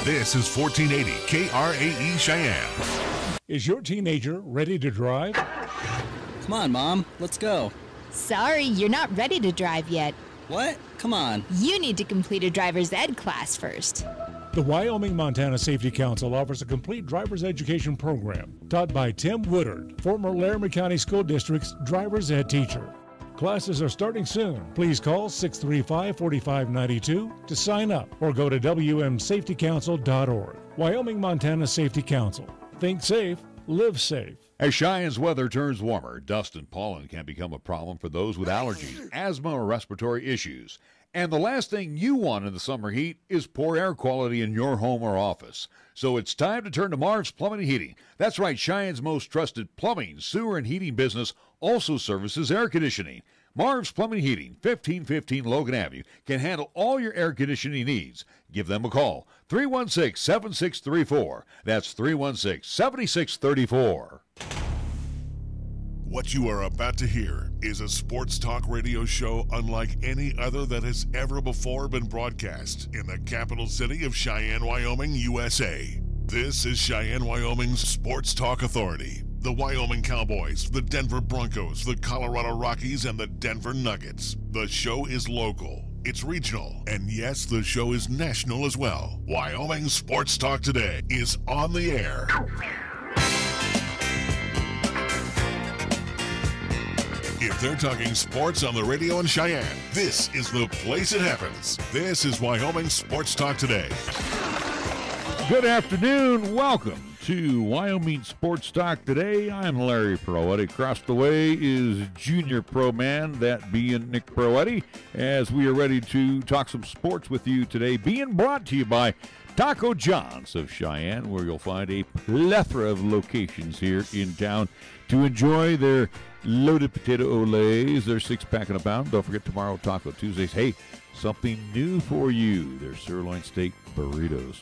This is 1480 KRAE Cheyenne. Is your teenager ready to drive? Come on, Mom. Let's go. Sorry, you're not ready to drive yet. What? Come on. You need to complete a driver's ed class first. The Wyoming-Montana Safety Council offers a complete driver's education program taught by Tim Woodard, former Laramie County School District's driver's ed teacher. Classes are starting soon. Please call 635-4592 to sign up or go to wmsafetycouncil.org. Wyoming-Montana Safety Council. Think safe, live safe. As Cheyenne's weather turns warmer, dust and pollen can become a problem for those with allergies, asthma, or respiratory issues. And the last thing you want in the summer heat is poor air quality in your home or office. So it's time to turn to Marv's Plumbing and Heating. That's right, Cheyenne's most trusted plumbing, sewer, and heating business also services air conditioning. Marv's Plumbing and Heating, 1515 Logan Avenue, can handle all your air conditioning needs. Give them a call, 316-7634. That's 316-7634. What you are about to hear is a sports talk radio show unlike any other that has ever before been broadcast in the capital city of Cheyenne, Wyoming, USA. This is Cheyenne, Wyoming's Sports Talk Authority. The Wyoming Cowboys, the Denver Broncos, the Colorado Rockies, and the Denver Nuggets. The show is local, it's regional, and yes, the show is national as well. Wyoming Sports Talk Today is on the air. If they're talking sports on the radio in Cheyenne, this is the place it happens. This is Wyoming Sports Talk Today. Good afternoon. Welcome to Wyoming Sports Talk Today. I'm Larry Peroetti. Across the way is Junior Pro Man, that being Nick Peroetti, as we are ready to talk some sports with you today, being brought to you by Taco John's of Cheyenne, where you'll find a plethora of locations here in town to enjoy their loaded potato olays, their six-pack and a pound. Don't forget tomorrow, Taco Tuesdays. Hey, something new for you. Their sirloin steak burritos.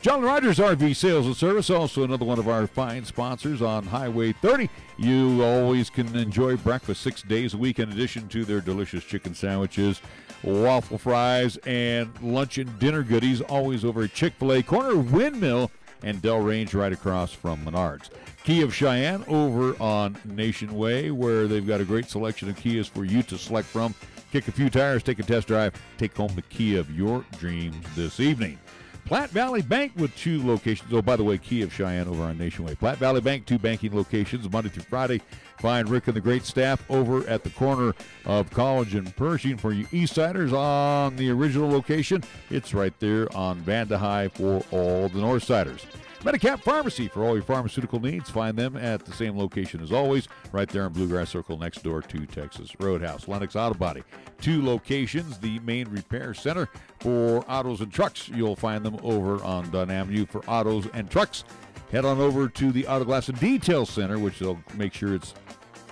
John Rogers RV Sales and Service, also another one of our fine sponsors on Highway 30. You always can enjoy breakfast 6 days a week in addition to their delicious chicken sandwiches, waffle fries, and lunch and dinner goodies, always over at Chick-fil-A, corner Windmill and Del Range, right across from Menards. Kia of Cheyenne over on Nation Way, where they've got a great selection of Kias for you to select from. Kick a few tires, take a test drive, take home the Kia of your dreams this evening. Platte Valley Bank with 2 locations. Oh, by the way, Kia of Cheyenne over on Nation Way. Platte Valley Bank, 2 banking locations, Monday through Friday. Find Rick and the great staff over at the corner of College and Pershing for you Eastsiders on the original location. It's right there on Vanda High for all the Northsiders. Medicap Pharmacy for all your pharmaceutical needs. Find them at the same location as always, right there in Bluegrass Circle next door to Texas Roadhouse. Lennox Auto Body, 2 locations. The main repair center for autos and trucks. You'll find them over on Dunn Avenue for autos and trucks. Head on over to the Auto Glass and Detail Center, which they'll make sure it's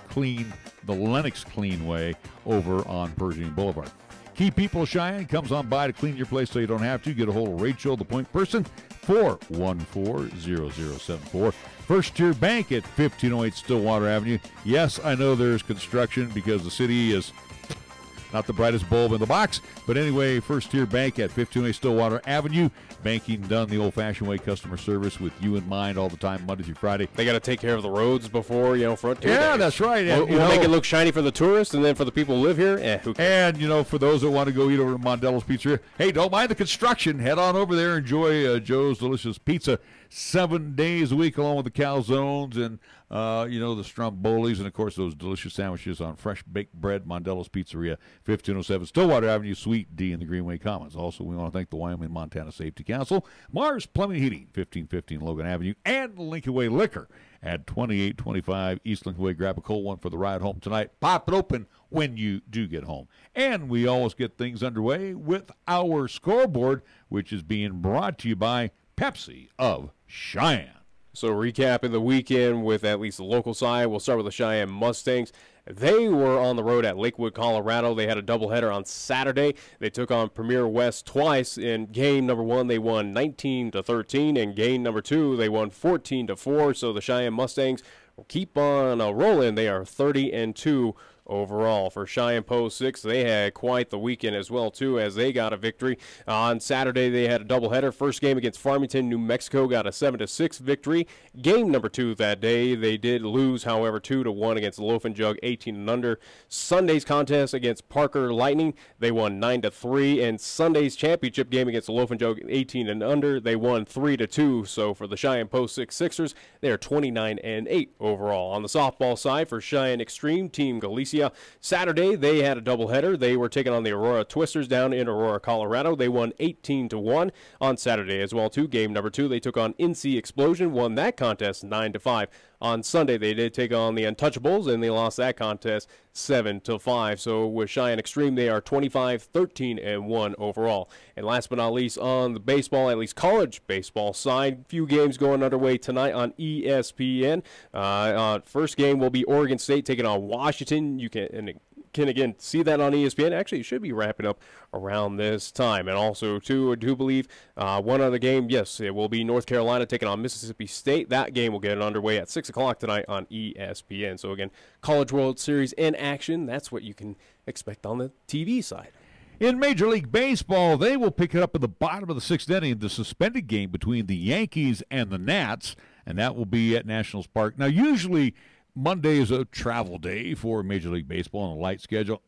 clean, the Lennox clean way, over on Pershing Boulevard. Key People Cheyenne comes on by to clean your place so you don't have to. Get a hold of Rachel, the point person, 414-0074. First Tier Bank at 1508 Stillwater Avenue. Yes, I know there's construction because the city is not the brightest bulb in the box. But anyway, First Tier Bank at 1508 Stillwater Avenue. Banking done the old-fashioned way, customer service with you in mind all the time, Monday through Friday. They got to take care of the roads before, Frontier Yeah, Days. that's right. We'll make it look shiny for the tourists, and then for the people who live here, who cares? And, for those that want to go eat over at Mondello's Pizzeria, hey, don't mind the construction. Head on over there. Enjoy Joe's Delicious Pizza 7 days a week, along with the calzones and, the strombolis, and, of course, those delicious sandwiches on fresh baked bread. Mondello's Pizzeria, 1507 Stillwater Avenue, Suite D in the Greenway Commons. Also, we want to thank the Wyoming Montana Safety Council, Mars Plumbing and Heating, 1515 Logan Avenue, and Lincoln Way Liquor at 2825 East Lincoln Way. Grab a cold one for the ride home tonight. Pop it open when you do get home. And we always get things underway with our scoreboard, which is being brought to you by Pepsi of Cheyenne. So recapping the weekend with at least the local side, we'll start with the Cheyenne Mustangs. They were on the road at Lakewood, Colorado. They had a doubleheader on Saturday. They took on Premier West twice. In game number 1, they won 19-13. In game number 2, they won 14-4. So the Cheyenne Mustangs will keep on rolling. They are 30-2 overall. For Cheyenne Post 6, they had quite the weekend as well, too, as they got a victory. On Saturday, they had a doubleheader. First game against Farmington, New Mexico, got a 7-6 victory. Game number 2 that day, they did lose, however, 2-1 against Loaf and Jug, 18 and under. Sunday's contest against Parker Lightning, they won 9-3. And Sunday's championship game against Loaf and Jug, 18 and under, they won 3-2. So for the Cheyenne Post 6 Sixers, they are 29-8 overall. On the softball side, for Cheyenne Extreme, Team Galicia, Saturday, they had a doubleheader. They were taking on the Aurora Twisters down in Aurora, Colorado. They won 18-1 on Saturday as well, too. Game number 2, they took on NC Explosion, won that contest 9-5. On Sunday, they did take on the Untouchables, and they lost that contest 7-5. So with Cheyenne Extreme, they are 25-13-1 overall. And last but not least, on the baseball, at least college baseball side, few games going underway tonight on ESPN. First game will be Oregon State taking on Washington. You can again see that on ESPN. Actually, it should be wrapping up around this time. And also, too, I do believe one other game, yes, it will be North Carolina taking on Mississippi State. That game will get underway at 6 o'clock tonight on ESPN. So, again, College World Series in action. That's what you can expect on the TV side. In Major League Baseball, they will pick it up in the bottom of the 6th inning, the suspended game between the Yankees and the Nats, and that will be at Nationals Park. Now, usually Monday is a travel day for Major League Baseball on a light schedule.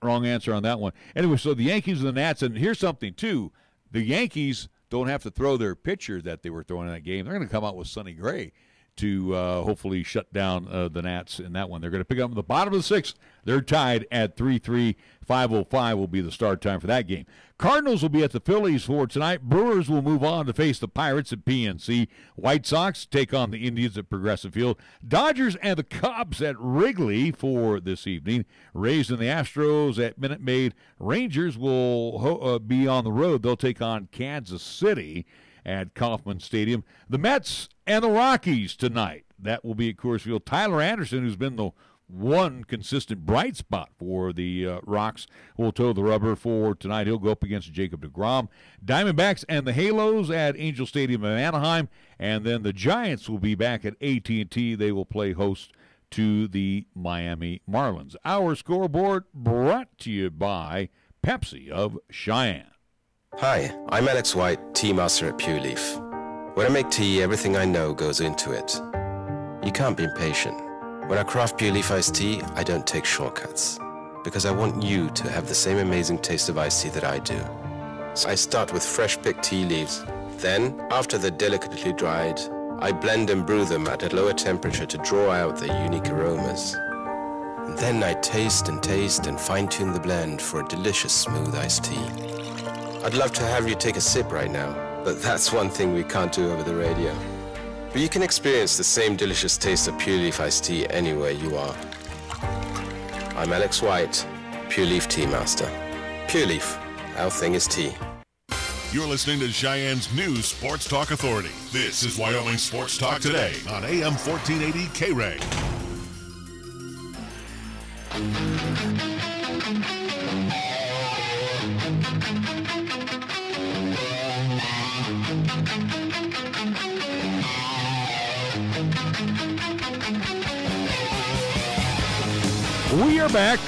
Wrong answer on that one. Anyway, so the Yankees and the Nats, and here's something, too. The Yankees don't have to throw their pitcher that they were throwing in that game. They're going to come out with Sonny Gray to hopefully shut down the Nats in that one. They're going to pick up in the bottom of the 6th. They're tied at 3-3. 5:05 will be the start time for that game. Cardinals will be at the Phillies for tonight. Brewers will move on to face the Pirates at PNC. White Sox take on the Indians at Progressive Field. Dodgers and the Cubs at Wrigley for this evening. Rays and the Astros at Minute Maid. Rangers will be on the road. They'll take on Kansas City at Kauffman Stadium. The Mets and the Rockies tonight. That will be at Coors Field. Tyler Anderson, who's been the one consistent bright spot for the Rocks, will toe the rubber for tonight. He'll go up against Jacob deGrom. Diamondbacks and the Halos at Angel Stadium in Anaheim. And then the Giants will be back at AT&T. They will play host to the Miami Marlins. Our scoreboard brought to you by Pepsi of Cheyenne. Hi, I'm Alex White, tea master at Pure Leaf. When I make tea, everything I know goes into it. You can't be impatient. When I craft Pure Leaf iced tea, I don't take shortcuts, because I want you to have the same amazing taste of iced tea that I do. So I start with fresh picked tea leaves. Then, after they're delicately dried, I blend and brew them at a lower temperature to draw out their unique aromas. And then I taste and fine-tune the blend for a delicious smooth iced tea. I'd love to have you take a sip right now, but that's one thing we can't do over the radio. But you can experience the same delicious taste of Pure Leaf iced tea anywhere you are. I'm Alex White, Pure Leaf Tea Master. Pure Leaf, our thing is tea. You're listening to Cheyenne's new Sports Talk Authority. This is Wyoming Sports Talk Today on AM 1480 K-Ray. We are back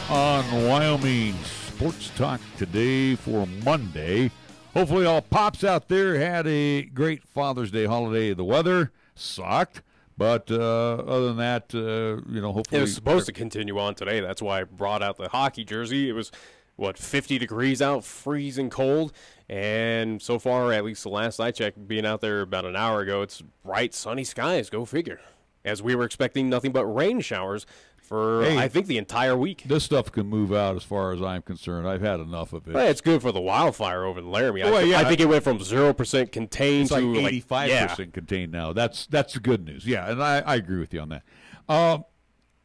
on Wyoming Sports Talk Today for Monday. Hopefully all pops out there had a great Father's Day holiday. The weather sucked, but other than that, hopefully. It was supposed to continue on today. That's why I brought out the hockey jersey. It was, 50 degrees out, freezing cold. And so far, at least the last I checked, being out there about an hour ago, it's bright, sunny skies. Go figure. As we were expecting nothing but rain showers for, I think, the entire week. This stuff can move out as far as I'm concerned. I've had enough of it. Well, it's good for the wildfire over in Laramie. Yeah. I think it went from 0% contained to like 85% contained now. That's the good news. Yeah, and I agree with you on that.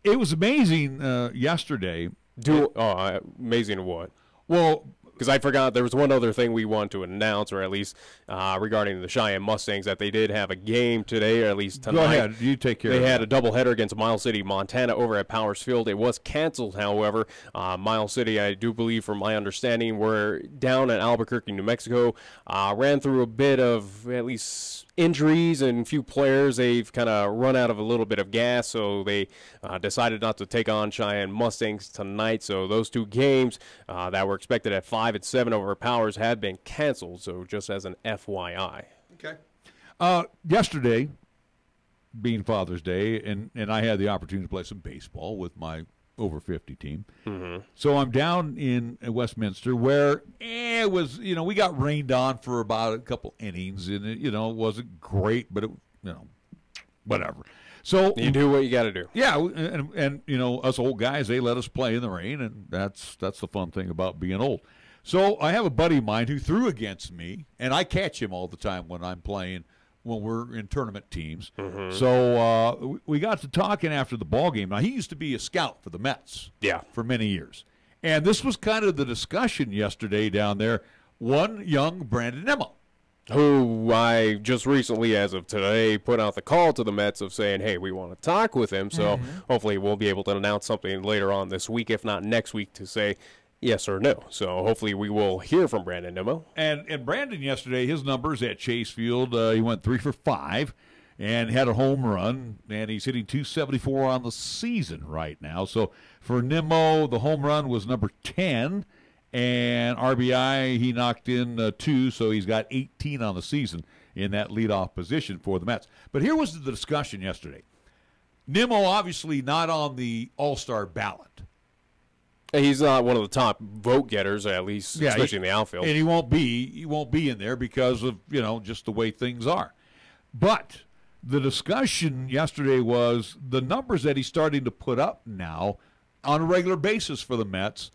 It was amazing yesterday. Amazing what? Well, because I forgot there was one other thing we want to announce, or at least regarding the Cheyenne Mustangs, that they did have a game today, or at least tonight. Go ahead. You take care of it. They had a doubleheader against Miles City, Montana, over at Powers Field. It was canceled, however. Miles City, I do believe, from my understanding, were down at Albuquerque, New Mexico. Ran through a bit of at least injuries and a few players. They've kind of run out of a little bit of gas, so they decided not to take on Cheyenne Mustangs tonight. So those two games that were expected at 5 and 7 over Powers have been canceled. So just as an FYI. Okay. Yesterday, being Father's Day, and I had the opportunity to play some baseball with my over 50 team. Mm-hmm. So I'm down in Westminster where it was, we got rained on for about a couple innings, and it wasn't great, but it, whatever. So you do what you got to do. Yeah, and us old guys, they let us play in the rain, and that's the fun thing about being old. So I have a buddy of mine who threw against me, and I catch him all the time when I'm playing, when we're in tournament teams. Mm-hmm. So we got to talking after the ball game. Now, he used to be a scout for the Mets for many years. And this was kind of the discussion yesterday down there. One young Brandon Nimmo, who I just recently, as of today, put out the call to the Mets of saying, hey, we want to talk with him. So hopefully we'll be able to announce something later on this week, if not next week, to say yes or no. So hopefully we will hear from Brandon Nimmo. And Brandon yesterday, his numbers at Chase Field, he went 3 for 5 and had a home run, and he's hitting .274 on the season right now. So for Nimmo, the home run was number 10, and RBI, he knocked in 2, so he's got 18 on the season in that leadoff position for the Mets. But here was the discussion yesterday. Nimmo obviously not on the All-Star ballot. He's not one of the top vote getters, at least, especially in the outfield. And he won't be in there because of, just the way things are. But the discussion yesterday was the numbers that he's starting to put up now on a regular basis for the Mets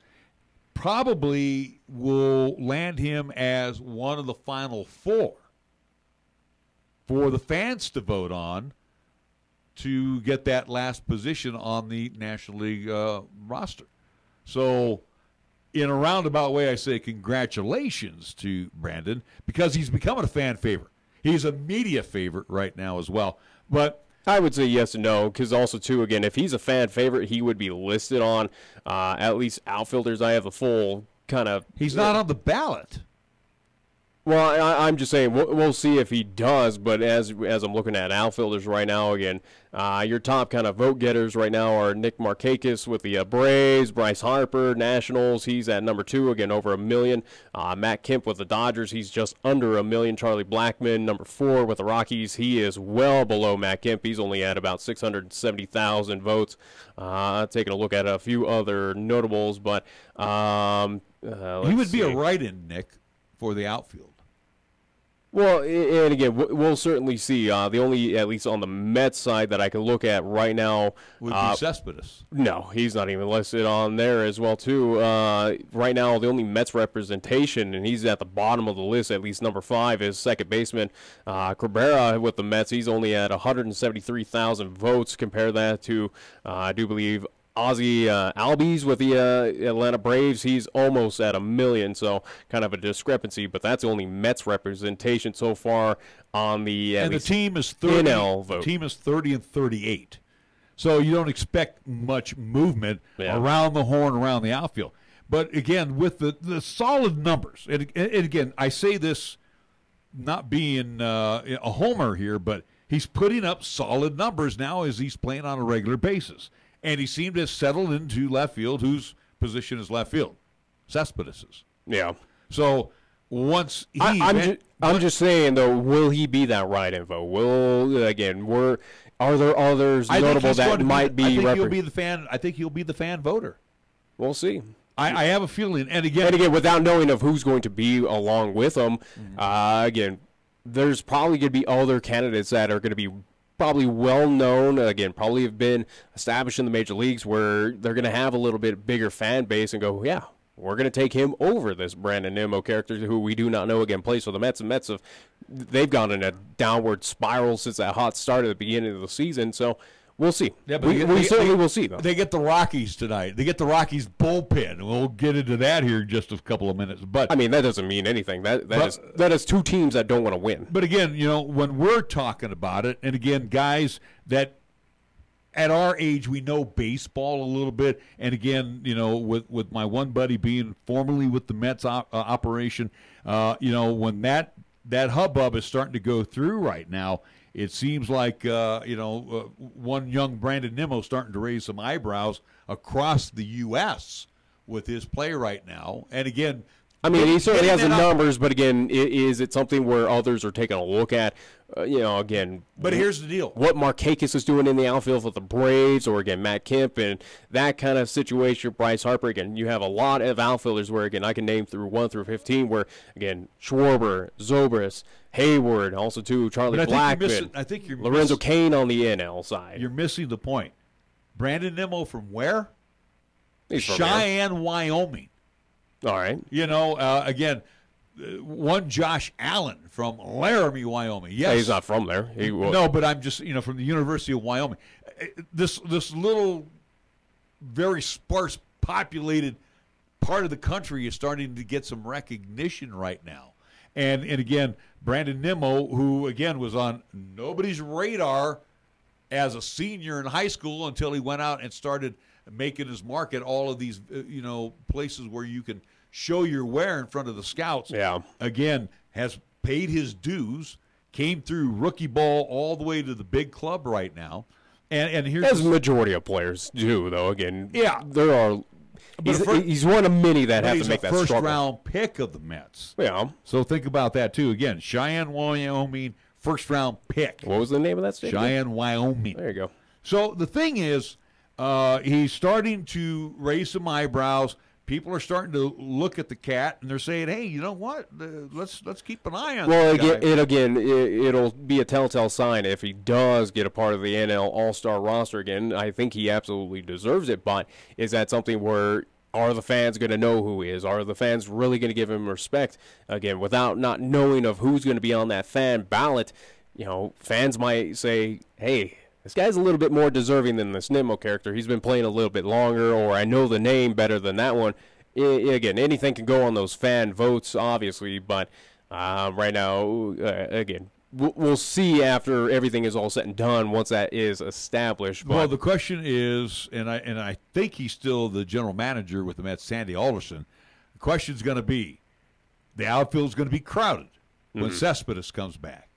probably will land him as one of the final 4 for the fans to vote on to get that last position on the National League roster. So, in a roundabout way, I say congratulations to Brandon because he's becoming a fan favorite. He's a media favorite right now as well. But I would say yes and no, because also, too, again, if he's a fan favorite, he would be listed on at least outfielders. I have a full kind of... He's not on the ballot. Well, I'm just saying we'll see if he does, but as I'm looking at outfielders right now, again, your top kind of vote getters right now are Nick Markakis with the Braves, Bryce Harper, Nationals, he's at number 2, again, over 1 million. Matt Kemp with the Dodgers, he's just under 1 million. Charlie Blackmon, number 4 with the Rockies, he is well below Matt Kemp. He's only at about 670,000 votes. Taking a look at a few other notables, but he would be a write-in, Nick, for the outfield. Well, and again, we'll certainly see. The only, at least on the Mets side, that I can look at right now would be Cespedes. No, he's not even listed on there as well, too. Right now, the only Mets representation, and he's at the bottom of the list, at least number 5, is second baseman Cabrera with the Mets. He's only at 173,000 votes. Compare that to, I do believe, Ozzie Albies with the Atlanta Braves. He's almost at 1 million, so kind of a discrepancy, but that's the only Mets representation so far on the and the team is 30. NL vote. The team is 30 and 38, so you don't expect much movement around the horn, around the outfield. But again, with the solid numbers, and again, I say this not being a homer here, but he's putting up solid numbers now as he's playing on a regular basis. And he seemed to have settled into left field, whose position is left field, Cespedes's. Yeah. So once he, I'm just saying though, will he be that right-in vote? Are there others notable that might be? I think he'll be the fan. I think he'll be the fan voter. We'll see. I have a feeling, and again, without knowing of who's going to be along with him, again, there's probably going to be other candidates that are going to be probably well-known, again, probably have been established in the major leagues where they're going to have a little bit bigger fan base and go, yeah, we're going to take him over this Brandon Nimmo character who we do not know, again, plays for the Mets. The Mets, they've gone in a downward spiral since that hot start at the beginning of the season. So We'll see. Yeah, but we certainly will see, though. They get the Rockies tonight. They get the Rockies bullpen. We'll get into that here in just a couple of minutes. But I mean, that doesn't mean anything. That is two teams that don't want to win. But again, when we're talking about it, and again, guys that at our age we know baseball a little bit, and again, with my one buddy being formerly with the Mets operation, when that hubbub is starting to go through right now. It seems like, one young Brandon Nimmo starting to raise some eyebrows across the U.S. with his play right now. And again, I mean, he certainly has the numbers, but again, is it something where others are taking a look at? Again. But here's the deal: what Markakis is doing in the outfield for the Braves, or again Matt Kemp and that kind of situation. Bryce Harper. Again, you have a lot of outfielders where again I can name through 1 through 15. Where again Schwarber, Zobrist, Hayward, also too Charlie Blackmon. I think you're Lorenzo Cain on the NL side. You're missing the point. Brandon Nimmo from where? He's from Cheyenne, Wyoming. All right. Again, one Josh Allen from Laramie, Wyoming. Yes, he's not from there. No, but I'm just from the University of Wyoming. This little, very sparse populated part of the country is starting to get some recognition right now. And again, Brandon Nimmo, who again was on nobody's radar as a senior in high school until he went out and started making his mark at all of these places where you can show your wear in front of the scouts. Yeah. Again, has paid his dues, came through rookie ball all the way to the big club right now. And here's as the majority of players do, though. Again, yeah, there are. He's one of many that have to make that struggle. He's a first-round pick of the Mets. Yeah. So think about that, too. Again, Cheyenne, Wyoming, first-round pick. What was the name of that state? Cheyenne, Wyoming. There you go. So the thing is, he's starting to raise some eyebrows. People are starting to look at the cat, and they're saying, "Hey, you know what? Let's keep an eye on." Well, it'll be a telltale sign if he does get a part of the NL All-Star roster again. I think he absolutely deserves it. But is that something where are the fans going to know who he is? Are the fans really going to give him respect again without not knowing of who's going to be on that fan ballot? Fans might say, "Hey, this guy's a little bit more deserving than this Nimmo character. He's been playing a little bit longer, or I know the name better than that one." Again, anything can go on those fan votes, obviously, but right now, again, we'll see after everything is all said and done once that is established. But well, the question is, and I think he's still the general manager with the Mets, Sandy Alderson. The question's going to be, the outfield's going to be crowded when Cespedes comes back.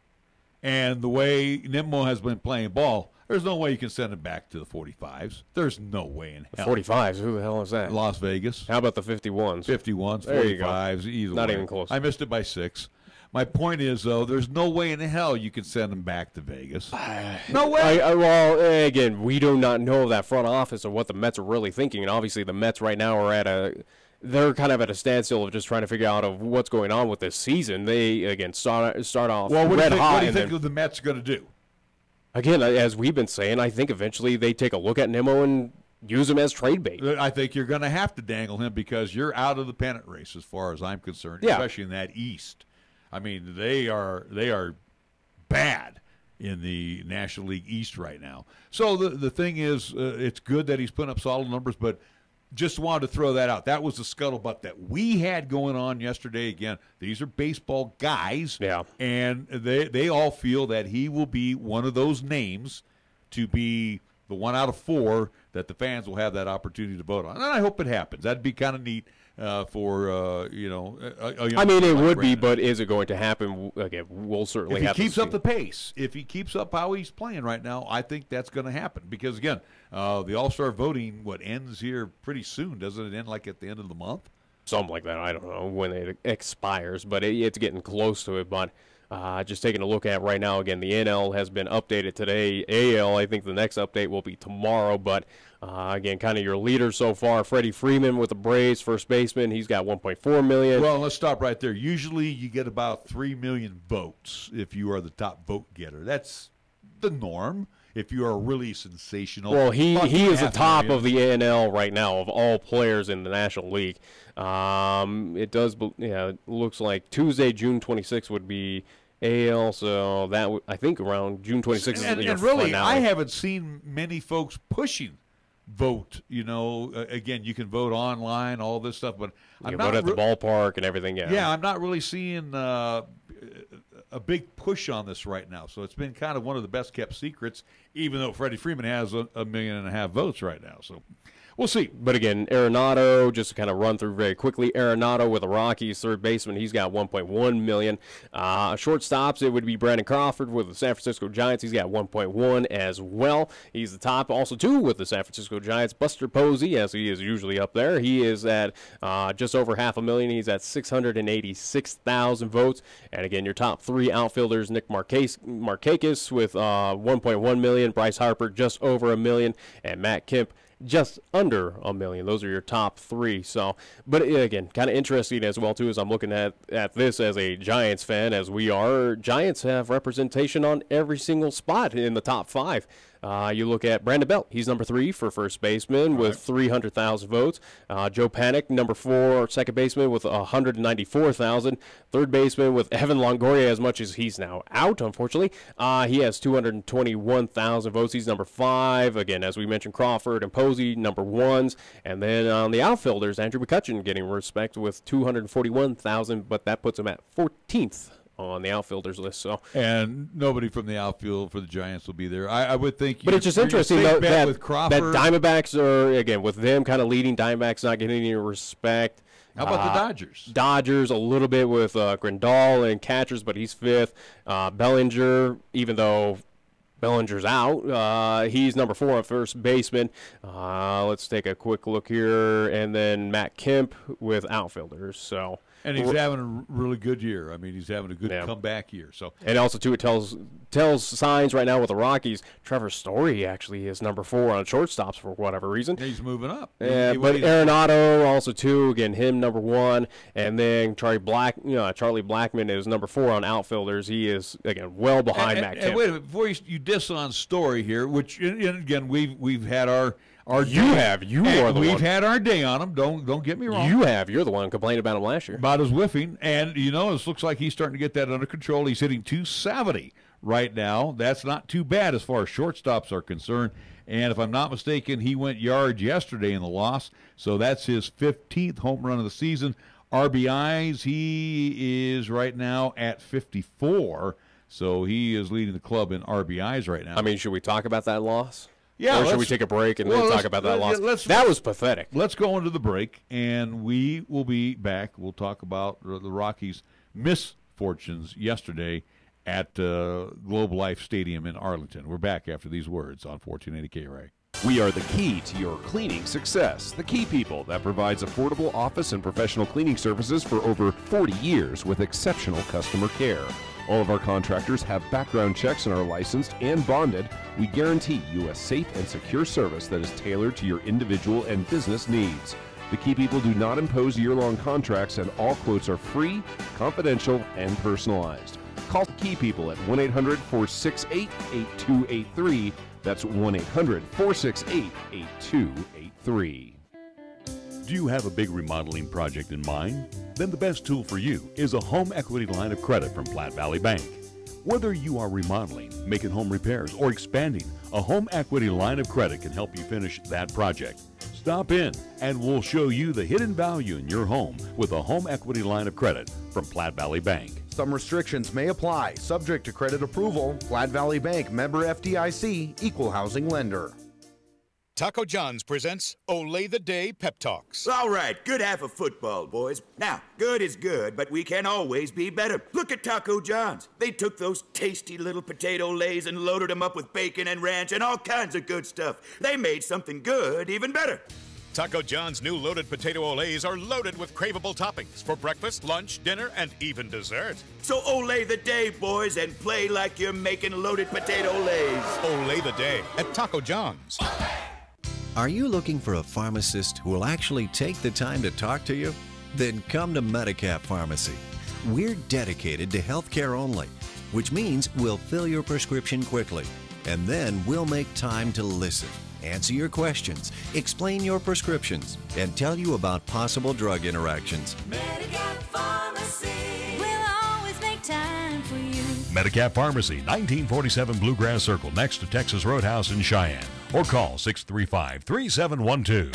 And the way Nimmo has been playing ball, there's no way you can send him back to the 45s. There's no way in hell. 45s? Who the hell is that? Las Vegas. How about the 51s? 51s, there 45s, either Not way. even close. I missed it by 6. My point is, though, there's no way in hell you can send him back to Vegas. No way. Well, again, we do not know that front office or what the Mets are really thinking. And obviously the Mets right now are they're kind of at a standstill of just trying to figure out of what's going on with this season. They, again, start off red hot. What do you think the Mets are going to do? Again, as we've been saying, I think eventually they take a look at Nimmo and use him as trade bait. I think you're going to have to dangle him because you're out of the pennant race as far as I'm concerned, especially in that East. I mean, they are bad in the National League East right now. So the thing is, it's good that he's putting up solid numbers, but just wanted to throw that out. That was the scuttlebutt that we had going on yesterday. Again, these are baseball guys, and they all feel that he will be one of those names to be the 1 out of 4 that the fans will have that opportunity to vote on. And I hope it happens. That'd be kind of neat for a young I mean, it would be, but is it going to happen? Again, we'll certainly have to see. If he keeps up the pace, if he keeps up how he's playing right now, I think that's going to happen. Because, again, the All-Star voting, ends here pretty soon. Doesn't it end like at the end of the month? Something like that. I don't know when it expires, but it's getting close to it. But just taking a look at right now, again, the NL has been updated today. AL, I think the next update will be tomorrow. But, again, kind of your leader so far, Freddie Freeman with the Braves, first baseman. He's got $1.4 million. Well, let's stop right there. Usually you get about 3 million votes if you are the top vote getter. That's the norm. If you are really sensational. Well, he is the top of the NL right now of all players in the National League. It does, it looks like Tuesday, June 26th would be AL, so that I think around June 26th is and your really, finale. I haven't seen many folks pushing vote. Again, you can vote online, all this stuff, but you can vote at the ballpark and everything. Yeah, I'm not really seeing a big push on this right now. So it's been kind of one of the best kept secrets, even though Freddie Freeman has 1.5 million votes right now. So we'll see. But again, Arenado, just to kind of run through very quickly, Arenado with the Rockies, third baseman, he's got 1.1 million. Shortstops, it would be Brandon Crawford with the San Francisco Giants. He's got 1.1 as well. He's the top, also two with the San Francisco Giants. Buster Posey, as he is usually up there, he is at just over 500,000. He's at 686,000 votes. And again, your top three outfielders, Nick Markakis with 1.1 million, Bryce Harper just over 1 million, and Matt Kemp just under 1 million. Those are your top three. So, but again, kind of interesting as well too, as I'm looking at this as a Giants fan, as we are. Giants have representation on every single spot in the top five. You look at Brandon Belt. He's number 3 for first baseman with 300,000 votes. Joe Panik, number 4, second baseman with 194,000. Third baseman with Evan Longoria, as much as he's now out, unfortunately. He has 221,000 votes. He's number 5. Again, as we mentioned, Crawford and Posey, number 1s. And then on the outfielders, Andrew McCutchen getting respect with 241,000, but that puts him at 14th. On the outfielders list, and nobody from the outfield for the Giants will be there. I would think, but it's just interesting that Diamondbacks are, again, with them kind of leading, Diamondbacks not getting any respect. How about the Dodgers? Dodgers a little bit with Grandal and catchers, but he's 5th. Bellinger, even though Bellinger's out, he's number 4 on first baseman. Let's take a quick look here, and then Matt Kemp with outfielders. And he's having a really good year. I mean, he's having a good comeback year. So, and also too, it tells signs right now with the Rockies. Trevor Story actually is number 4 on shortstops for whatever reason. He's moving up. But Arenado also too. Again, him number 1, and then Charlie Blackmon is number 4 on outfielders. He is again well behind Matt Kemp. And wait a minute, before you diss on Story here, which again we've had our we've had our day on him. Don't get me wrong. You're the one complaining about him last year. About his whiffing, and it looks like he's starting to get that under control. He's hitting .270 right now. That's not too bad as far as shortstops are concerned. And if I'm not mistaken, he went yards yesterday in the loss, so that's his 15th home run of the season. RBIs, he is right now at 54, so he is leading the club in RBIs right now. I mean, should we talk about that loss? Yeah, or should we take a break and then talk about that loss? That was pathetic. Let's go into the break, and we will be back. We'll talk about the Rockies' misfortunes yesterday at Globe Life Stadium in Arlington. We're back after these words on 1480 KRA. We are the key to your cleaning success. The Key People that provides affordable office and professional cleaning services for over 40 years with exceptional customer care. All of our contractors have background checks and are licensed and bonded. We guarantee you a safe and secure service that is tailored to your individual and business needs. The Key People do not impose year-long contracts, and all quotes are free, confidential, and personalized. Call Key People at 1-800-468-8283. That's 1-800-468-8283. Do you have a big remodeling project in mind? Then the best tool for you is a home equity line of credit from Platte Valley Bank. Whether you are remodeling, making home repairs, or expanding, a home equity line of credit can help you finish that project. Stop in and we'll show you the hidden value in your home with a home equity line of credit from Platte Valley Bank. Some restrictions may apply, subject to credit approval. Platte Valley Bank, member FDIC, equal housing lender. Taco John's presents Olay the Day Pep Talks. All right, good half of football, boys. Now, good is good, but we can always be better. Look at Taco John's. They took those tasty little potato lays and loaded them up with bacon and ranch and all kinds of good stuff. They made something good even better. Taco John's new loaded potato olays are loaded with craveable toppings for breakfast, lunch, dinner, and even dessert. So olay the day, boys, and play like you're making loaded potato lays. Olay the day at Taco John's. Are you looking for a pharmacist who will actually take the time to talk to you? Then come to Medicap Pharmacy. We're dedicated to healthcare only, which means we'll fill your prescription quickly, and then we'll make time to listen, answer your questions, explain your prescriptions, and tell you about possible drug interactions. Medicap Pharmacy will always make time for you. Medicap Pharmacy, 1947 Bluegrass Circle, next to Texas Roadhouse in Cheyenne. Or call 635-3712.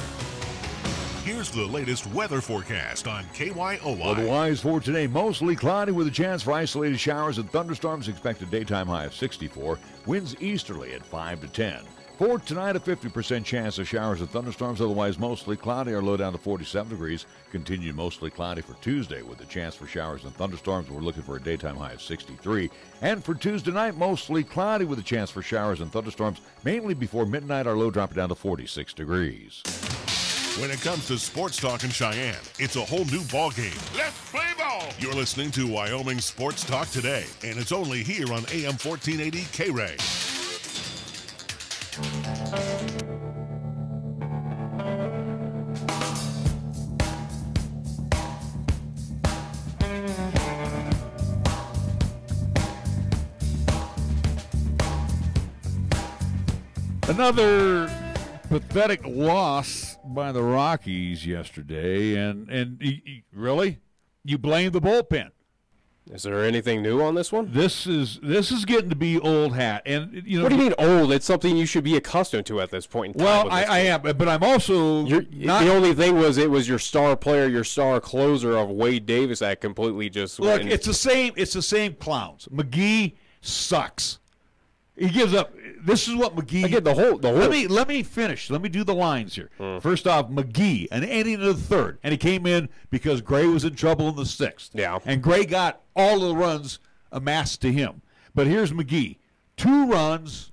Here's the latest weather forecast on KYOY. Otherwise for today, mostly cloudy with a chance for isolated showers and thunderstorms. Expected daytime high of 64. Winds easterly at 5 to 10. For tonight, a 50% chance of showers and thunderstorms. Otherwise mostly cloudy or low down to 47 degrees. Continue mostly cloudy for Tuesday with a chance for showers and thunderstorms. We're looking for a daytime high of 63. And for Tuesday night, mostly cloudy with a chance for showers and thunderstorms. Mainly before midnight, our low dropping down to 46 degrees. When it comes to sports talk in Cheyenne, it's a whole new ballgame. Let's play ball! You're listening to Wyoming Sports Talk today, and it's only here on AM 1480 K-Ray. Another pathetic loss by the Rockies yesterday, and really, you blame the bullpen. Is there anything new on this one? This is getting to be old hat, and you know. What do you mean old? It's something you should be accustomed to at this point in time. Well, I am, but I'm also not. The only thing was it was your star player, your star closer of Wade Davis that completely just look. It's the same. It's the same clowns. McGee sucks. He gives up. This is what McGee. Again, the whole. Let me finish. Let me do the lines here. First off, McGee, an inning in the third, and he came in because Gray was in trouble in the sixth. Yeah. And Gray got all of the runs amassed to him. But here's McGee: 2 runs,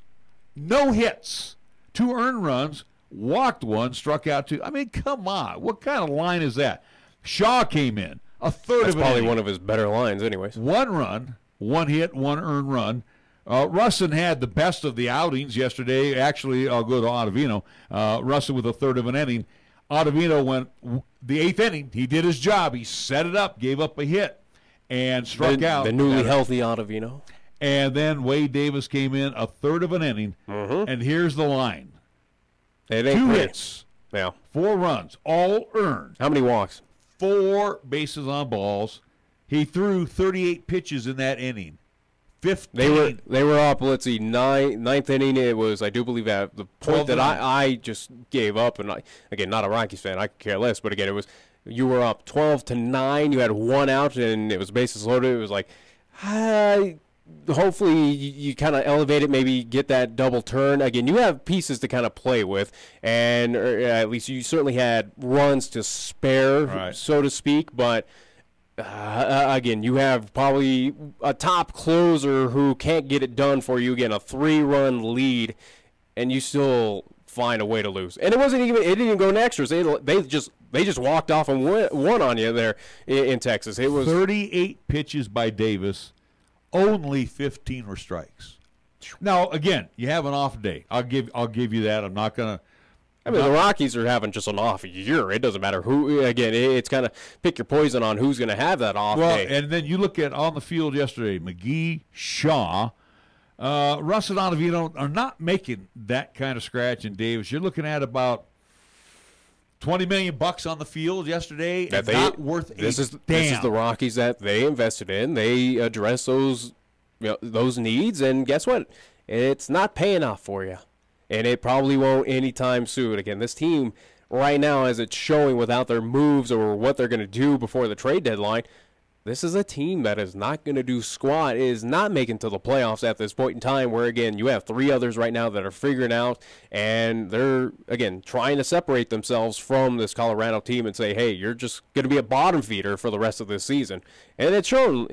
no hits, 2 earned runs, walked 1, struck out 2. I mean, come on, what kind of line is that? Shaw came in a third That's of an probably inning. one of his better lines, anyways. 1 run, 1 hit, 1 earned run. Russin had the best of the outings yesterday. Actually, I'll go to Ottavino. Russin with a third of an inning. Ottavino went the 8th inning. He did his job. He set it up, gave up a hit, and struck out. The newly healthy Ottavino. And then Wade Davis came in a third of an inning. And here's the line. It ain't 2 pretty. hits. Yeah. 4 runs, all earned. How many walks? 4 bases on balls. He threw 38 pitches in that inning. 15. They were up. Let's see, ninth inning. It was, I do believe, at the point that I just gave up. And again, not a Rockies fan, I could care less. But again, it was you were up 12-9. You had 1 out, and it was bases loaded. It was like, hopefully you kind of elevate it, maybe get that double turn. Again, you have pieces to kind of play with, and at least you certainly had runs to spare, so to speak. But again, you have probably a top closer who can't get it done for you. Again, a 3-run lead, and you still find a way to lose. And it didn't even go in extras. They just walked off and won on you there in Texas. It was 38 pitches by Davis. Only 15 were strikes. Now, again, you have an off day. I'll give you that. I'm not gonna. I mean, the Rockies are having just an off year. It doesn't matter who. Again, it's kind of pick your poison on who's going to have that off day. And then you look at on the field yesterday, McGee, Shaw, Russ and Ottavino are not making that kind of scratch in Davis. You're looking at about $20 million on the field yesterday. That not worth this a is damn. This is the Rockies that they invested in. They address those needs, and guess what? It's not paying off for you. And it probably won't anytime soon. Again, this team right now, as it's showing without their moves or what they're going to do before the trade deadline, this is a team that is not going to do squat, is not making to the playoffs at this point in time where, again, you have 3 others right now that are figuring out, and they're, again, trying to separate themselves from this Colorado team and say, hey, you're just going to be a bottom feeder for the rest of this season. And it's shown.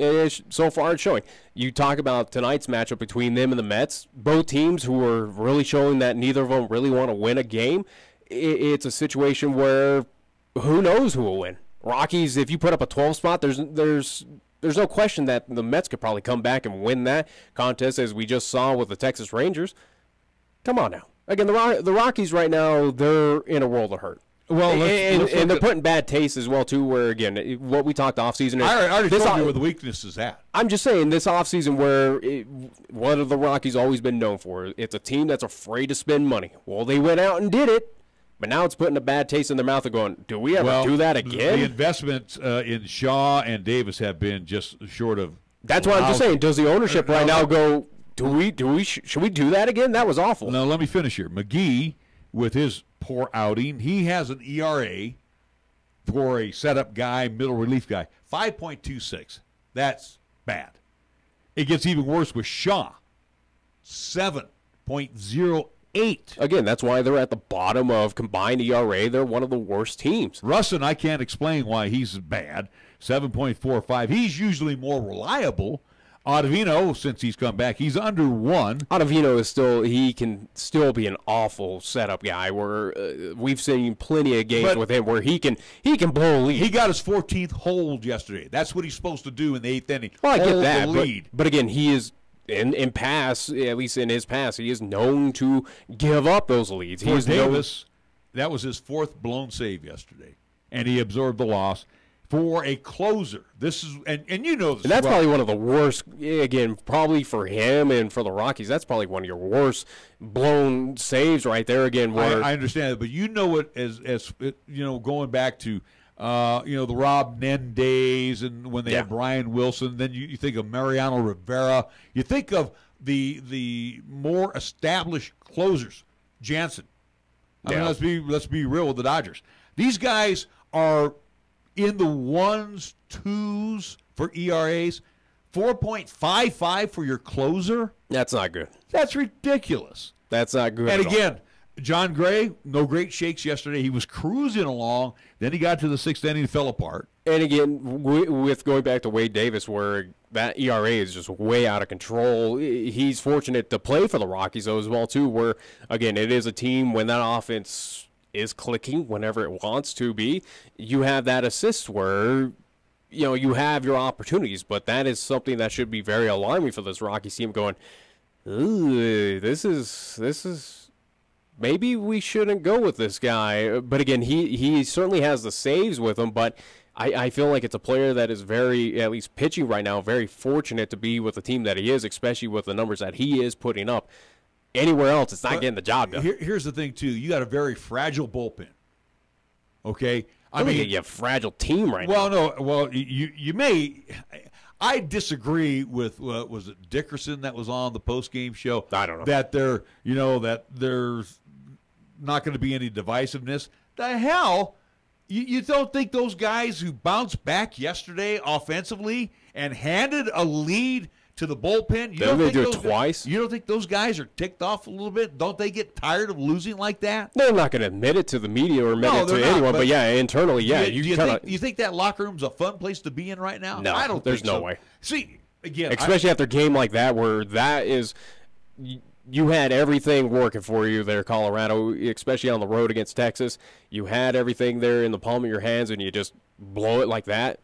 So far it's showing. You talk about tonight's matchup between them and the Mets, both teams who are really showing that neither of them really want to win a game. It's a situation where who knows who will win. Rockies, if you put up a 12 spot, there's no question that the Mets could probably come back and win that contest, as we just saw with the Texas Rangers. Come on now. Again, the Rockies right now, they're in a world of hurt. Well, and they're putting bad taste as well, too, where, again, what we talked offseason is... I already told you where the weakness is at. I'm just saying, this offseason where what have the Rockies always been known for? It's a team that's afraid to spend money. Well, they went out and did it. But now it's putting a bad taste in their mouth and going, do we ever do that again? The investments in Shaw and Davis have been just short of That's what I'm just saying. Does the ownership right now go, should we do that again? That was awful. Now, let me finish here. McGee, with his poor outing, he has an ERA for a setup guy, middle relief guy, 5.26. That's bad. It gets even worse with Shaw, 7.08. Again, that's why they're at the bottom of combined ERA. They're one of the worst teams. Russin, I can't explain why he's bad, 7.45. He's usually more reliable. Ottavino, since he's come back, he's under 1. Ottavino he can still be an awful setup guy. Where we've seen plenty of games with him where he can blow a lead. He got his 14th hold yesterday. That's what he's supposed to do in the 8th inning. Well, I get hold that, the lead. But again, he is in pass, at least in his pass, he is known to give up those leads. For Davis, that was his 4th blown save yesterday, and he absorbed the loss. For a closer, this is, and you know this. And that's probably one of the worst, again, probably for him and for the Rockies, that's probably one of your worst blown saves right there again. Where I understand it, but you know it as you know, going back to, the Rob Nen days and when they had Brian Wilson, then you think of Mariano Rivera. You think of the more established closers, Jansen. I mean, let's be real with the Dodgers. These guys are in the 1s, 2s for ERAs, 4.55 for your closer. That's not good. That's ridiculous. That's not good. And again, John Gray, no great shakes yesterday. He was cruising along. Then he got to the 6th inning and fell apart. And again, with going back to Wade Davis, where that ERA is just way out of control, he's fortunate to play for the Rockies, though, as well, too, where, again, it is a team when that offense is clicking whenever it wants to be, you have that assist where, you have your opportunities, but that is something that should be very alarming for this Rockies team going, ooh, this is maybe we shouldn't go with this guy. But again, he certainly has the saves with him, but I feel like it's a player that is very, at least pitching right now, very fortunate to be with the team that he is, especially with the numbers that he is putting up. Anywhere else, it's not getting the job done. Here's the thing, too. You got a very fragile bullpen. Okay? I mean, you have a fragile team right now. Well, you may. I disagree with, was it Dickerson that was on the post-game show? I don't know. That that there's not going to be any divisiveness. The hell? You don't think those guys who bounced back yesterday offensively and handed a lead to the bullpen, Didn't they do it twice? You don't think those guys are ticked off a little bit? Don't they get tired of losing like that? They're not going to admit it to the media or admit it to anyone, but internally, you think that locker room's a fun place to be in right now? No, I don't there's think so. no way. See, again, especially after a game like that, where that is, you had everything working for you there, Colorado, especially on the road against Texas. You had everything there in the palm of your hands, and you just blow it like that.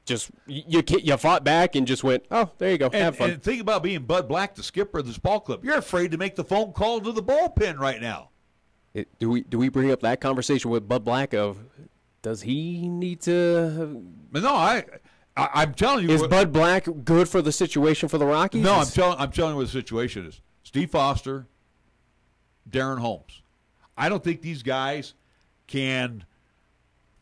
Just you fought back and just went, oh, there you go, have fun. And think about being Bud Black, the skipper of this ball club. You're afraid to make the phone call to the bullpen right now. Do we bring up that conversation with Bud Black of, does he need to? No, I'm telling you. Is Bud Black good for the situation for the Rockies? No, I'm telling you what the situation is. Steve Foster, Darren Holmes. I don't think these guys can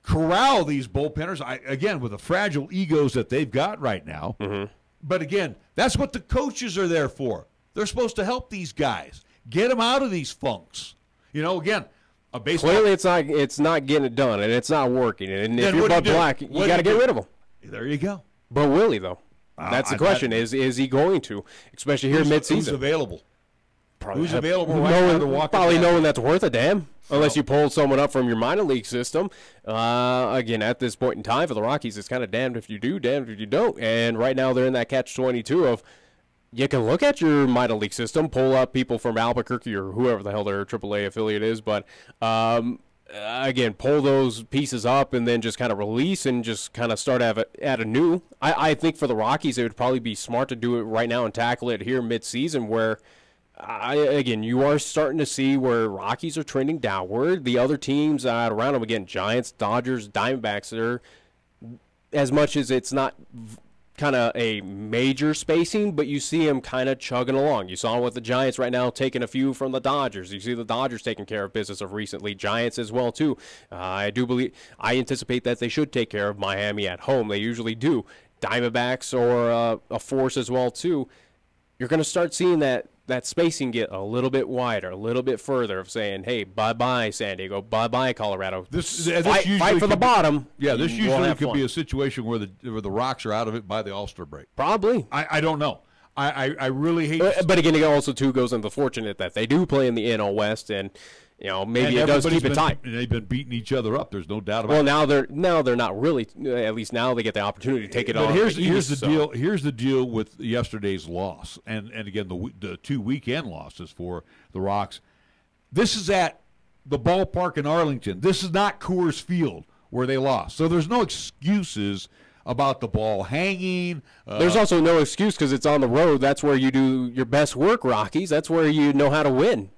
corral these bullpenners, again, with the fragile egos that they've got right now. Mm-hmm. But again, that's what the coaches are there for. They're supposed to help these guys, get them out of these funks. Again, a baseball. Clearly, it's not getting it done, and it's not working. And if you're Bud Black, you got to get rid of him. There you go. But will he, though? That's the question. Is he going to, especially here midseason? Who's available? Who's available right now to walk? Probably no one that's worth a damn, unless you pull someone up from your minor league system. Again, at this point in time for the Rockies, it's kind of damned if you do, damned if you don't. And right now they're in that catch-22 of, you can look at your minor league system, pull up people from Albuquerque or whoever the hell their AAA affiliate is, but again, pull those pieces up and then just kind of release and just kind of start at a new. I think for the Rockies, it would probably be smart to do it right now and tackle it here mid-season where, again, you are starting to see where Rockies are trending downward. The other teams around them, again, Giants, Dodgers, Diamondbacks, they're, as much as it's not kind of a major spacing, but you see them kind of chugging along. You saw with the Giants right now taking a few from the Dodgers. You see the Dodgers taking care of business of recently. Giants as well, too. I anticipate that they should take care of Miami at home. They usually do. Diamondbacks or a force as well too, you're going to start seeing that spacing get a little bit wider, a little bit further of saying, hey, bye-bye San Diego, bye-bye Colorado. This fight for the bottom. Yeah, this usually could be a situation where the Rocks are out of it by the All-Star break. Probably. I don't know. I really hate But again, it also, too, goes into the fortunate that they do play in the NL West, and maybe it does keep it tight. And they've been beating each other up. There's no doubt about it. Well, now they're not really. At least now they get the opportunity to take it on. But here's the deal. Here's the deal with yesterday's loss, and again the 2 weekend losses for the Rocks. This is at the ballpark in Arlington. This is not Coors Field where they lost. So there's no excuses about the ball hanging. There's also no excuse because it's on the road. That's where you do your best work, Rockies. That's where you know how to win.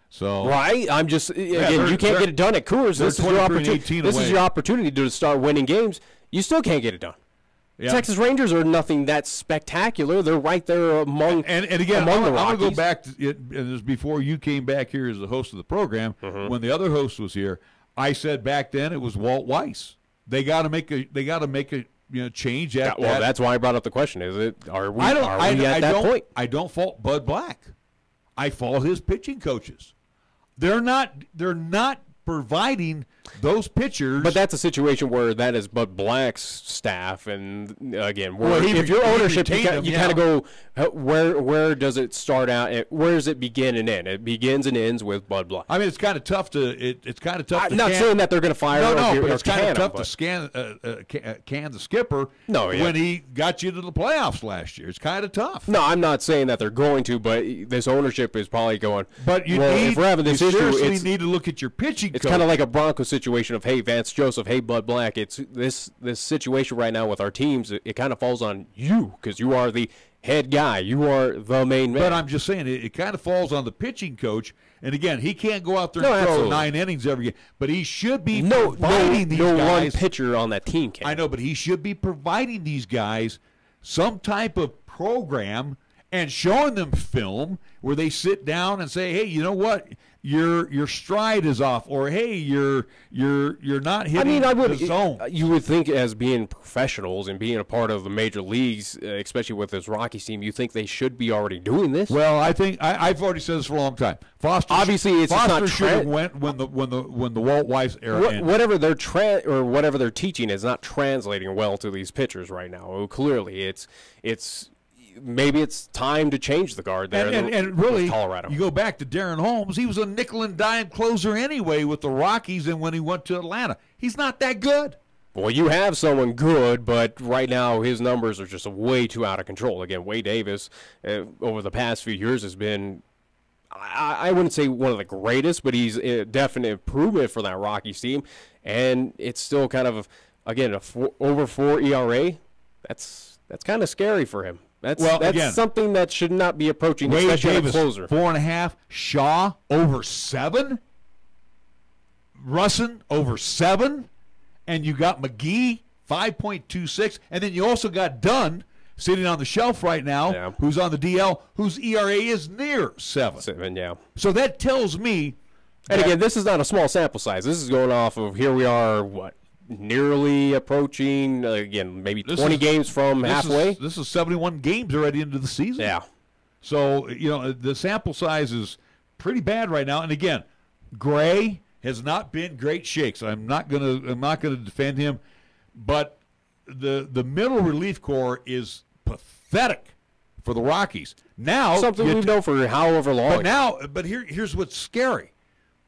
So right, I'm just again. You can't get it done at Coors. This is your opportunity. This is your opportunity to start winning games. You still can't get it done. Yeah. Texas Rangers are nothing that spectacular. They're right there among and again. Among I'm the going to go Rockies. back to it. And this was before you came back here as the host of the program. When the other host was here, I said back then it was Walt Weiss. They got to make a change at well, that's why I brought up the question. Is it are we at that point? I don't fault Bud Black. I fault his pitching coaches. They're not providing those pitchers. But that's a situation where that is Bud Black's staff, and again, if your ownership, you kind of go, where does it start out? Where does it begin and end? It begins and ends with Bud Black. I mean, it's kind of tough to. It's kind of tough. I'm not saying that they're going to fire. But it's kind of tough to can the skipper. When he got you to the playoffs last year, it's kind of tough. No, I'm not saying that they're going to, but this ownership is probably going. But if we're having this issue, seriously need to look at your pitching. It's kind of like a Bronco situation of, hey, Vance Joseph, hey, Bud Black. It's this situation right now with our teams. It kind of falls on you because you are the head guy. You are the main man. But I'm just saying it kind of falls on the pitching coach. And again, he can't go out there and throw 9 innings every game. But he should be providing these guys. No one pitcher on that team can. I know, but he should be providing these guys some type of program and showing them film where they sit down and say, hey, you know what? Your stride is off, or hey, you're not hitting the zone. You would think, as being professionals and being a part of the major leagues, especially with this Rockies team, you think they should be already doing this. Well, I think I've already said this for a long time. Foster should have went when the Walt Weiss era ended. Whatever they're teaching is not translating well to these pitchers right now. Well, clearly, it's. Maybe it's time to change the guard there. And really, Colorado. You go back to Darren Holmes. He was a nickel and dime closer anyway with the Rockies, and when he went to Atlanta, he's not that good. Well, you have someone good, but right now his numbers are just way too out of control. Again, Wade Davis over the past few years has been, I wouldn't say one of the greatest, but he's a definite improvement for that Rockies team, and it's still kind of, again, over 4 ERA. That's kind of scary for him. That's something that should not be approaching, Wade especially Davis, a closer. 4.5. Shaw over 7. Russin over 7. And you got McGee 5.26. And then you also got Dunn sitting on the shelf right now, who's on the DL, whose ERA is near 7. 7, yeah. So that tells me. And again, this is not a small sample size. This is going off of here we are, nearly approaching, again, maybe 20 games from halfway. This is 71 games already into the season. Yeah. So, the sample size is pretty bad right now. And again, Gray has not been great shakes. I'm not gonna defend him, but the middle relief corps is pathetic for the Rockies. Now something we've known for however long. But here's what's scary.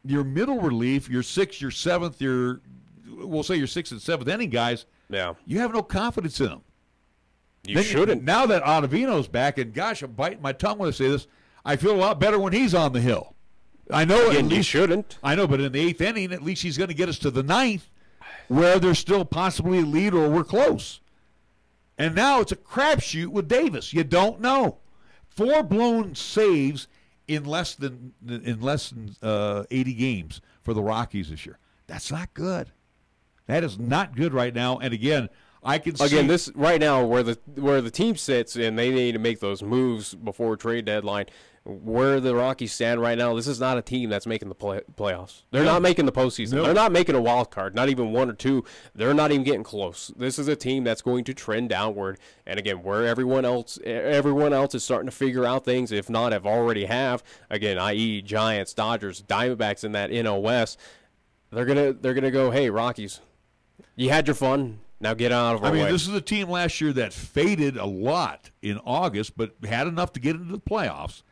Your middle relief, your 6th, your 7th, we'll say your 6th and 7th inning guys, you have no confidence in them. You shouldn't. Now that Ottavino's back, and gosh, I'm biting my tongue when I say this, I feel a lot better when he's on the hill. I know Again, you shouldn't. I know, but in the 8th inning, at least he's going to get us to the 9th, where there's still possibly a lead or we're close. And now it's a crapshoot with Davis. You don't know. 4 blown saves in less than 80 games for the Rockies this year. That's not good. That is not good right now. And again, I can see. Again, this right now where the team sits and they need to make those moves before trade deadline. Where the Rockies stand right now, this is not a team that's making the playoffs. They're not making the postseason. No. They're not making a wild card, not even 1 or 2. They're not even getting close. This is a team that's going to trend downward. And again, where everyone else is starting to figure out things, if not have already have, again, i.e. Giants, Dodgers, Diamondbacks in that NL West, they're gonna go, hey, Rockies, you had your fun. Now get out of our way. This is a team last year that faded a lot in August, but had enough to get into the playoffs.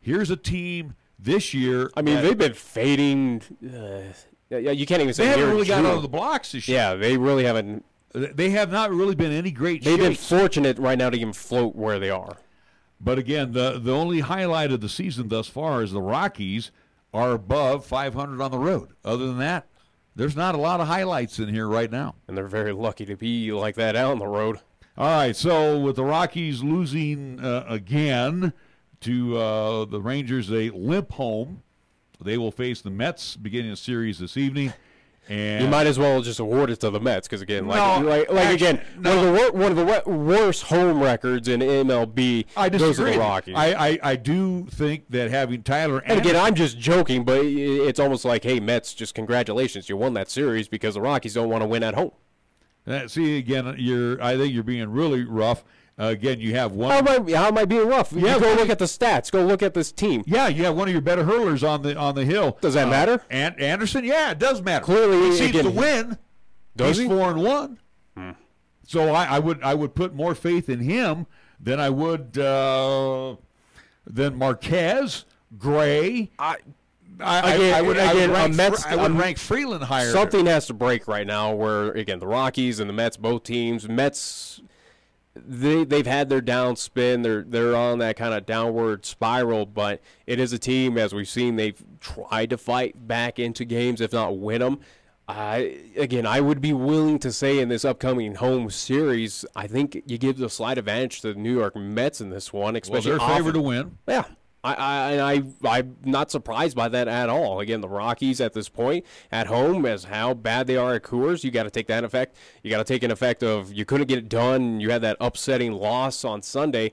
Here's a team this year. They've been fading. You can't even say they haven't really got out of the blocks this year. Yeah, they really haven't. They have not really been any great shape. They've been fortunate right now to even float where they are. But again, the only highlight of the season thus far is the Rockies are above 500 on the road. Other than that, there's not a lot of highlights in here right now. And they're very lucky to be like that out on the road. All right, so with the Rockies losing again to the Rangers, a limp home. They will face the Mets beginning a series this evening. And you might as well just award it to the Mets because, again, one of the worst home records in MLB goes to the Rockies. I do think that having Tyler and again, I'm just joking, but it's almost like, hey, Mets, just congratulations. You won that series because the Rockies don't want to win at home. See, again, I think you're being really rough. Again, you have one. How am I being rough? Yeah, go look at the stats. Go look at this team. Yeah, you have one of your better hurlers on the hill. Does that matter? And Anderson, yeah, it does matter. Clearly, he seems to win. Does He's he? 4-1. So I would put more faith in him than I would than Marquez, Gray. I would rank Freeland higher. Something has to break right now. Where again, the Rockies and the Mets, both teams, they've had their downspin. They're on that kind of downward spiral, but it is a team, as we've seen, they've tried to fight back into games, if not win them. I would be willing to say in this upcoming home series, I think you give the slight advantage to the New York Mets in this one, especially they're favored to win. Yeah. I'm not surprised by that at all. Again, the Rockies at this point at home, as how bad they are at Coors, you got to take that effect. You got to take an effect of you couldn't get it done. You had that upsetting loss on Sunday.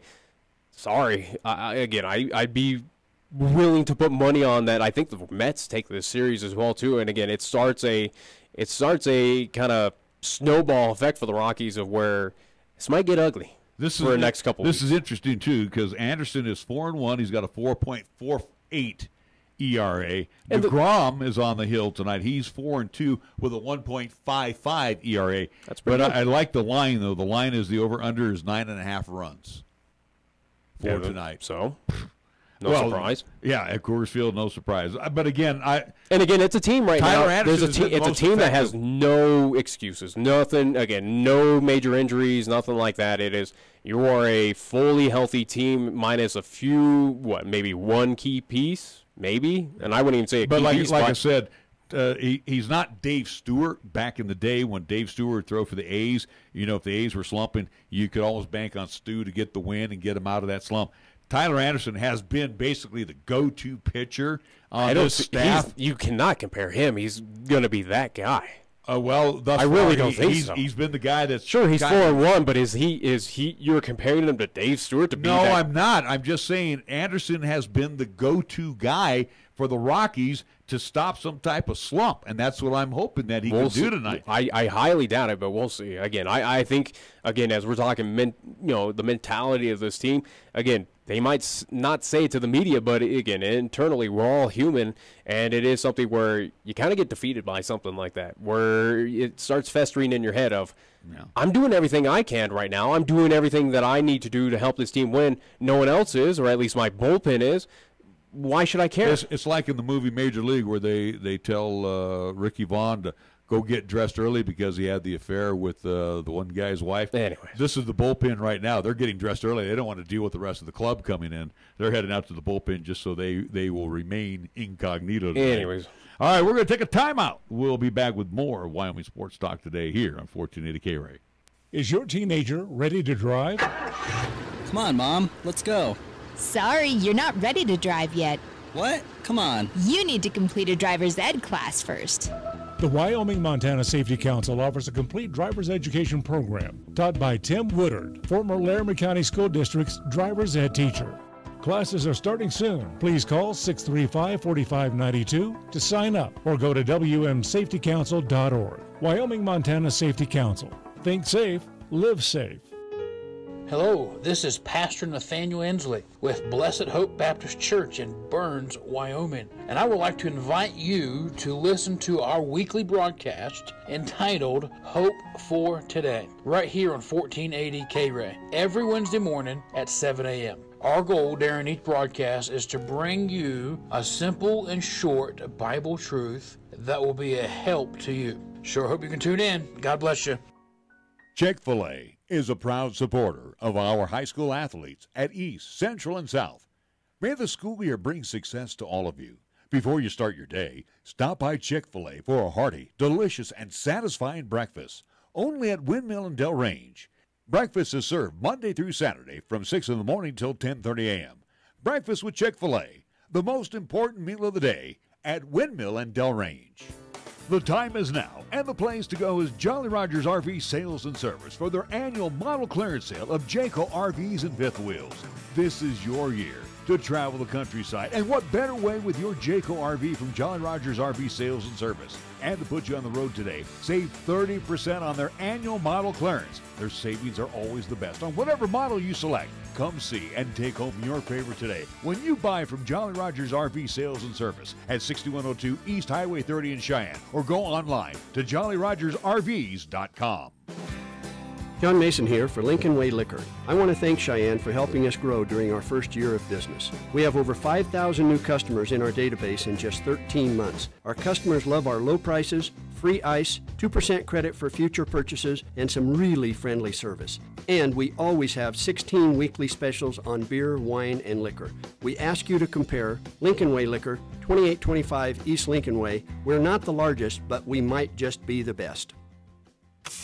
Sorry. I'd be willing to put money on that. I think the Mets take this series as well too. And again, it starts a kind of snowball effect for the Rockies of where this might get ugly. For the next couple weeks. This is interesting, too, because Anderson is 4-1. He's got a 4.48 ERA. DeGrom is on the hill tonight. He's 4-2 with a 1.55 ERA. That's pretty good. I like the line, though. The line is the over-under is 9.5 runs for tonight. So, surprise. Yeah, at Coors Field, no surprise. But again, it's a team right Tyler now. Anderson It's a team that has no excuses. Nothing. Again, no major injuries. Nothing like that. It is. You are a fully healthy team minus a few. Maybe one key piece. Maybe, and I wouldn't even say a key piece. Like I said, he's not Dave Stewart back in the day when Dave Stewart would throw for the A's. If the A's were slumping, you could always bank on Stu to get the win and get him out of that slump. Tyler Anderson has been basically the go-to pitcher on this staff. You cannot compare him. He's going to be that guy. I really don't think so. He's been the guy that's sure he's 4-1, but is he? You're comparing him to Dave Stewart to be? No, I'm not. I'm just saying Anderson has been the go-to guy for the Rockies to stop some type of slump, and that's what I'm hoping that he can do tonight. I highly doubt it, but we'll see. Again, I think as we're talking, the mentality of this team. Again, they might not say it to the media, but again, internally, we're all human, and it is something where you kind of get defeated by something like that, where it starts festering in your head of, I'm doing everything I can right now. I'm doing everything that I need to do to help this team win. No one else is, or at least my bullpen is. Why should I care? It's like in the movie Major League where they tell Ricky Vaughn to go get dressed early because he had the affair with the one guy's wife. Anyway, this is the bullpen right now. They're getting dressed early. They don't want to deal with the rest of the club coming in. They're heading out to the bullpen just so they will remain incognito today. Anyways. All right, we're going to take a timeout. We'll be back with more of Wyoming Sports Talk today here on 1480 K-Ray. Is your teenager ready to drive? Come on, Mom. Let's go. Sorry, you're not ready to drive yet. What? Come on. You need to complete a driver's ed class first. The Wyoming-Montana Safety Council offers a complete driver's education program taught by Tim Woodard, former Laramie County School District's driver's ed teacher. Classes are starting soon. Please call 635-4592 to sign up or go to wmsafetycouncil.org. Wyoming-Montana Safety Council. Think safe, live safe. Hello, this is Pastor Nathaniel Ensley with Blessed Hope Baptist Church in Burns, Wyoming, and I would like to invite you to listen to our weekly broadcast entitled Hope for Today, right here on 1480 K-Ray, every Wednesday morning at 7 a.m. Our goal during each broadcast is to bring you a simple and short Bible truth that will be a help to you. Sure hope you can tune in. God bless you. Chick-fil-A is a proud supporter of our high school athletes at East, Central, and South. May the school year bring success to all of you. Before you start your day, stop by Chick-fil-A for a hearty, delicious, and satisfying breakfast, only at Windmill and Del Range. Breakfast is served Monday through Saturday from 6 in the morning till 10:30 a.m. Breakfast with Chick-fil-A, the most important meal of the day at Windmill and Del Range. The time is now, and the place to go is Jolly Rogers RV Sales and Service for their annual model clearance sale of Jayco RVs and fifth wheels. This is your year to travel the countryside, and what better way with your Jayco RV from Jolly Rogers RV Sales and Service. And to put you on the road today, save 30% on their annual model clearance. Their savings are always the best on whatever model you select. Come see and take home your favorite today when you buy from Jolly Rogers RV Sales and Service at 6102 East Highway 30 in Cheyenne, or go online to jollyrogersrvs.com. John Mason here for Lincoln Way Liquor. I want to thank Cheyenne for helping us grow during our first year of business. We have over 5,000 new customers in our database in just 13 months. Our customers love our low prices, free ice, 2% credit for future purchases, and some really friendly service. And we always have 16 weekly specials on beer, wine, and liquor. We ask you to compare Lincoln Way Liquor, 2825 East Lincoln Way. We're not the largest, but we might just be the best.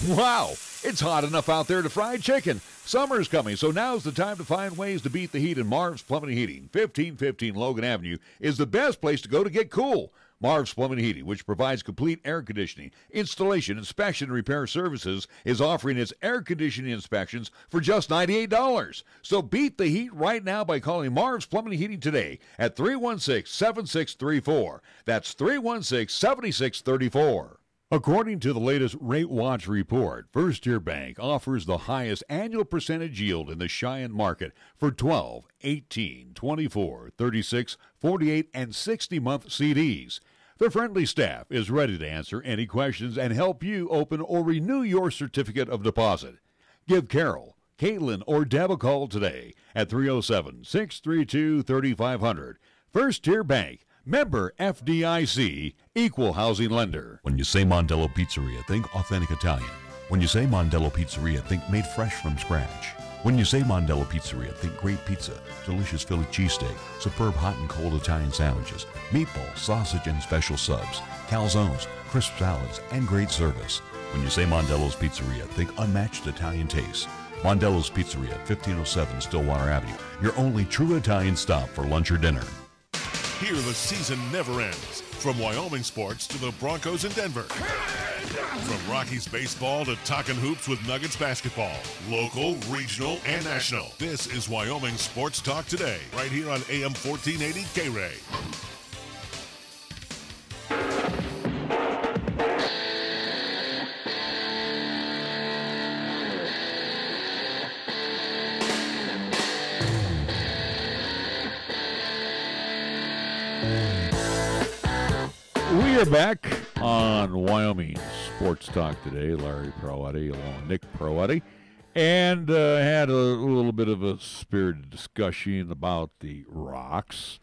Wow, it's hot enough out there to fry chicken. Summer's coming, so now's the time to find ways to beat the heat, and Marv's Plumbing and Heating, 1515 Logan Avenue, is the best place to go to get cool. Marv's Plumbing and Heating, which provides complete air conditioning, installation, inspection, and repair services, is offering its air conditioning inspections for just $98. So beat the heat right now by calling Marv's Plumbing and Heating today at 316-7634. That's 316-7634. According to the latest Rate Watch report, First Year Bank offers the highest annual percentage yield in the Cheyenne market for 12, 18, 24, 36, 48, and 60-month CDs. Their friendly staff is ready to answer any questions and help you open or renew your certificate of deposit. Give Carol, Caitlin, or Deb a call today at 307-632-3500. First Year Bank. Member FDIC, Equal Housing Lender. When you say Mondello Pizzeria, think authentic Italian. When you say Mondello Pizzeria, think made fresh from scratch. When you say Mondello Pizzeria, think great pizza, delicious Philly cheesesteak, superb hot and cold Italian sandwiches, meatballs, sausage, and special subs, calzones, crisp salads, and great service. When you say Mondello's Pizzeria, think unmatched Italian taste. Mondello's Pizzeria, 1507 Stillwater Avenue, your only true Italian stop for lunch or dinner. Here the season never ends. From Wyoming sports to the Broncos in Denver. From Rockies baseball to talking hoops with Nuggets basketball. Local, regional, and national. This is Wyoming Sports Talk Today, right here on AM 1480 K-Ray. We are back on Wyoming Sports Talk Today. Larry Proetti along with Nick Proetti. And had a little bit of a spirited discussion about the rocks.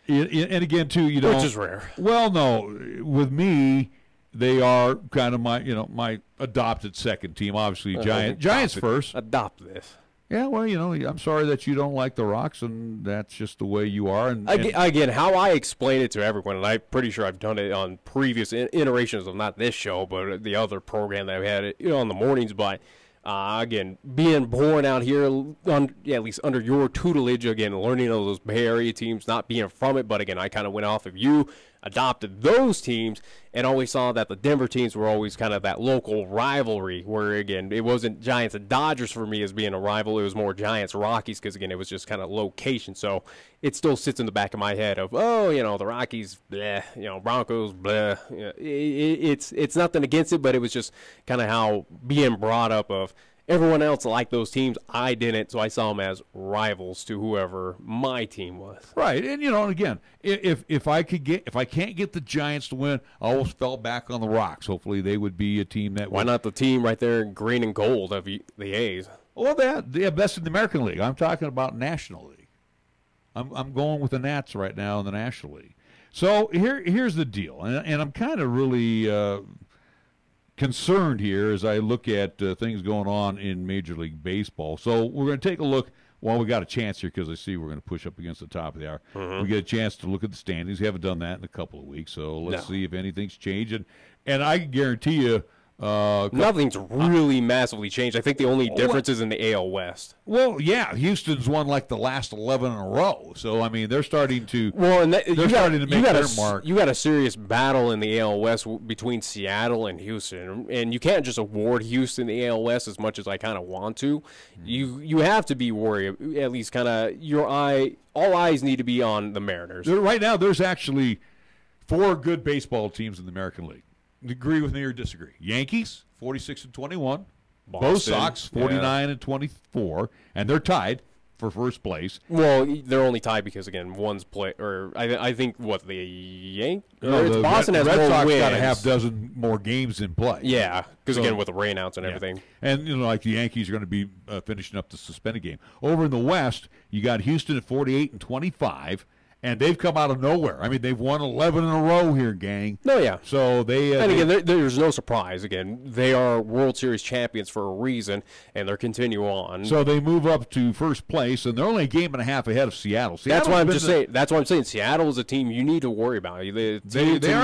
And again, too, you know. Which is rare. Well, no. With me, they are kind of my adopted second team. Obviously, Giants first. Adopt this. Yeah, well, I'm sorry that you don't like the Rocks, and that's just the way you are. And again, how I explain it to everyone, and I'm pretty sure I've done it on previous iterations of not this show, but the other program that I've had it, on the mornings. But again, being born out here, at least under your tutelage, again, learning of those Bay Area teams, not being from it, but again, I kind of went off of you. adopted those teams and always saw that the Denver teams were always kind of that local rivalry where, again, it wasn't Giants and Dodgers for me as being a rival. It was more Giants-Rockies because, again, it was just kind of location. So it still sits in the back of my head of, the Rockies, bleh, Broncos, bleh. It's nothing against it, but it was just kind of how being brought up of everyone else liked those teams. I didn't, so I saw them as rivals to whoever my team was. Right, and again, if I can't get the Giants to win, I always fell back on the Rocks. Hopefully, they would be a team that. Why not the team right there in green and gold of the A's? Well, they're best in the American League. I'm talking about National League. I'm going with the Nats right now in the National League. So here's the deal, and I'm kind of really. Concerned here as I look at things going on in Major League Baseball. So we're going to take a look while we got a chance here because I see we're going to push up against the top of the hour. Mm-hmm. We get a chance to look at the standings. We haven't done that in a couple of weeks, so let's see if anything's changed. And I can guarantee you nothing's really massively changed. I think the only difference is in the AL West. Well, yeah, Houston's won like the last 11 in a row. So I mean, they're starting to. Well, and they're starting to make their mark. You got a serious battle in the AL West between Seattle and Houston, and you can't just award Houston the AL West as much as I kind of want to. You have to be worried. At least kind of all eyes need to be on the Mariners. Right now, there's actually 4 good baseball teams in the American League. Agree with me or disagree? Yankees 46-21, Bo Sox 49-24, and they're tied for first place. Well, they're only tied because again, one's play, or I think what the Boston has Red Sox wins. got a half dozen more games in play. Yeah, because again with the rainouts and everything, and like the Yankees are going to be finishing up the suspended game. Over in the West, you got Houston at 48-25. And they've come out of nowhere. I mean, they've won 11 in a row here, gang. No, yeah. So they. And again, there's no surprise. Again, they are World Series champions for a reason, and they're continuing on. So they move up to first place, and they're only a game and a half ahead of Seattle. That's why I'm just saying. That's why I'm saying Seattle is a team you need to worry about. They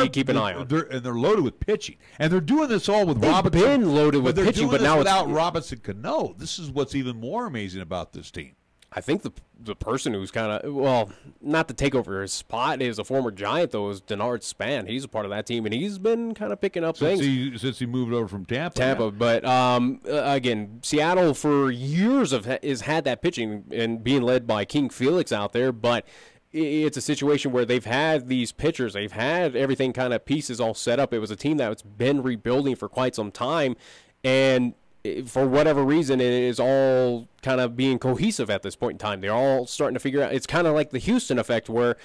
keep an eye on. They're loaded with pitching, and they're doing this all with Robinson. They've been loaded with pitching, but now without Robinson Cano. This is what's even more amazing about this team. I think the person who's kind of, not to take over his spot is a former Giant, though, is Denard Span. He's a part of that team, and he's been kind of picking up things. Since he moved over from Tampa. Yeah. But, again, Seattle for years has had that pitching and being led by King Felix out there, but it's a situation where they've had these pitchers. They've had everything kind of pieces all set up. It was a team that's been rebuilding for quite some time, and for whatever reason, it is all kind of being cohesive at this point in time. They're all starting to figure out. It's kind of like the Houston effect where,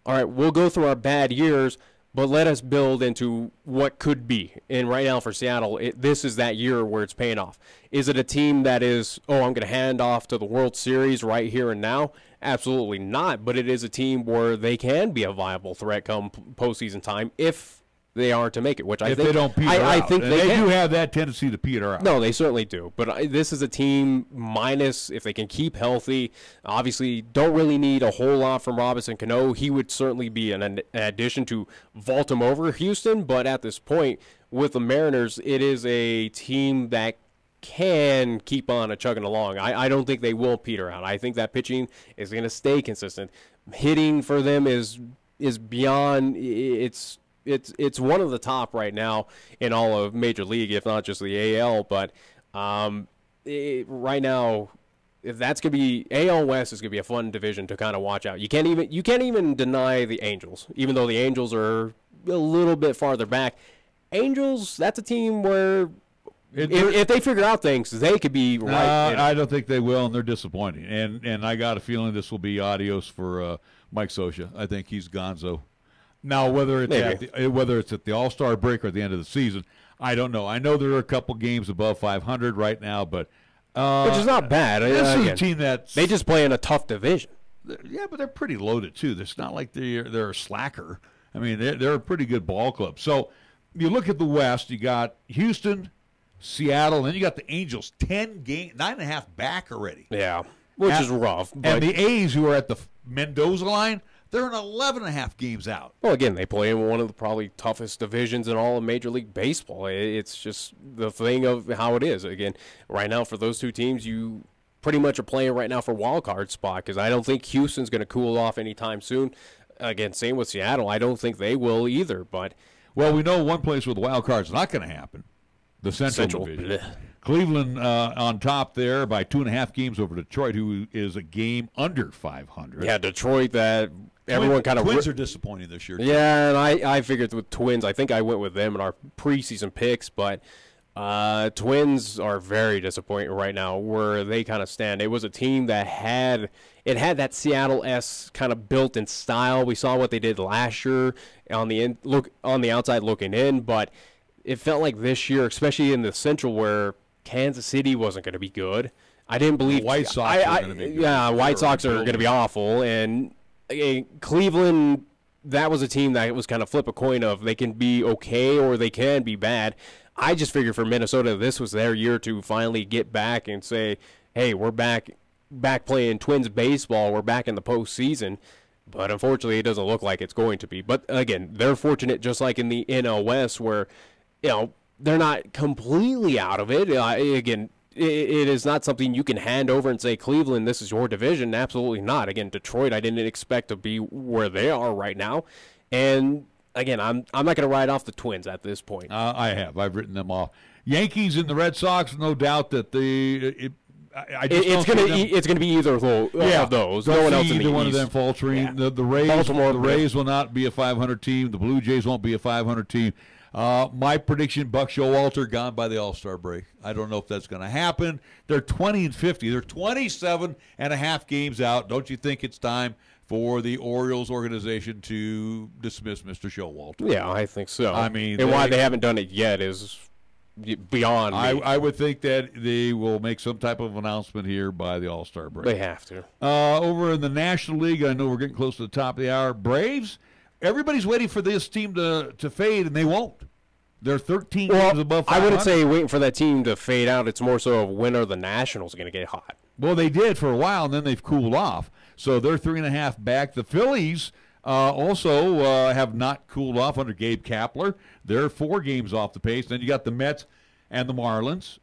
all right, we'll go through our bad years, but let us build into what could be. And right now for Seattle, this is that year where it's paying off. Is it a team that is, I'm going to hand off to the World Series right here and now? Absolutely not. But it is a team where they can be a viable threat come postseason time if they are to make it, which I think they don't peter out. I think they do have that tendency to peter out. No, they certainly do. But this is a team minus if they can keep healthy. Obviously, don't really need a whole lot from Robinson Cano. He would certainly be an addition to vault him over Houston. But at this point, with the Mariners, it is a team that can keep on chugging along. I don't think they will peter out. I think that pitching is going to stay consistent. Hitting for them is beyond It's one of the top right now in all of Major League, if not just the AL. But right now, if that's going to be AL West, is going to be a fun division to kind of watch out. You can't even deny the Angels, even though the Angels are a little bit farther back. Angels, that's a team where if they figure out things, they could be right. I don't think they will, and they're disappointing. And I got a feeling this will be adios for Mike Scioscia. I think he's gonzo. Now, whether it's at the All-Star break or at the end of the season, I don't know. I know there are a couple games above 500 right now, but which is not bad. This is a team they just play in a tough division. Yeah, but they're pretty loaded too. It's not like they're a slacker. I mean, they're a pretty good ball club. So you look at the West. You got Houston, Seattle, and then you got the Angels. 9.5 back already. Yeah, which is rough. And the A's, who are at the Mendoza line, they're in 11.5 games out. Well, again, they play in one of the probably toughest divisions in all of Major League Baseball. It's just the thing of how it is. Again, right now for those two teams, you pretty much are playing right now for wild card spot because I don't think Houston's going to cool off anytime soon. again, same with Seattle. I don't think they will either. But well, we know one place where the wild card's not going to happen. The Central Division. Bleh. Cleveland on top there by 2.5 games over Detroit, who is a game under 500. Yeah, Detroit, that everyone kind of... Twins are disappointing this year, too. Yeah, and I figured with Twins, I think I went with them in our preseason picks, but Twins are very disappointing right now where they kind of stand. It was a team that had that Seattle-esque kind of built-in style. We saw what they did last year on the outside looking in, but it felt like this year, especially in the Central where Kansas City wasn't going to be good. I didn't believe White Sox are going to be good. Yeah, White Sox are going to be awful, and Cleveland, that was a team that was kind of flip a coin of they can be okay or they can be bad. I just figured for Minnesota this was their year to finally get back and say, hey, we're back playing Twins baseball. We're back in the postseason. But unfortunately, it doesn't look like it's going to be. But again, they're fortunate, just like in the NL West, where they're not completely out of it. Again, it is not something you can hand over and say, Cleveland, this is your division. Absolutely not. Again, Detroit, I didn't expect to be where they are right now. And again, I'm not going to write off the Twins at this point. I've written them off. Yankees and the Red Sox, no doubt that it's going to be either of those. No one else in the either one East. of them faltering. Yeah. The Rays will not be a 500 team. The Blue Jays won't be a 500 team. My prediction: Buck Showalter gone by the All-Star break. I don't know if that's going to happen. They're 20-50. They're 27.5 games out. Don't you think it's time for the Orioles organization to dismiss Mr. Showalter? Yeah, I think so. I mean, and why they haven't done it yet is beyond me. I would think that they will make some type of announcement here by the All-Star break. They have to. Over in the National League, I know we're getting close to the top of the hour. Braves. Everybody's waiting for this team to fade, and they won't. They're 13 games above 500. I wouldn't say waiting for that team to fade out. It's more so of when are the Nationals going to get hot. Well, they did for a while, and then they've cooled off. So they're 3.5 back. The Phillies also have not cooled off under Gabe Kapler. They're 4 games off the pace. Then you got the Mets and the Marlins.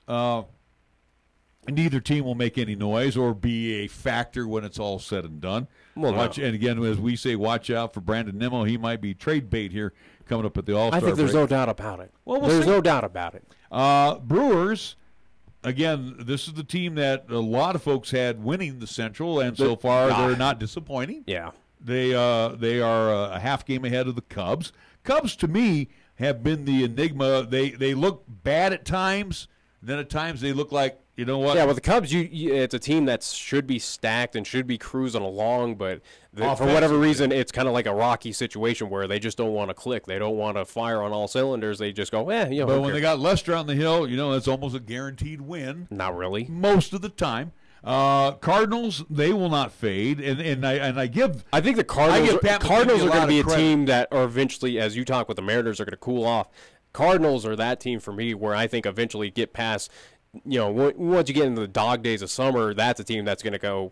Neither team will make any noise or be a factor when it's all said and done. Well, And again, as we say, watch out for Brandon Nimmo. He might be trade bait here coming up at the All-Star I think there's break. no doubt about it. Well, there's see. no doubt about it. Brewers, again, this is the team that a lot of folks had winning the Central, and so far they're not disappointing. Yeah. They are a half game ahead of the Cubs. Cubs, to me, have been the enigma. They look bad at times. Then at times they look like, you know what? Yeah, well, the Cubs, it's a team that should be stacked and should be cruising along, but for whatever reason, it's kind of like a rocky situation where they just don't want to click. They don't want to fire on all cylinders. They just go, But when they got Lester on the hill, it's almost a guaranteed win. Not really. Most of the time. Cardinals, they will not fade, I think the Cardinals are going to be a team that are eventually, as you talk with the Mariners, are going to cool off. Cardinals are that team for me where I think eventually get past, once you get into the dog days of summer, that's a team that's going to go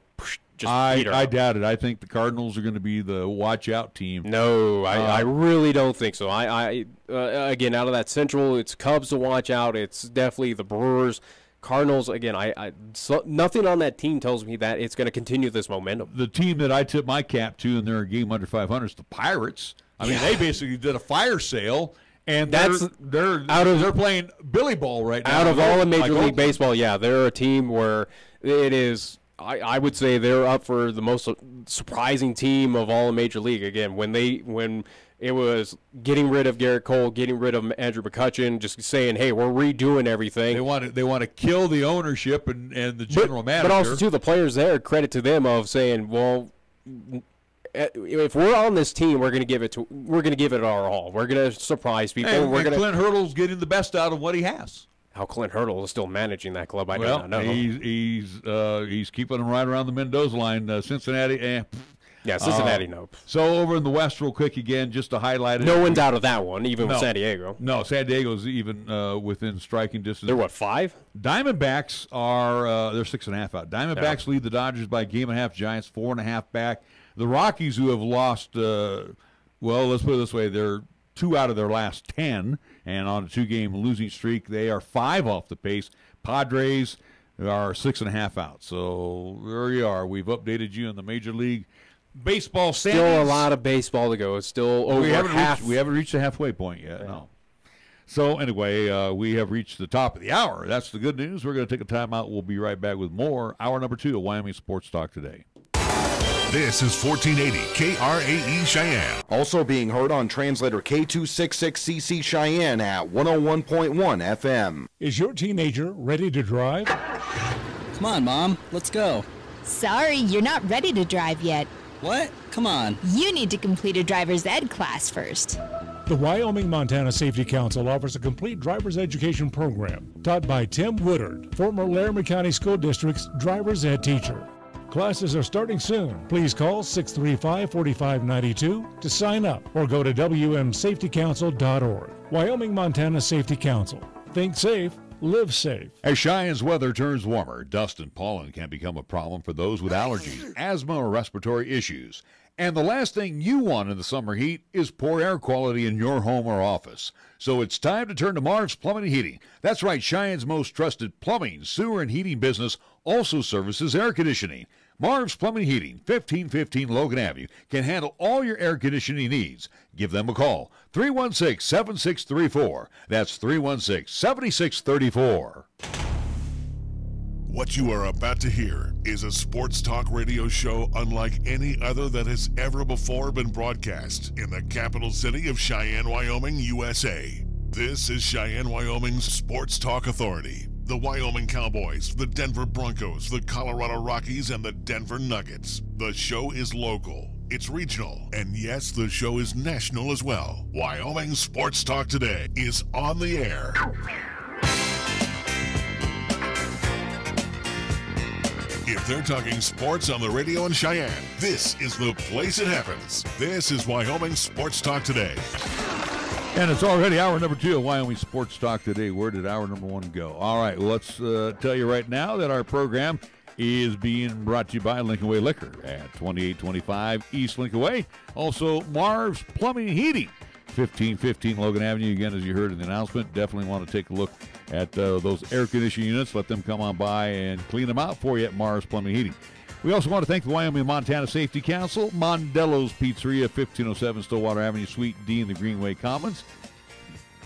just I doubt it. I think the Cardinals are going to be the watch-out team. No, I really don't think so. Again, out of that Central, it's Cubs to watch out. It's definitely the Brewers. Cardinals, again, nothing on that team tells me that it's going to continue this momentum. The team that I tip my cap to, and they're a game under 500, is the Pirates. I mean, they basically did a fire sale. And they're playing Billy Ball right now. Out of all of Major League Baseball, yeah, they're a team where it is. I would say they're up for the most surprising team of all of Major League. Again, when it was getting rid of Garrett Cole, getting rid of Andrew McCutchen, just saying, "Hey, we're redoing everything." They want to kill the ownership and the general manager. But also too, the players there, credit to them of saying, "Well, if we're on this team, we're going to give it our all. We're going to surprise people." And Clint Hurdle's getting the best out of what he has. How Clint Hurdle is still managing that club, I do not know. He's keeping them right around the Mendoza line. Cincinnati, Yeah, Cincinnati, nope. So over in the West, real quick again, just to highlight it. No one's out of that one, even with San Diego. No, San Diego's even within striking distance. They're what, 5? Diamondbacks are they're 6.5 out. Diamondbacks lead the Dodgers by a game and a half. Giants 4.5 back. The Rockies, who have lost, let's put it this way, they're 2 out of their last 10, and on a 2-game losing streak, they are 5 off the pace. Padres are 6.5 out. So there you are. We've updated you in the Major League baseball standings. Still a lot of baseball to go. It's still over half. We haven't reached the halfway point yet, no. So, anyway, we have reached the top of the hour. That's the good news. We're going to take a timeout. We'll be right back with more. Hour number 2 of Wyoming Sports Talk today. This is 1480 KRAE Cheyenne. Also being heard on translator K266CC Cheyenne at 101.1 FM. Is your teenager ready to drive? Come on, Mom. Let's go. Sorry, you're not ready to drive yet. What? Come on. You need to complete a driver's ed class first. The Wyoming-Montana Safety Council offers a complete driver's education program taught by Tim Woodard, former Laramie County School District's driver's ed teacher. Classes are starting soon. Please call 635-4592 to sign up or go to wmsafetycouncil.org. Wyoming-Montana Safety Council. Think safe. Live safe. As Cheyenne's weather turns warmer, dust and pollen can become a problem for those with allergies, asthma, or respiratory issues. And the last thing you want in the summer heat is poor air quality in your home or office. So it's time to turn to Marv's Plumbing and Heating. That's right, Cheyenne's most trusted plumbing, sewer, and heating business also services air conditioning. Marv's Plumbing and Heating, 1515 Logan Avenue, can handle all your air conditioning needs. Give them a call, 316-7634. That's 316-7634. What you are about to hear is a sports talk radio show unlike any other that has ever before been broadcast in the capital city of Cheyenne, Wyoming, USA. This is Cheyenne, Wyoming's Sports Talk Authority. The Wyoming Cowboys, the Denver Broncos, the Colorado Rockies, and the Denver Nuggets. The show is local, it's regional, and yes, the show is national as well. Wyoming Sports Talk Today is on the air. If they're talking sports on the radio in Cheyenne, this is the place it happens. This is Wyoming Sports Talk Today. And it's already hour number 2 of Wyoming Sports Talk Today. Where did hour number 1 go? All right, let's tell you right now that our program is being brought to you by Lincoln Way Liquor at 2825 East Lincoln Way. Also, Marv's Plumbing and Heating, 1515 Logan Avenue. Again, as you heard in the announcement, definitely want to take a look at those air conditioning units. Let them come on by and clean them out for you at Marv's Plumbing and Heating. We also want to thank the Wyoming-Montana Safety Council, Mondello's Pizzeria, 1507 Stillwater Avenue, Suite D in the Greenway Commons.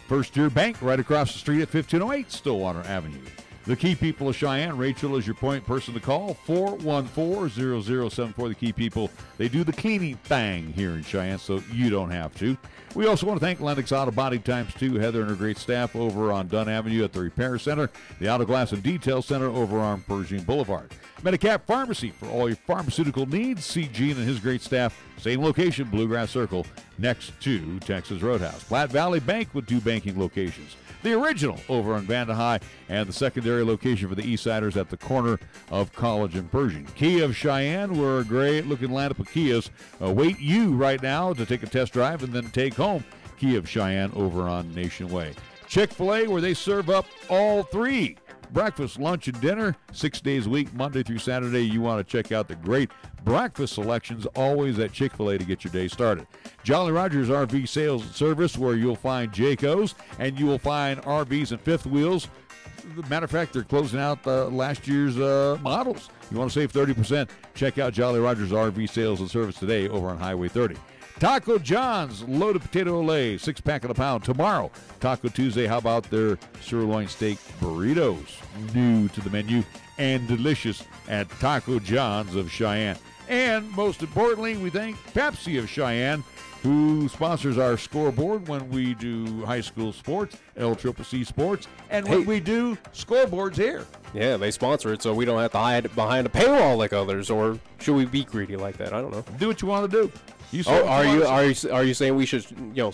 First Year Bank right across the street at 1508 Stillwater Avenue. The Key People of Cheyenne, Rachel is your point person to call, 414-0074. The Key People, they do the cleaning thing here in Cheyenne, so you don't have to. We also want to thank Lennox Auto Body Times 2, Heather and her great staff over on Dunn Avenue at the Repair Center, the Auto Glass and Detail Center over on Pershing Boulevard. Medicap Pharmacy for all your pharmaceutical needs. See Gene and his great staff. Same location, Bluegrass Circle, next to Texas Roadhouse. Platte Valley Bank with 2 banking locations. The original over on Vanda High, and the secondary location for the Eastsiders at the corner of College and Pershing. Kia of Cheyenne, we're a great-looking lineup of Kias. Await you right now to take a test drive and then take home Kia of Cheyenne over on Nation Way. Chick-fil-A, where they serve up all 3. Breakfast, lunch, and dinner, 6 days a week, Monday through Saturday. You want to check out the great breakfast selections always at Chick-fil-A to get your day started. Jolly Rogers RV Sales and Service, where you'll find Jayco's and you will find RVs and fifth wheels. Matter of fact, they're closing out last year's models. You want to save 30%? Check out Jolly Rogers RV Sales and Service today over on Highway 30. Taco John's loaded potato olay, 6-pack at a pound. Tomorrow, Taco Tuesday. How about their sirloin steak burritos? New to the menu and delicious at Taco John's of Cheyenne. And most importantly, we thank Pepsi of Cheyenne, who sponsors our scoreboard when we do high school sports, LCCC sports, and when we do scoreboards here. Yeah, they sponsor it, so we don't have to hide behind a paywall like others. Or should we be greedy like that? I don't know. Do what you want to do. Are you saying we should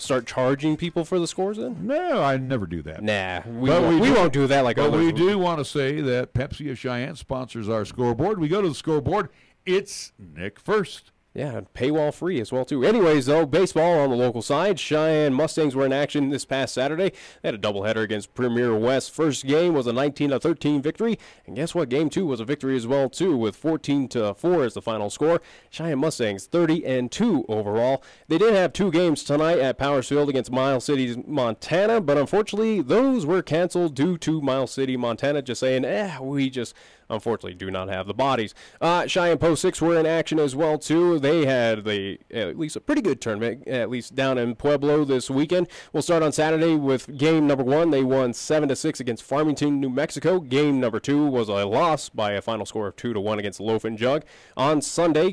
start charging people for the scores then? No, I never do that. Nah, we won't do that like others. But we do want to say that Pepsi of Cheyenne sponsors our scoreboard. We go to the scoreboard. It's Nick first. Yeah, paywall free as well, too. Anyways, though, baseball on the local side. Cheyenne Mustangs were in action this past Saturday. They had a doubleheader against Premier West. First game was a 19-13 victory. And guess what? Game 2 was a victory as well, too, with 14-4 as the final score. Cheyenne Mustangs 30-2 overall. They did have 2 games tonight at Powers Field against Miles City, Montana, but unfortunately, those were canceled due to Miles City, Montana just saying, unfortunately do not have the bodies. Cheyenne Post 6 were in action as well, too. They had at least a pretty good tournament, at least down in Pueblo this weekend. We'll start on Saturday with game number 1. They won 7-6 against Farmington, New Mexico. Game number 2 was a loss by a final score of 2-1 against Loaf and Jug. On Sunday,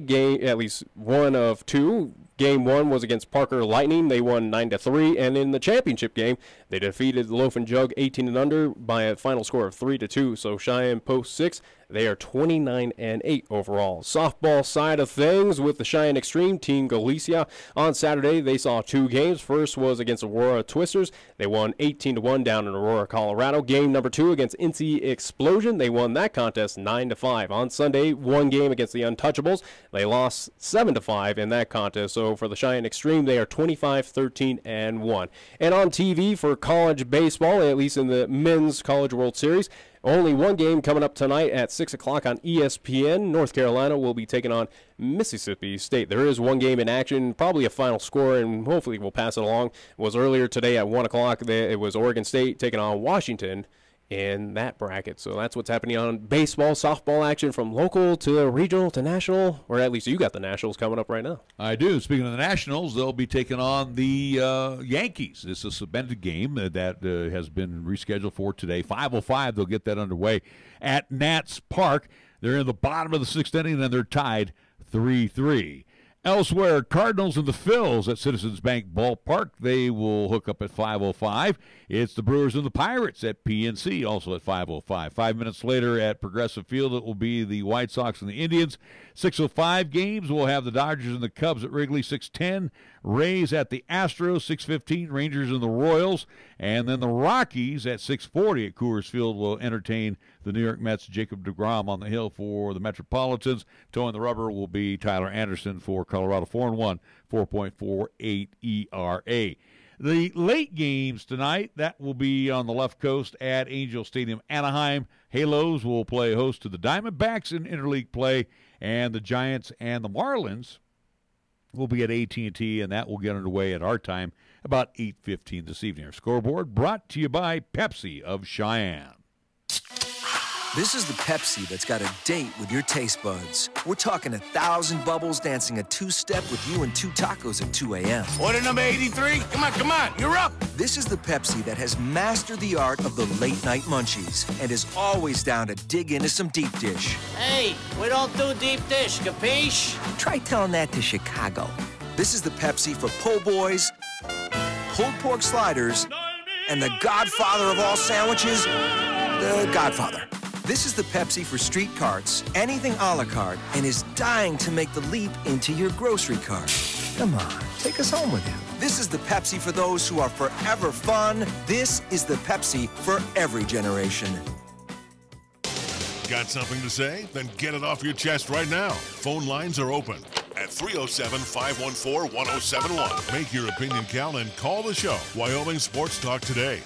at least one of 2. Game 1 was against Parker Lightning. They won 9-3, and in the championship game, they defeated Loaf and Jug 18 and under by a final score of 3-2. So Cheyenne Post 6, they are 29-8 overall. Softball side of things with the Cheyenne Extreme Team Galicia. On Saturday, they saw 2 games. First was against Aurora Twisters. They won 18-1 down in Aurora, Colorado. Game number 2 against Incy Explosion. They won that contest 9-5. On Sunday, 1 game against the Untouchables. They lost 7-5 in that contest. So for the Cheyenne Extreme, they are 25-13-1. And on TV for college baseball, at least in the Men's College World Series, only 1 game coming up tonight at 6 o'clock on ESPN. North Carolina will be taking on Mississippi State. There is 1 game in action, probably a final score, and hopefully we'll pass it along. It was earlier today at 1 o'clock. It was Oregon State taking on Washington in that bracket. So that's what's happening on baseball, softball action from local to regional to national, or at least you got the Nationals coming up right now. I do. Speaking of the Nationals, they'll be taking on the Yankees. This is a suspended game that has been rescheduled for today. 5:05, they'll get that underway at Nats Park. They're in the bottom of the 6th inning, and they're tied 3-3. Elsewhere, Cardinals and the Phils at Citizens Bank Ballpark. They will hook up at 5:05. It's the Brewers and the Pirates at PNC, also at 5:05. 5 minutes later at Progressive Field, it will be the White Sox and the Indians. 6:05 games, we'll have the Dodgers and the Cubs at Wrigley. 6:10, Rays at the Astros. 6:15, Rangers and the Royals. And then the Rockies at 6:40 at Coors Field will entertain the New York Mets. Jacob deGrom on the hill for the Metropolitans. Towing the rubber will be Tyler Anderson for Colorado. 4-1, 4.48 ERA. The late games tonight, that will be on the left coast at Angel Stadium, Anaheim. Halos will play host to the Diamondbacks in interleague play, and the Giants and the Marlins will be at AT&T, and that will get underway at our time about 8:15 this evening. Our scoreboard brought to you by Pepsi of Cheyenne. This is the Pepsi that's got a date with your taste buds. We're talking 1,000 bubbles dancing a 2-step with you and 2 tacos at 2 a.m. Order number 83? Come on, you're up! This is the Pepsi that has mastered the art of the late-night munchies and is always down to dig into some deep dish. Hey, we don't do deep dish, capiche? Try telling that to Chicago. This is the Pepsi for po' boys, pulled pork sliders, and the godfather of all sandwiches, the Godfather. This is the Pepsi for street carts, anything a la carte, and is dying to make the leap into your grocery cart. Come on, take us home with you. This is the Pepsi for those who are forever fun. This is the Pepsi for every generation. Got something to say? Then get it off your chest right now. Phone lines are open at 307-514-1071. Make your opinion count and call the show. Wyoming Sports Talk today.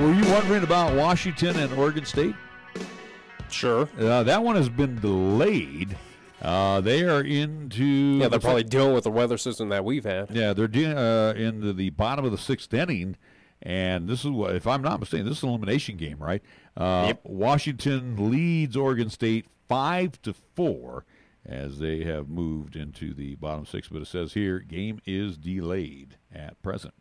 Were you wondering about Washington and Oregon State? Sure. That one has been delayed. They are into... Yeah, they're probably dealing with the weather system that we've had. Yeah, they're into the bottom of the 6th inning, and this is what, if I'm not mistaken, this is an elimination game, right? Yep. Washington leads Oregon State 5-4 as they have moved into the bottom 6, but it says here, game is delayed at present.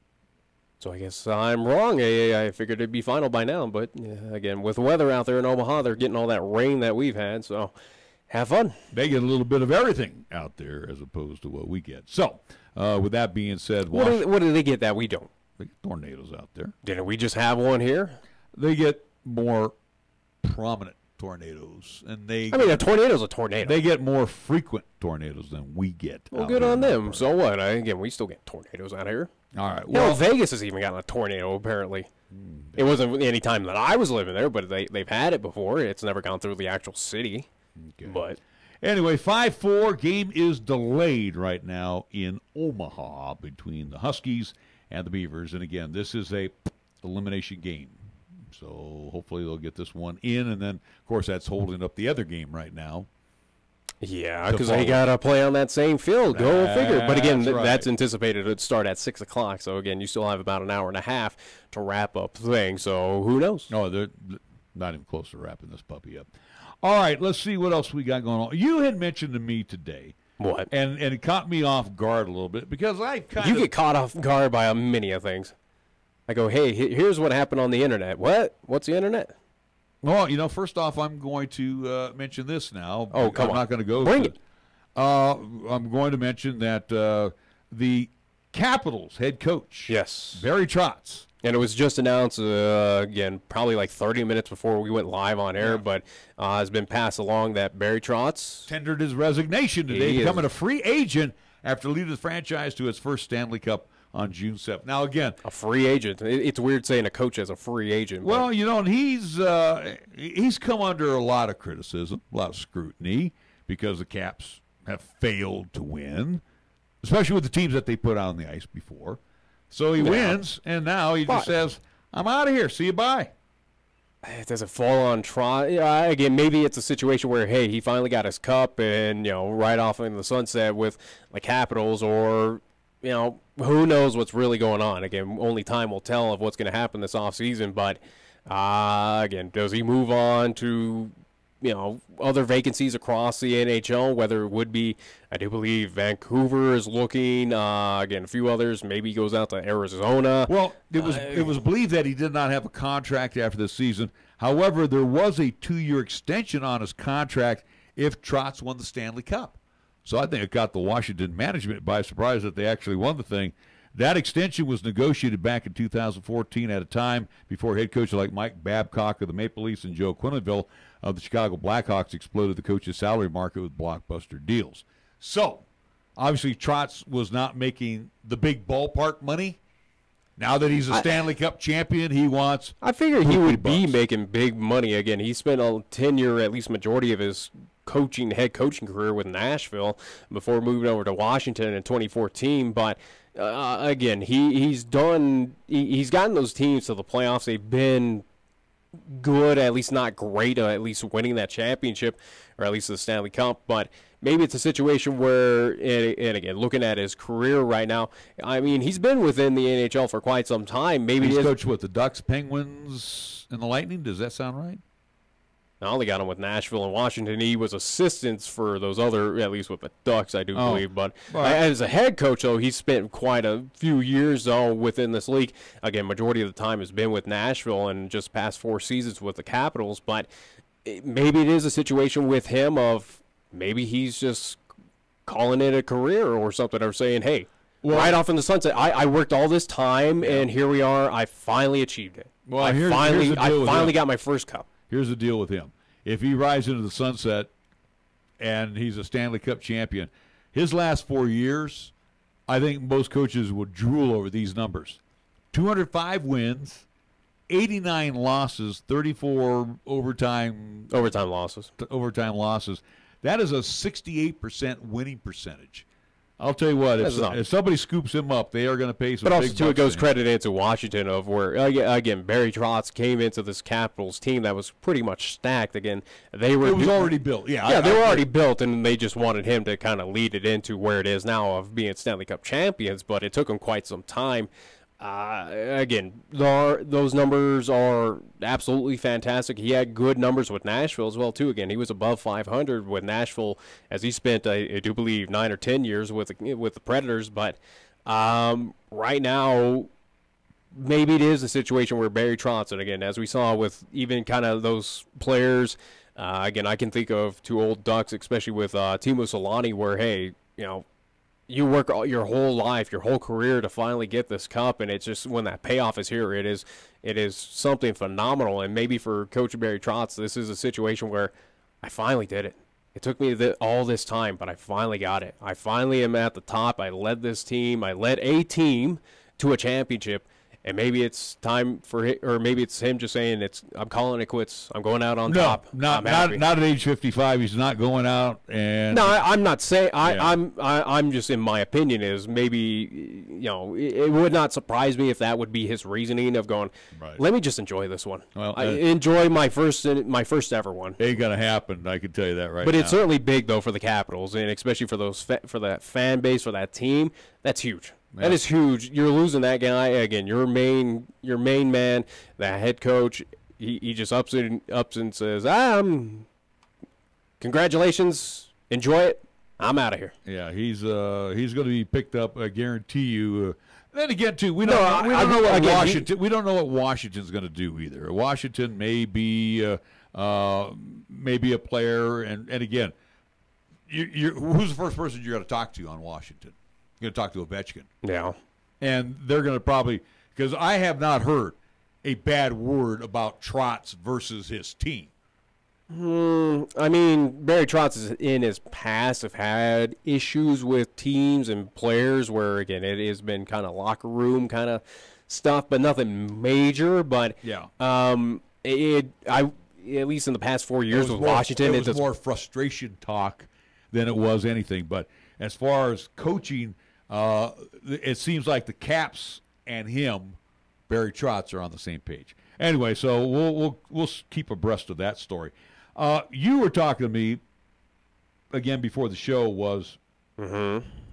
So I guess I'm wrong. I figured it'd be final by now, but again, with weather out there in Omaha, they're getting all that rain that we've had, so have fun. They get a little bit of everything out there as opposed to what we get. So, with that being said, what do they get that we don't? They get tornadoes out there. Didn't we just have one here? They get more prominent tornadoes, and a tornado's a tornado. They get more frequent tornadoes than we get. Well, good on them. So what? Again, we still get tornadoes out here. All right. Well, Vegas has even gotten a tornado, apparently. It wasn't any time that I was living there, but they've had it before. It's never gone through the actual city. Okay. But anyway, 5-4. Game is delayed right now in Omaha between the Huskies and the Beavers. And again, this is a elimination game So hopefully they'll get this one in, and then, of course, that's holding up the other game right now. Yeah, because they got to play on that same field. Go figure. But again, that's anticipated to start at 6 o'clock. So, again, you still have about an hour and a half to wrap up things. So, who knows? No, they're not even close to wrapping this puppy up. All right, let's see what else we got going on. You had mentioned to me today. What? And it caught me off guard a little bit because I kind of... You get caught off guard by many of things. I go, hey, here's what happened on the Internet. What? What's the Internet? Well, first off, I'm going to mention this now. Oh, come on. I'm not going to go. Bring it. I'm going to mention that the Capitals head coach, yes, Barry Trotz, and it was just announced again, probably like 30 minutes before we went live on air, but has been passed along that Barry Trotz tendered his resignation today, becoming a free agent after leading the franchise to its first Stanley Cup on June 7th. Now, again, a free agent. It's weird saying a coach as a free agent. Well, and he's come under a lot of criticism, a lot of scrutiny, because the Caps have failed to win, especially with the teams that they put out on the ice before. So he wins, and now he just says, I'm out of here. See you, bye. Does it fall on Trotz? Again, maybe it's a situation where, hey, he finally got his cup and, right off in the sunset with the Capitals, or, who knows what's really going on. Again, only time will tell of what's going to happen this offseason. But, again, does he move on to, other vacancies across the NHL, whether it would be, I do believe Vancouver is looking, again, a few others, maybe he goes out to Arizona. Well, it was believed that he did not have a contract after this season. However, there was a 2-year extension on his contract if Trotz won the Stanley Cup. So I think it got the Washington management by surprise that they actually won the thing. That extension was negotiated back in 2014 at a time before head coaches like Mike Babcock of the Maple Leafs and Joe Quenneville of the Chicago Blackhawks exploded the coach's salary market with blockbuster deals. So, obviously, Trotz was not making the big ballpark money. Now that he's a Stanley Cup champion, he wants... I figured he would be making big money. Again, he spent a tenure, at least majority of his head coaching career with Nashville before moving over to Washington in 2014. But again, he's gotten those teams to the playoffs. They've been good, at least not great, at least winning that championship, or at least the Stanley Cup. But maybe it's a situation where, and again, looking at his career right now, I mean, he's been within the NHL for quite some time. Maybe he's coached with the Ducks, Penguins, and the Lightning. Does that sound right? I only got him with Nashville and Washington. He was assistants for those other, at least with the Ducks, I do believe. But as a head coach, though, he's spent quite a few years, though, within this league. Again, majority of the time has been with Nashville and just past 4 seasons with the Capitals. But maybe it is a situation with him of maybe he's just calling it a career or something, or saying, hey, right off in the sunset, I worked all this time, and here we are. I finally achieved it. Well, I finally got my first cup. Here's the deal with him. If he rides into the sunset and he's a Stanley Cup champion, his last 4 years, I think most coaches would drool over these numbers. 205 wins, 89 losses, 34 overtime losses. That is a 68% winning percentage. I'll tell you what, if somebody scoops him up, they are going to pay some big bucks. But also, too, it goes credit into Washington of where, again, Barry Trotz came into this Capitals team that was pretty much stacked. Again, it was already built. They were already built, and they just wanted him to kind of lead it into where it is now of being Stanley Cup champions, but it took him quite some time. Again, those numbers are absolutely fantastic. He had good numbers with Nashville as well, too. Again, he was above 500 with Nashville as he spent, I do believe, 9 or 10 years with the Predators. But right now, maybe it is a situation where Barry Trotz, and again, as we saw with even kind of those players, again, I can think of 2 old Ducks, especially with Timo Solani, where, hey, you work your whole life, your whole career to finally get this cup, and it's just when that payoff is here, it is something phenomenal. And maybe for Coach Barry Trotz, this is a situation where I finally did it. It took me all this time, but I finally got it. I finally am at the top. I led this team. I led a team to a championship, And maybe it's time for him, or maybe it's him just saying, I'm calling it quits. I'm going out on top. Not at age 55. He's not going out. And no, I'm not saying. I'm just, in my opinion, is maybe, it would not surprise me if that would be his reasoning of going, let me just enjoy this one. Well, I enjoy my first ever one. Ain't gonna happen. I can tell you that right now. But it's certainly big though for the Capitals, and especially for for that fan base, for that team. That's huge. That is huge. You're losing that guy again. Your main man, that head coach. He just ups and says, congratulations, enjoy it. I'm out of here. Yeah, he's going to be picked up. I guarantee you. Then again, too, we don't know what Washington. We don't know what Washington's going to do either. Washington may be a player, and again, who's the first person you're going to talk to on Washington? You're going to talk to Ovechkin. Yeah. And they're going to probably, because I have not heard a bad word about Trotz versus his team. I mean, Barry Trotz in his past have had issues with teams and players where, again, it has been kind of locker room kind of stuff, but nothing major. But yeah, at least in the past 4 years with Washington, it was more frustration talk than it was anything. But as far as coaching, it seems like the Caps and him, Barry Trotz, are on the same page. Anyway, so we'll keep abreast of that story. You were talking to me again before the show was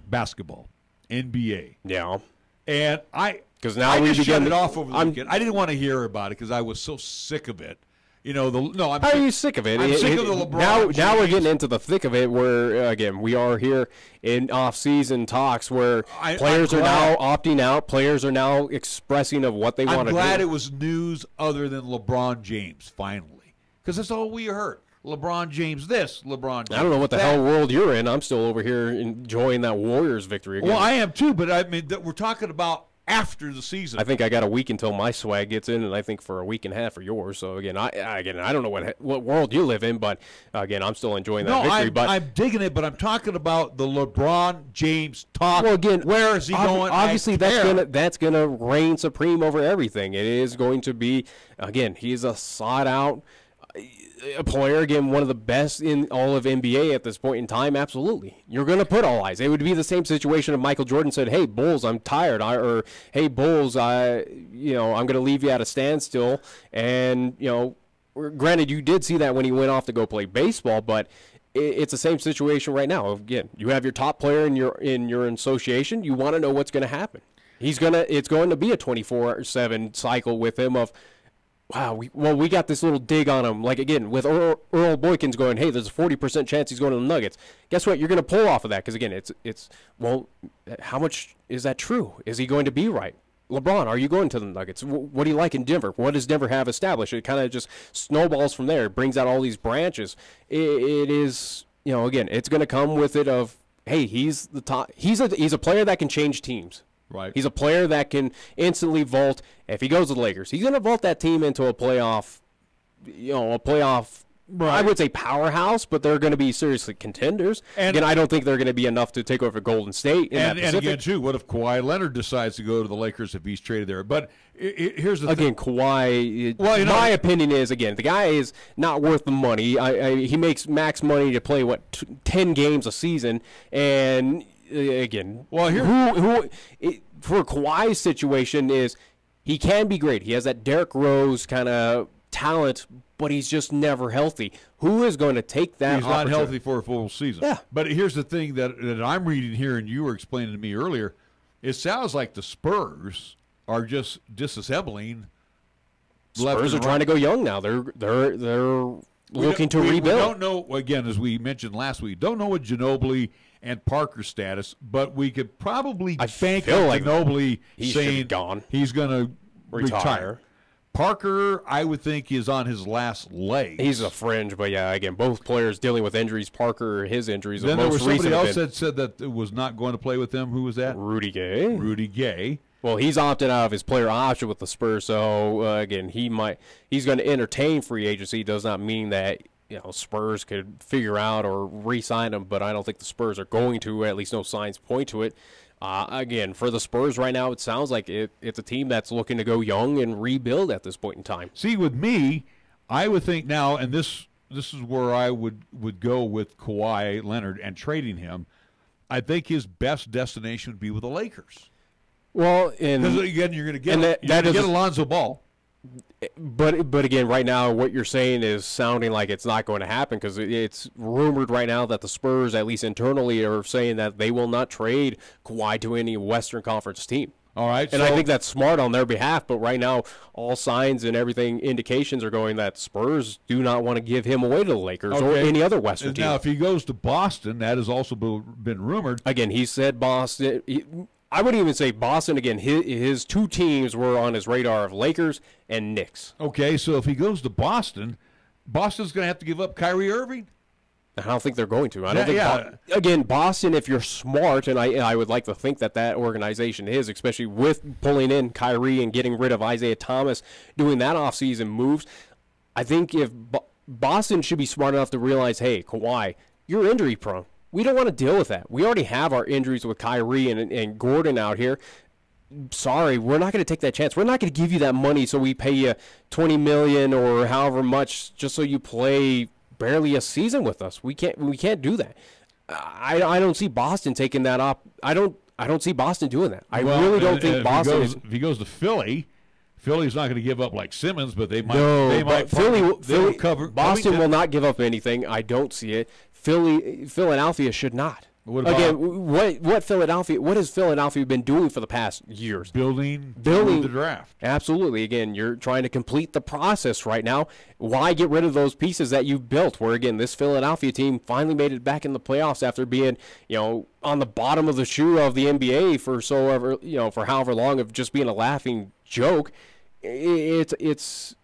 basketball, NBA. Yeah, and I just shut it off over the weekend. I didn't want to hear about it because I was so sick of it. Are you sick of it? I'm sick of the LeBron. Now we're getting into the thick of it, where again we are here in off-season talks, where players are now opting out. Players are now expressing of what they want to do. I'm glad it was news other than LeBron James finally, because that's all we heard. LeBron James this, LeBron James I don't know what the that. hell world you're in. I'm still over here enjoying that Warriors victory again. Well, I am too, but I mean we're talking about after the season. I think I got a week until my swag gets in, and I think for a week and a half for yours. So again, I don't know what world you live in, but again, I'm still enjoying that victory. I'm digging it, but I'm talking about the LeBron James talk. Well, again, where is he going? Obviously, that's gonna reign supreme over everything. It is going to be, again, he's a sought out player, again, one of the best in all of NBA at this point in time. Absolutely, you're going to put all eyes. It would be the same situation if Michael Jordan said, "Hey Bulls, I'm tired," or "Hey Bulls, I'm going to leave you at a standstill." And granted, you did see that when he went off to go play baseball, but it's the same situation right now. Again, you have your top player in your association. You want to know what's going to happen. It's going to be a 24/7 cycle with him of, wow, we got this little dig on him. Like, again, with Earl Boykins going, hey, there's a 40% chance he's going to the Nuggets. Guess what? You're going to pull off of that because, again, well, how much is that true? Is he going to be right? LeBron, are you going to the Nuggets? What do you like in Denver? What does Denver have established? It kind of just snowballs from there. It brings out all these branches. It is, again, it's going to come with it of, hey, he's the top. He's a player that can change teams. Right. He's a player that can instantly vault. If he goes to the Lakers, he's going to vault that team into a playoff, right. I would say powerhouse, but they're going to be seriously contenders. And again, I don't think they're going to be enough to take over Golden State. And again, too, what if Kawhi Leonard decides to go to the Lakers if he's traded there? But here's the thing. Again, Kawhi, my opinion is, again, the guy is not worth the money. He makes max money to play, 10 games a season, and again, well, here for Kawhi's situation is he can be great. He has that Derrick Rose kind of talent, but he's just never healthy. Who is going to take that? He's not healthy for a full season. Yeah. But here's the thing that I'm reading here, and you were explaining to me earlier. It sounds like the Spurs are just disassembling. Spurs are trying to go young now. They're looking to rebuild. We don't know, again, as we mentioned last week, don't know what Ginobili and Parker's status, but we could probably bank on Ginobili saying he's going to retire. Parker, I would think, is on his last leg. He's a fringe, but yeah, again, both players dealing with injuries. Parker, his injuries. Then there was somebody else that said that it was not going to play with them. Who was that? Rudy Gay. Rudy Gay. Well, he's opted out of his player option with the Spurs, so again, he's going to entertain free agency. Does not mean that Spurs could figure out or re-sign him, but I don't think the Spurs are going to. At least no signs point to it. Again, for the Spurs right now, it sounds like it's a team that's looking to go young and rebuild at this point in time. See, with me, I would think now, and this is where I would go with Kawhi Leonard and trading him. I think his best destination would be with the Lakers. Well, and again, you're going to get Alonzo Ball. But again, right now, what you're saying is sounding like it's not going to happen because it's rumored right now that the Spurs, at least internally, are saying that they will not trade Kawhi to any Western Conference team. All right. And I think that's smart on their behalf, but right now, all signs and everything, indications are going that Spurs do not want to give him away to the Lakers or any other Western team. Now, if he goes to Boston, that has also been rumored. Again, he said Boston. I wouldn't even say Boston. Again, his two teams were on his radar of Lakers and Knicks. Okay, so if he goes to Boston, Boston's going to have to give up Kyrie Irving? I don't think they're going to. I don't think. Again, Boston, if you're smart, and I would like to think that organization is, especially with pulling in Kyrie and getting rid of Isaiah Thomas, doing that offseason moves, I think if Boston should be smart enough to realize, hey, Kawhi, you're injury prone. We don't want to deal with that. We already have our injuries with Kyrie and Gordon out here. Sorry, we're not going to take that chance. We're not going to give you that money so we pay you $20 million or however much just so you play barely a season with us. We can't do that. I don't see Boston taking that up. I don't see Boston doing that. I really don't think Boston if he goes to Philly, Philly's not going to give up like Simmons, but they might. Philly cover. Boston will not give up anything. I don't see it. Philadelphia should not. Again, what has Philadelphia been doing for the past years? Building the draft. Absolutely. Again, you're trying to complete the process right now. Why get rid of those pieces that you've built? Where again, this Philadelphia team finally made it back in the playoffs after being, on the bottom of the shoe of the NBA for however long of just being a laughing joke. It's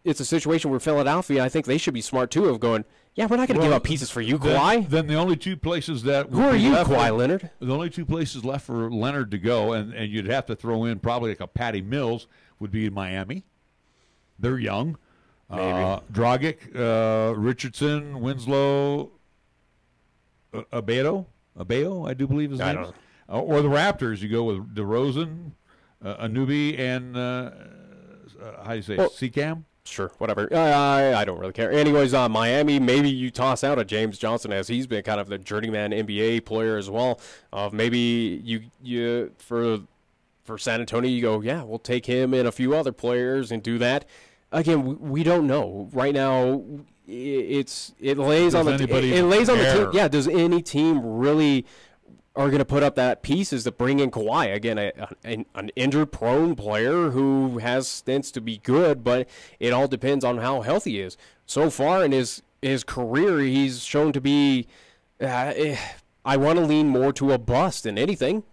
a situation where Philadelphia, I think they should be smart too of going, yeah, we're not going to give up pieces for you, Kawhi. Then the only two places that who are you, Kawhi Leonard? The only two places left for Leonard to go, and you'd have to throw in probably like a Patty Mills, would be in Miami. They're young. Maybe. Dragic, Richardson, Winslow, Abejo, I do believe his name is. Or the Raptors, you go with DeRozan, Anunoby, and how do you say it? Seacam? Sure, whatever. I don't really care. Anyways, Miami, maybe you toss out a James Johnson as he's been kind of the journeyman NBA player as well. Maybe you for San Antonio, you go, yeah, we'll take him and a few other players and do that. Again, we don't know right now. It lays on the team. Yeah, does any team really are going to put up that pieces to bring in Kawhi? Again, an injured-prone player who has stints to be good, but it all depends on how healthy he is. So far in his career, he's shown to be, I want to lean more to a bust than anything.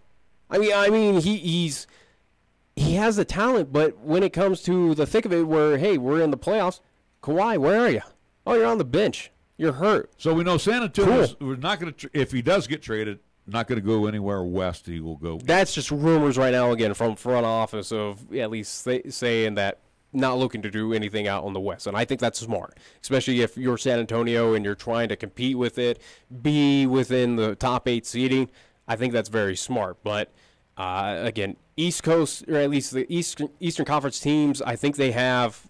I mean, he has the talent, but when it comes to the thick of it where, hey, we're in the playoffs, Kawhi, where are you? Oh, you're on the bench. You're hurt. So we know San Antonio, we're not going to, if he does get traded, not going to go anywhere west. He will go. That's just rumors right now, again, from front office of at least saying that not looking to do anything out on the west. And I think that's smart, especially if you're San Antonio and you're trying to compete with it, be within the top 8 seeding. I think that's very smart. But, again, East Coast, or at least the Eastern Conference teams, I think they have,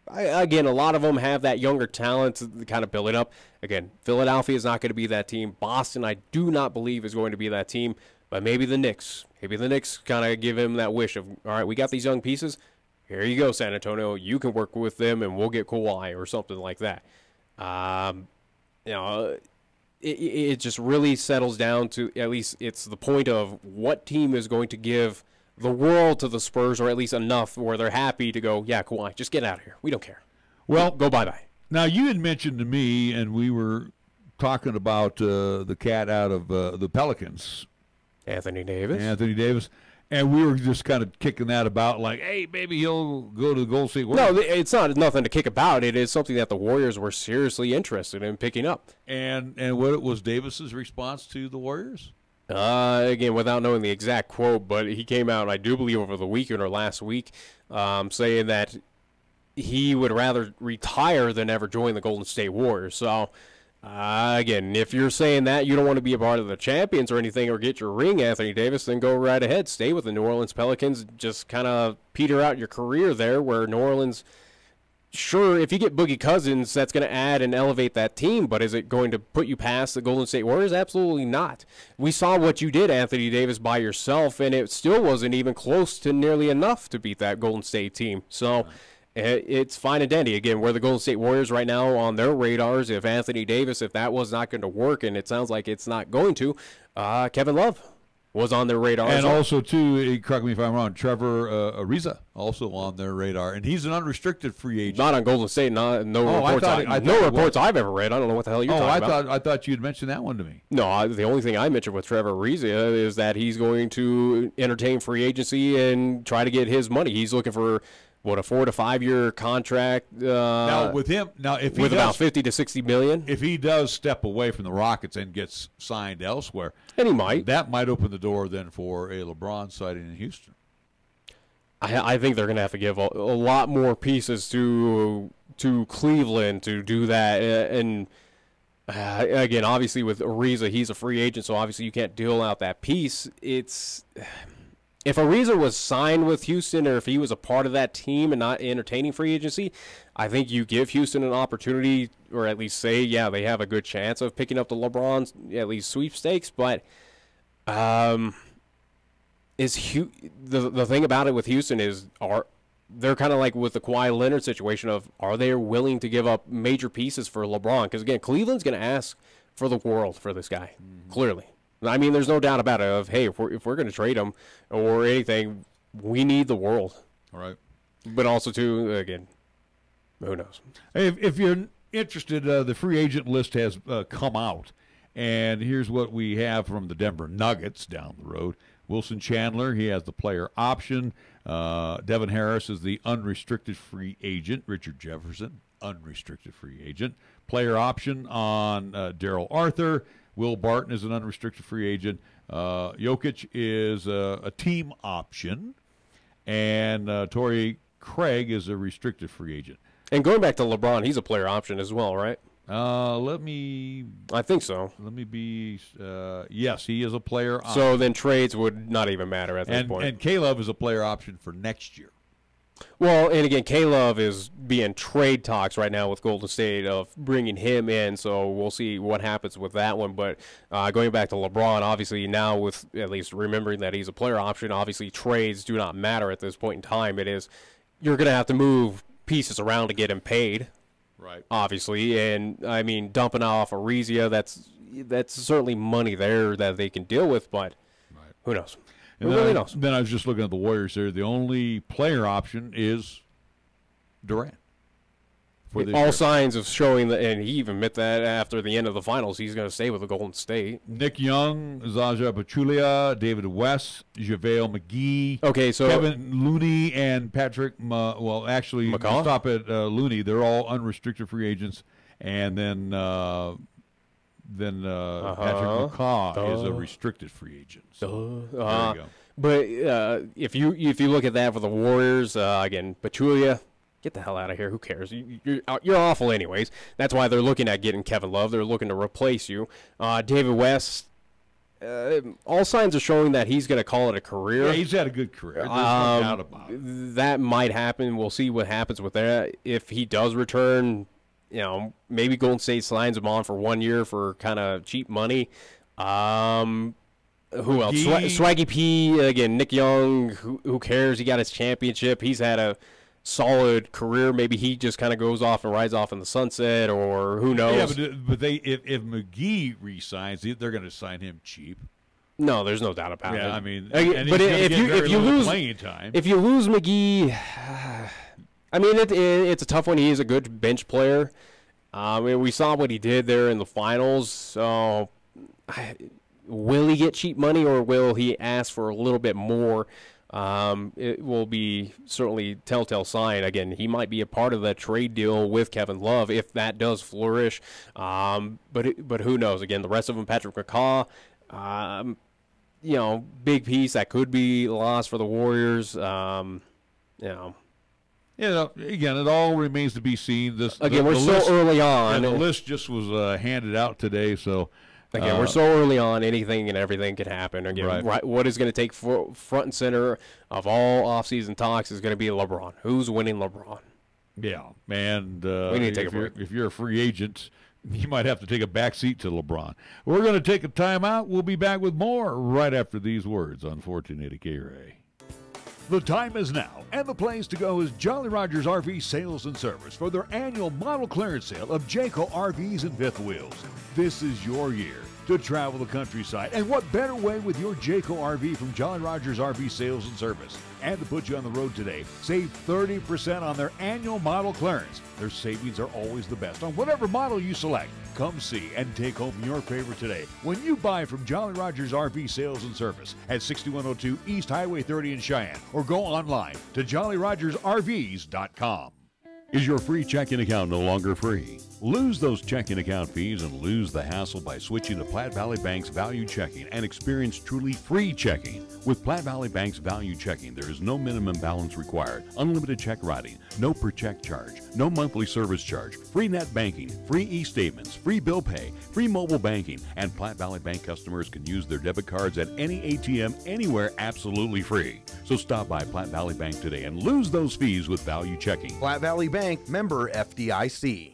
again, a lot of them have that younger talent to kind of build it up. Again, Philadelphia is not going to be that team. Boston, I do not believe, is going to be that team. But maybe the Knicks. Maybe the Knicks kind of give him that wish of, all right, we got these young pieces. Here you go, San Antonio. You can work with them, and we'll get Kawhi or something like that. It just really settles down to, at least it's the point of what team is going to give the world to the Spurs, or at least enough where they're happy to go, yeah, Kawhi, just get out of here. We don't care. Well, go bye-bye. Now, you had mentioned to me, and we were talking about the cat out of the Pelicans. Anthony Davis. And we were just kind of kicking that about like, hey, maybe he'll go to the Golden State Warriors. No, it's not nothing to kick about. It is something that the Warriors were seriously interested in picking up. And what was Davis's response to the Warriors? Again, without knowing the exact quote, but he came out, I do believe, over the weekend or last week, saying that he would rather retire than ever join the Golden State Warriors. So, Again, if you're saying that you don't want to be a part of the champions or anything or get your ring, Anthony Davis, then go right ahead. Stay with the New Orleans Pelicans. Just kind of peter out your career there where New Orleans, sure, if you get Boogie Cousins, that's going to add and elevate that team, but is it going to put you past the Golden State Warriors? Absolutely not. We saw what you did, Anthony Davis, by yourself, and it still wasn't even close to nearly enough to beat that Golden State team. So it's fine and dandy. Again, where the Golden State Warriors right now on their radars, if Anthony Davis, if that was not going to work, and it sounds like it's not going to, Kevin Love was on their radar. And also, too, correct me if I'm wrong, Trevor Ariza also on their radar. And he's an unrestricted free agent. Not on Golden State. No reports I've ever read. I don't know what the hell you're talking about. I thought you'd mentioned that one to me. No, the only thing I mentioned with Trevor Ariza is that he's going to entertain free agency and try to get his money. He's looking for a 4 to 5 year contract. Now with him, if he with about $50 to $60 million. If he does step away from the Rockets and gets signed elsewhere, and he might, that might open the door then for a LeBron sighting in Houston. I think they're going to have to give a lot more pieces to Cleveland to do that. And again, obviously with Ariza, he's a free agent, so obviously you can't deal out that piece. If Ariza was signed with Houston or if he was a part of that team and not entertaining free agency, I think you give Houston an opportunity, or at least say, yeah, they have a good chance of picking up the LeBron's at least sweepstakes. But the thing about it with Houston is they're kind of like with the Kawhi Leonard situation of, are they willing to give up major pieces for LeBron? Because, again, Cleveland's going to ask for the world for this guy, clearly. I mean, there's no doubt about it of, hey, if we're going to trade him or anything, we need the world. All right. But also, too, again, who knows? If you're interested, the free agent list has come out. And here's what we have from the Denver Nuggets down the road. Wilson Chandler, he has the player option. Devin Harris is the unrestricted free agent. Richard Jefferson, unrestricted free agent. Player option on Daryl Arthur. Will Barton is an unrestricted free agent. Jokic is a team option. And Torrey Craig is a restricted free agent. And going back to LeBron, he's a player option as well, right? I think so. Let me be. Yes, he is a player option. So then trades would not even matter at this point. And K-Love is a player option for next year. Well, and again, K-Love is being trade talks right now with Golden State of bringing him in, so we'll see what happens with that one. But going back to LeBron, obviously now with at least remembering that he's a player option, obviously trades do not matter at this point in time. It is, you're going to have to move pieces around to get him paid, right? Obviously, and I mean dumping off Ariza, that's certainly money there that they can deal with, but who knows? And Who really knows? Then I was just looking at the Warriors there. The only player option is Durant. All signs of showing that, and he even admit that after the end of the finals, he's going to stay with the Golden State. Nick Young, Zaza Pachulia, David West, JaVale McGee. Okay, so Kevin Looney and Patrick. McCaw? Stop at Looney. They're all unrestricted free agents, and then Patrick McCaw is a restricted free agent. So there you go. But if you look at that for the Warriors, again, Pachulia, get the hell out of here. Who cares? You're awful anyways. That's why they're looking at getting Kevin Love. They're looking to replace you. David West, all signs are showing that he's going to call it a career. Yeah, he's had a good career. There's no doubt about it. That might happen. We'll see what happens with that. If he does return, maybe Golden State signs him on for 1 year for kind of cheap money. Who else? Swaggy P, again, Nick Young, who cares? He got his championship. He's had a solid career. Maybe he just kind of goes off and rides off in the sunset, or who knows? Yeah, but if McGee re-signs, they're going to sign him cheap. No, there's no doubt about it. Yeah, I mean, but if you lose playing time, if you lose McGee, I mean, it's a tough one. He is a good bench player. I mean, we saw what he did there in the finals. So, will he get cheap money, or will he ask for a little bit more? It will be certainly telltale sign. Again, he might be a part of that trade deal with Kevin Love if that does flourish. But who knows? Again, the rest of them, Patrick McCaw, big piece that could be lost for the Warriors. Again, it all remains to be seen. We're so early on. The list just was handed out today, so. Again, we're so early on. Anything and everything can happen. Again, right. What is going to take front and center of all offseason talks is going to be LeBron. Who's winning LeBron? Yeah, and we need to take a break. If you're a free agent, you might have to take a back seat to LeBron. We're going to take a timeout. We'll be back with more right after these words on 1480 K-Ray. The time is now, and the place to go is Jolly Rogers RV Sales and Service for their annual model clearance sale of Jayco RVs and fifth wheels. This is your year to travel the countryside, and what better way with your Jayco RV from Jolly Rogers RV Sales and Service. And to put you on the road today, save 30% on their annual model clearance. Their savings are always the best on whatever model you select. Come see and take home your favorite today when you buy from Jolly Rogers RV Sales and Service at 6102 East Highway 30 in Cheyenne, or go online to jollyrogersrvs.com. Is your free checking account no longer free? Lose those checking account fees and lose the hassle by switching to Platte Valley Bank's Value Checking and experience truly free checking. With Platte Valley Bank's Value Checking, there is no minimum balance required, unlimited check writing, no per check charge, no monthly service charge, free net banking, free e-statements, free bill pay, free mobile banking, and Platte Valley Bank customers can use their debit cards at any ATM anywhere absolutely free. So stop by Platte Valley Bank today and lose those fees with Value Checking. Platte Valley Bank, member FDIC.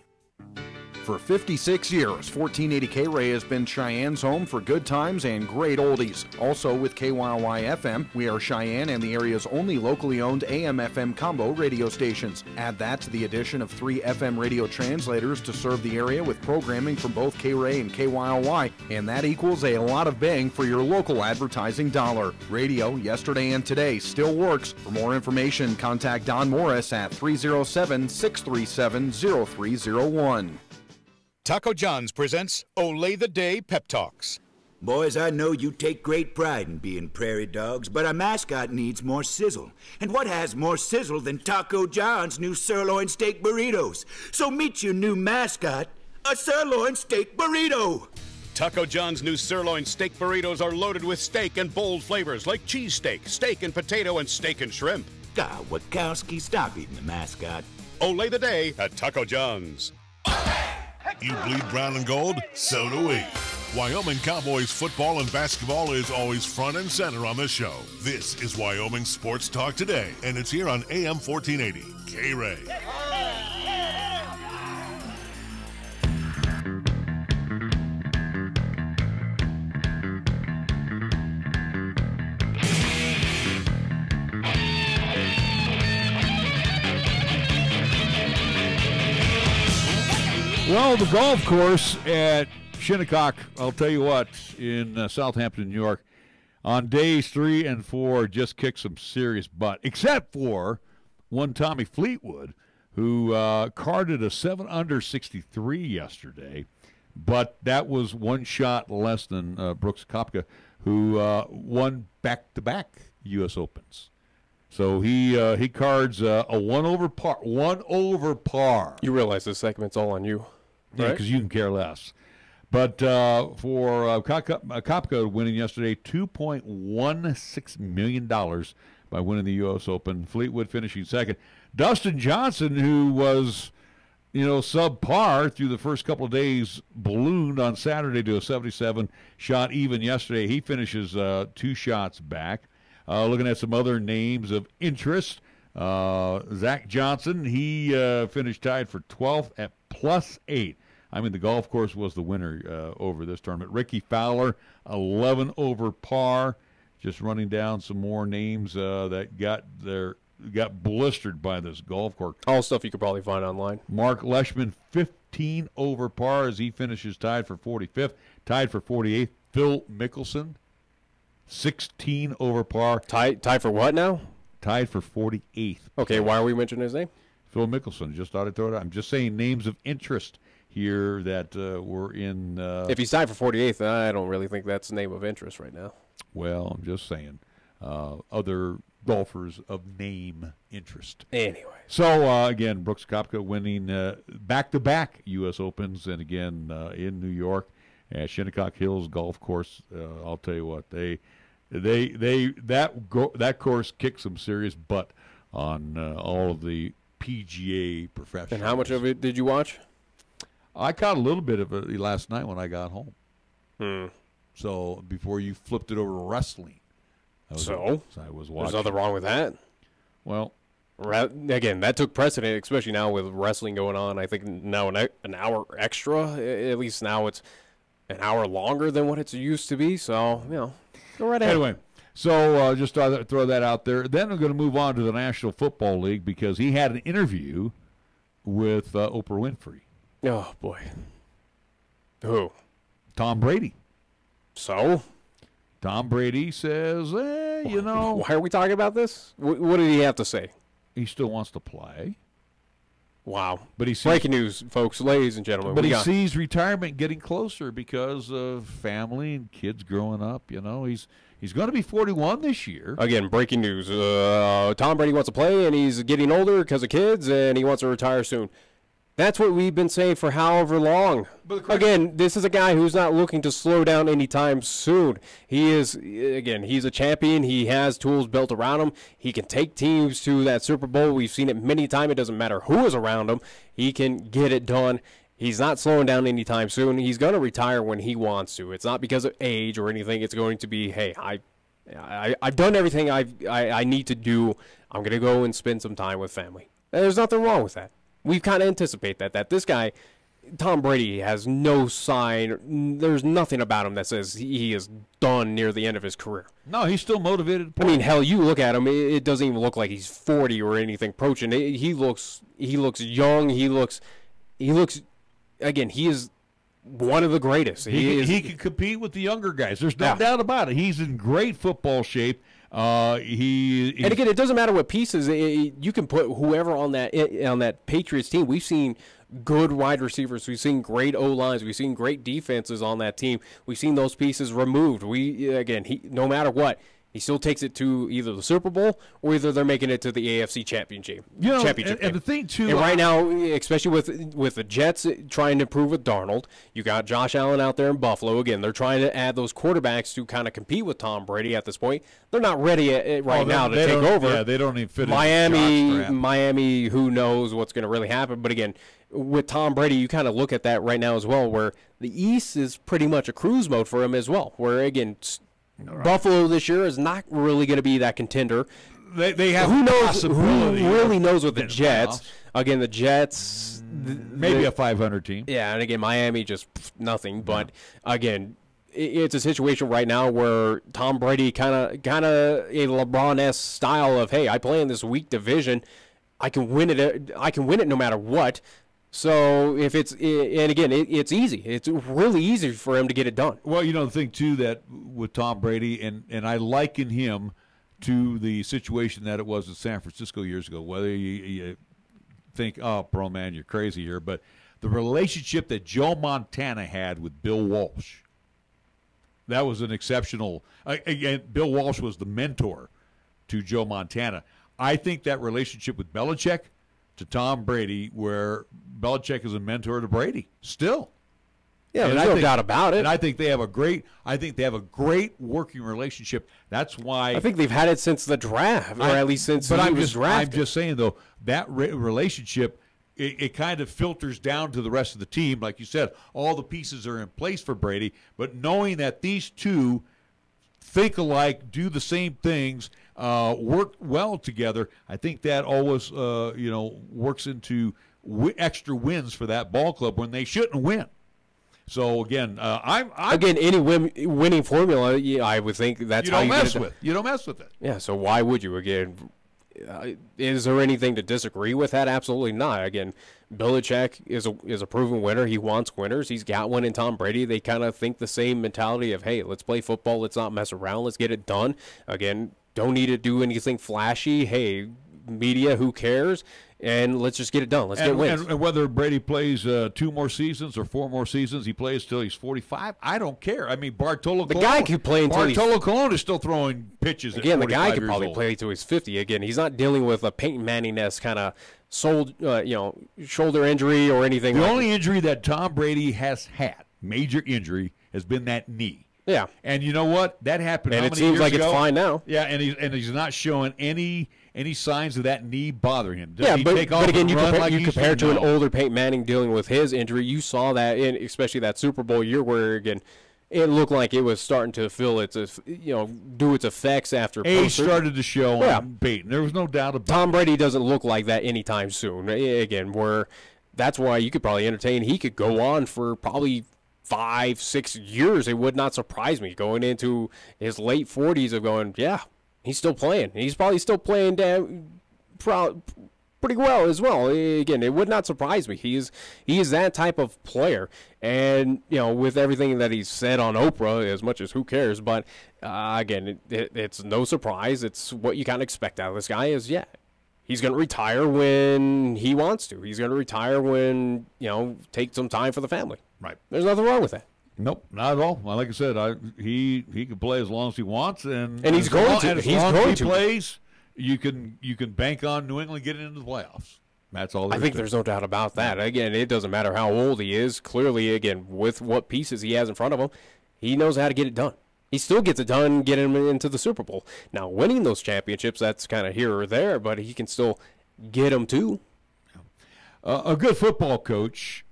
For 56 years, 1480 K-Ray has been Cheyenne's home for good times and great oldies. Also with KYY-FM, we are Cheyenne and the area's only locally owned AM-FM combo radio stations. Add that to the addition of 3 FM radio translators to serve the area with programming from both K-Ray and KYLY, and that equals a lot of bang for your local advertising dollar. Radio, yesterday and today, still works. For more information, contact Don Morris at 307-637-0301. Taco John's presents Olay the Day Pep Talks. Boys, I know you take great pride in being prairie dogs, but a mascot needs more sizzle. And what has more sizzle than Taco John's new sirloin steak burritos? So meet your new mascot, a sirloin steak burrito. Taco John's new sirloin steak burritos are loaded with steak and bold flavors like cheesesteak, steak and potato, and steak and shrimp. God, Wachowski, stop eating the mascot. Olay the Day at Taco John's. You bleed brown and gold? So do we. Wyoming Cowboys football and basketball is always front and center on this show. This is Wyoming Sports Talk Today, and it's here on AM 1480. K-Ray. Well, the golf course at Shinnecock, I'll tell you what, in Southampton, New York, on days 3 and 4, just kicked some serious butt, except for one Tommy Fleetwood, who carded a 7-under 63 yesterday, but that was one shot less than Brooks Koepka, who won back-to-back U.S. Opens. So he cards a 1 over par. 1 over par. You realize this segment's all on you, yeah, right? Because you can care less. But for Koepka winning yesterday, $2.16 million by winning the U.S. Open. Fleetwood finishing second. Dustin Johnson, who was, subpar through the first couple of days, ballooned on Saturday to a 77, shot even yesterday. He finishes 2 shots back. Looking at some other names of interest, Zach Johnson, he finished tied for 12th at +8. I mean, the golf course was the winner over this tournament. Ricky Fowler, 11 over par. Just running down some more names that got blistered by this golf course. All stuff you could probably find online. Mark Leishman, 15 over par as he finishes tied for 45th. Tied for 48th, Phil Mickelson, 16 over par. Tied for what now? Tied for 48th. Okay, why are we mentioning his name? Phil Mickelson. Just thought I'd throw it out. I'm just saying names of interest here that were in. If he's tied for 48th, I don't really think that's a name of interest right now. Well, I'm just saying other golfers of name interest. Anyway. So, again, Brooks Koepka winning back-to-back U.S. Opens, and again in New York at Shinnecock Hills Golf Course. I'll tell you what, that course kicked some serious butt on all of the PGA professionals. And how much of it did you watch? I caught a little bit of it last night when I got home. Hmm. So before you flipped it over to wrestling. I was watching. There's nothing wrong with that. Well, again, that took precedent, especially now with wrestling going on. I think now an hour extra. At least now it's an hour longer than what it's used to be. So, go right ahead. Anyway, so just throw that out there. Then we're going to move on to the National Football League because he had an interview with Oprah Winfrey. Oh, boy. Who? Tom Brady. So? Tom Brady says, Why are we talking about this? What did he have to say? He still wants to play. Wow. But he sees, breaking news, folks, ladies and gentlemen. But he sees retirement getting closer because of family and kids growing up. He's going to be 41 this year. Again, breaking news. Tom Brady wants to play, and he's getting older because of kids, and he wants to retire soon. That's what we've been saying for however long. Again, this is a guy who's not looking to slow down anytime soon. He's a champion. He has tools built around him. He can take teams to that Super Bowl. We've seen it many times. It doesn't matter who is around him. He can get it done. He's not slowing down anytime soon. He's going to retire when he wants to. It's not because of age or anything. It's going to be, hey, I've done everything I need to do. I'm going to go and spend some time with family. There's nothing wrong with that. We've kind of anticipate that this guy, Tom Brady, has no sign. There's nothing about him that says he is done near the end of his career. No, he's still motivated to play. I mean, hell, you look at him, it doesn't even look like he's 40 or anything approaching. He looks young. He looks. Again, he is one of the greatest. He can compete with the younger guys. There's no doubt about it. He's in great football shape. And again, it doesn't matter what pieces you can put whoever on that Patriots team. We've seen good wide receivers. We've seen great O-lines. We've seen great defenses on that team. We've seen those pieces removed. No matter what, he still takes it to either the Super Bowl or either they're making it to the AFC Championship. And the thing too, and right now, especially with the Jets trying to improve with Darnold, you got Josh Allen out there in Buffalo. Again, they're trying to add those quarterbacks to kind of compete with Tom Brady at this point. They're not ready now to take over. Yeah, they don't even fit in. Miami, who knows what's going to really happen? But again, with Tom Brady, you kind of look at that right now as well, where the East is pretty much a cruise mode for him as well. Where again, Buffalo this year is not really going to be that contender. They have who really knows with the Jets. Again, the Jets maybe a 500 team. Yeah, and again, Miami just nothing. But again, it's a situation right now where Tom Brady kind of a LeBron-esque style of, hey, I play in this weak division, I can win it no matter what. So it's easy. It's really easy for him to get it done. Well, the thing too that with Tom Brady and I liken him to the situation that it was in San Francisco years ago. Whether you think, oh, bro, man, you're crazy here, but the relationship that Joe Montana had with Bill Walsh, that was an exceptional. Again, Bill Walsh was the mentor to Joe Montana. I think that relationship with Belichick to Tom Brady, where Belichick is a mentor to Brady, still. Yeah, there's no doubt about it. And I think they have a great working relationship. That's why I think they've had it since the draft, or at least since he was drafted. I'm just saying though, that relationship it kind of filters down to the rest of the team. Like you said, all the pieces are in place for Brady, but knowing that these two think alike, do the same things, work well together, I think that always works into extra wins for that ball club when they shouldn't win. So again, any winning formula, I would think that's how you get it. You don't mess with it. Yeah. So why would you? Again, is there anything to disagree with that? Absolutely not. Again, Belichick is a proven winner. He wants winners. He's got one in Tom Brady. They kind of think the same mentality of, hey, let's play football. Let's not mess around. Let's get it done. Again, don't need to do anything flashy. Hey, media, who cares? And let's just get it done. Let's get wins. And whether Brady plays 2 more seasons or 4 more seasons, he plays till he's 45. I don't care. I mean, Bartolo Colon is still throwing pitches. Again, the guy could probably play till he's 50. Again, he's not dealing with a Peyton Manning-esque kind of shoulder injury or anything. The only injury that Tom Brady has had, major injury, has been that knee. Yeah. And you know what? That happened. And how it many seems years like ago? it's fine now. Yeah, and he's not showing any signs of that knee bothering him. Does Yeah, he but take off again, and you run compare, like you he compare used to an No. older Peyton Manning dealing with his injury. You saw that in especially that Super Bowl year where, again, it looked like it was starting to feel do its effects after Age started to show Yeah. on Peyton. There was no doubt about Tom Brady doesn't look like that anytime soon. Again, where that's why you could probably entertain. He could go on for probably 5-6 years. It would not surprise me going into his late 40s of going, yeah, he's still playing. He's probably still playing pretty well as well. Again, it would not surprise me. He is that type of player. And, with everything that he's said on Oprah, as much as who cares, but again, it's no surprise. It's what you kind of expect out of this guy is, yeah, he's going to retire when he wants to. He's going to retire when, take some time for the family. Right. There's nothing wrong with that. Nope, not at all. Well, like I said, he can play as long as he wants, and he's going to. As long as he plays, you can bank on New England getting into the playoffs. That's all. I think there's no doubt about that. Again, it doesn't matter how old he is. Clearly, again, with what pieces he has in front of him, he knows how to get it done. He still gets it done getting him into the Super Bowl. Now, winning those championships, that's kind of here or there, but he can still get them too. A good football coach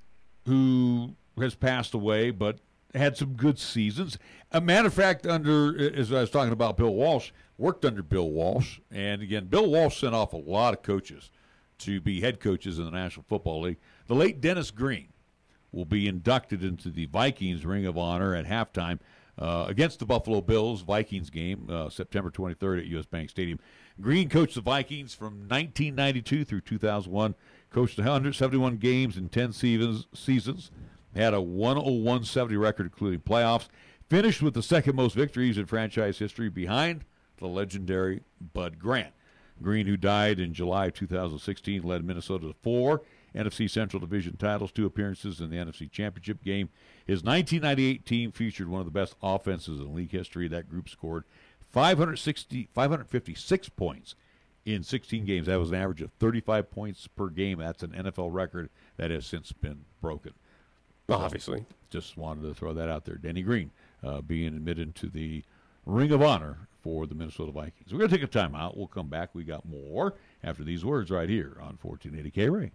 who has passed away, but had some good seasons. A matter of fact, as I was talking about Bill Walsh, worked under Bill Walsh. And again, Bill Walsh sent off a lot of coaches to be head coaches in the National Football League. The late Dennis Green will be inducted into the Vikings Ring of Honor at halftime against the Buffalo Bills Vikings game, September 23rd at U.S. Bank Stadium. Green coached the Vikings from 1992 through 2001, coached 171 games in 10 seasons, had a 101-70 record, including playoffs, finished with the second most victories in franchise history behind the legendary Bud Grant. Green, who died in July 2016, led Minnesota to 4 NFC Central Division titles, 2 appearances in the NFC Championship game. His 1998 team featured one of the best offenses in league history. That group scored 556 points in 16 games. That was an average of 35 points per game. That's an NFL record that has since been broken. Obviously. Just wanted to throw that out there. Denny Green being admitted to the Ring of Honor for the Minnesota Vikings. We're going to take a timeout. We'll come back. We got more after these words right here on 1480 K-Ray.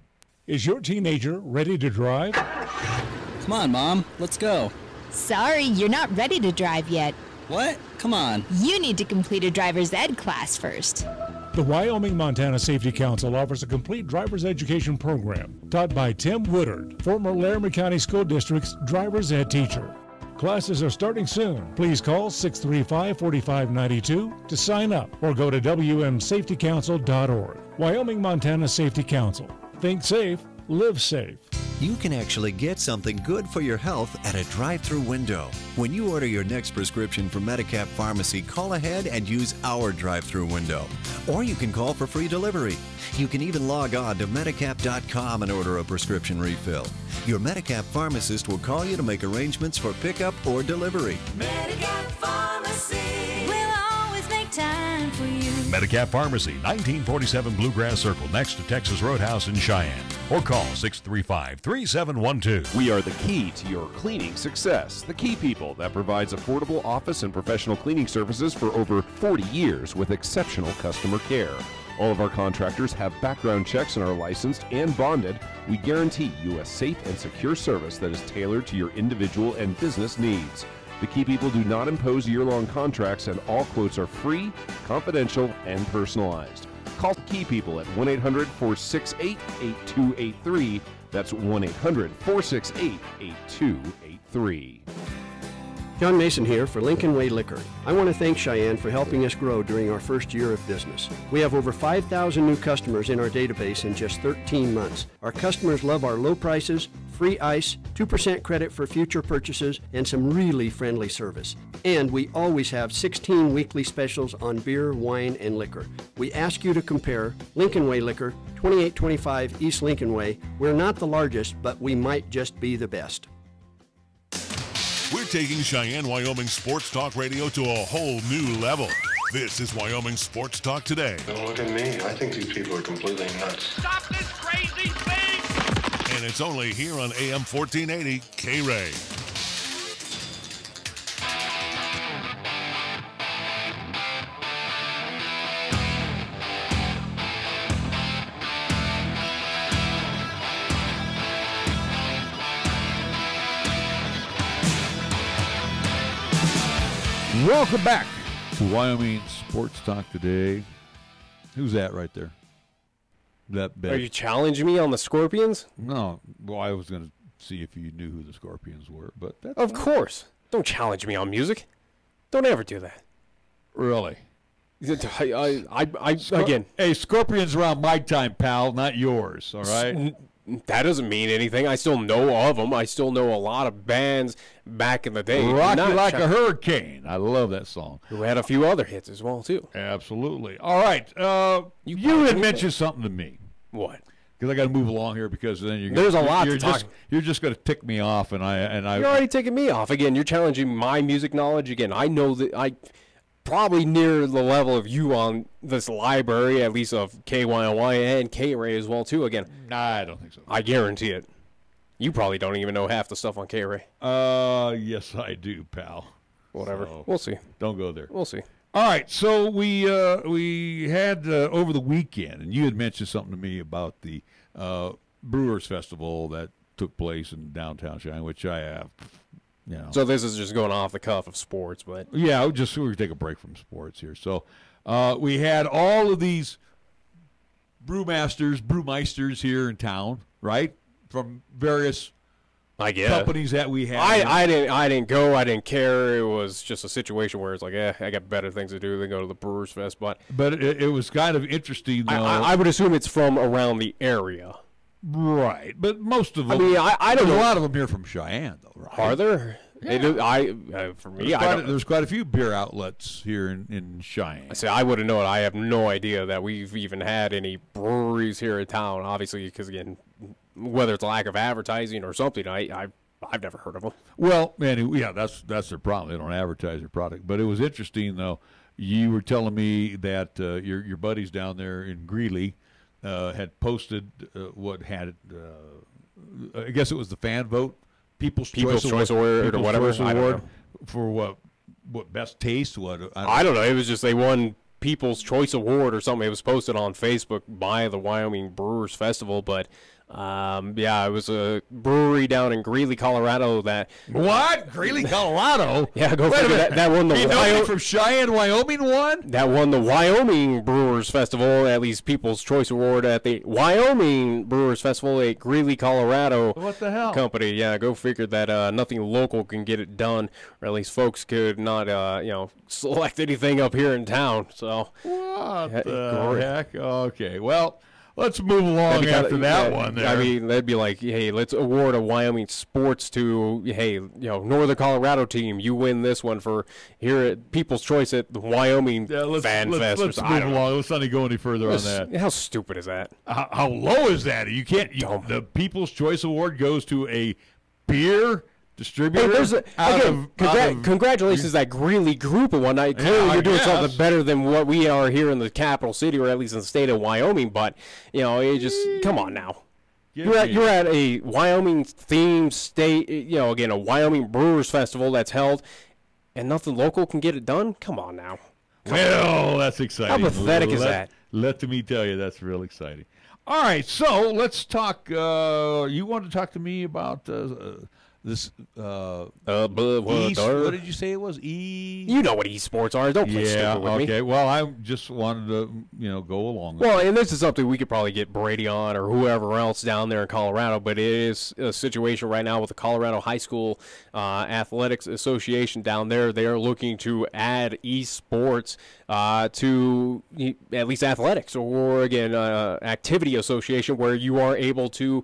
Is your teenager ready to drive? Come on, Mom. Let's go. Sorry, you're not ready to drive yet. What? Come on. You need to complete a driver's ed class first. The Wyoming-Montana Safety Council offers a complete driver's education program taught by Tim Woodard, former Laramie County School District's driver's ed teacher. Classes are starting soon. Please call 635-4592 to sign up or go to wmsafetycouncil.org. Wyoming-Montana Safety Council. Think safe, live safe. You can actually get something good for your health at a drive-through window. When you order your next prescription from Medicap Pharmacy, call ahead and use our drive-through window. Or you can call for free delivery. You can even log on to Medicap.com and order a prescription refill. Your Medicap pharmacist will call you to make arrangements for pickup or delivery. Medicap Pharmacy will always make time for you. Medicap Pharmacy, 1947 Bluegrass Circle, next to Texas Roadhouse in Cheyenne. Or call 635-3712. We are the key to your cleaning success. The Key People that provides affordable office and professional cleaning services for over 40 years with exceptional customer care. All of our contractors have background checks and are licensed and bonded. We guarantee you a safe and secure service that is tailored to your individual and business needs. The Key People do not impose year-long contracts, and all quotes are free, confidential, and personalized. Call Key People at 1-800-468-8283. That's 1-800-468-8283. John Mason here for Lincoln Way Liquor. I want to thank Cheyenne for helping us grow during our first year of business. We have over 5,000 new customers in our database in just 13 months. Our customers love our low prices, free ice, 2% credit for future purchases, and some really friendly service. And we always have 16 weekly specials on beer, wine, and liquor. We ask you to compare Lincoln Way Liquor, 2825 East Lincoln Way. We're not the largest, but we might just be the best. We're taking Cheyenne, Wyoming Sports Talk Radio to a whole new level. This is Wyoming Sports Talk Today. Don't look at me. I think these people are completely nuts. Stop this crazy thing! And it's only here on AM 1480 K-Ray. Welcome back to Wyoming Sports Talk today. Who's that right there? That bed. Are you challenging me on the Scorpions? No. Well, I was going to see if you knew who the Scorpions were, but that's Of course. Don't challenge me on music. Don't ever do that. Really? Again. Hey, Scorpions around my time, pal, not yours, all right? That doesn't mean anything. I still know of them. I still know a lot of bands back in the day. Rock You Like a Hurricane. I love that song. Who had a few other hits as well, too. Absolutely. All right. You had mentioned something to me. What? Because I got to move along here because then There's a lot to talk. You're just going to tick me off, and I. You're already ticking me off. Again, you're challenging my music knowledge. Again, I know that I probably near the level of you on this library, at least of KYOY and K-Ray as well, too. Again, I don't think so. I guarantee it. You probably don't even know half the stuff on K-Ray. Yes, I do, pal. Whatever. So, we'll see. Don't go there. We'll see. All right, so we had over the weekend, and you had mentioned something to me about the Brewers Festival that took place in downtown Cheyenne, which I have. You know. So this is just going off the cuff of sports, but yeah, we're going to take a break from sports here. So we had all of these brewmeisters here in town, right? From various companies that we had. I didn't go. I didn't care. It was just a situation where it's like, I got better things to do than go to the Brewers Fest. But it was kind of interesting, though. I would assume it's from around the area. Right, but most of them. I mean, I don't know. A lot of them here from Cheyenne, though, right? Are there? Yeah. For me, there's quite a few beer outlets here in Cheyenne. I say I wouldn't know it. I have no idea that we've even had any breweries here in town. Obviously, because again, whether it's a lack of advertising or something, I've never heard of them. Well, man, yeah, that's their problem. They don't advertise their product. But it was interesting, though. You were telling me that your buddies down there in Greeley had posted I guess it was the fan vote, People's Choice Award or whatever. I don't know. For what best taste? I don't know. It was just they won People's Choice Award or something. It was posted on Facebook by the Wyoming Brewers Festival, but it was a brewery down in Greeley, Colorado. Greeley, Colorado? Yeah, go figure. That won the Wyoming from Cheyenne, Wyoming won? That won the Wyoming Brewers Festival, at least People's Choice Award at the Wyoming Brewers Festival at Greeley, Colorado. What the hell? Company. Yeah, go figure that nothing local can get it done, or at least folks could not select anything up here in town. So what the heck? Okay, well, let's move along after that one there. I mean, that'd be like, hey, let's award a Wyoming sports to, Northern Colorado team. You win this one for here at People's Choice at the Wyoming Fan Fest. Let's move along. Let's not go any further on that. How stupid is that? How low is that? You can't. The People's Choice Award goes to a beer distributor. Congratulations to that Greeley group and whatnot. Clearly, you're doing something better than what we are here in the capital city, or at least in the state of Wyoming. But you just come on now. You're at a Wyoming themed state. Again, a Wyoming Brewers Festival that's held, and nothing local can get it done. Come on now. That's exciting. How pathetic is that? Let me tell you, that's real exciting. All right, so let's talk. You want to talk to me about this what did you say it was? You know what esports are. Don't play stupid with me. Okay. Well, I just wanted to go along. Well, and this is something we could probably get Brady on or whoever else down there in Colorado, but it is a situation right now with the Colorado High School Athletics Association down there. They are looking to add esports to at least athletics, or again, activity association where you are able to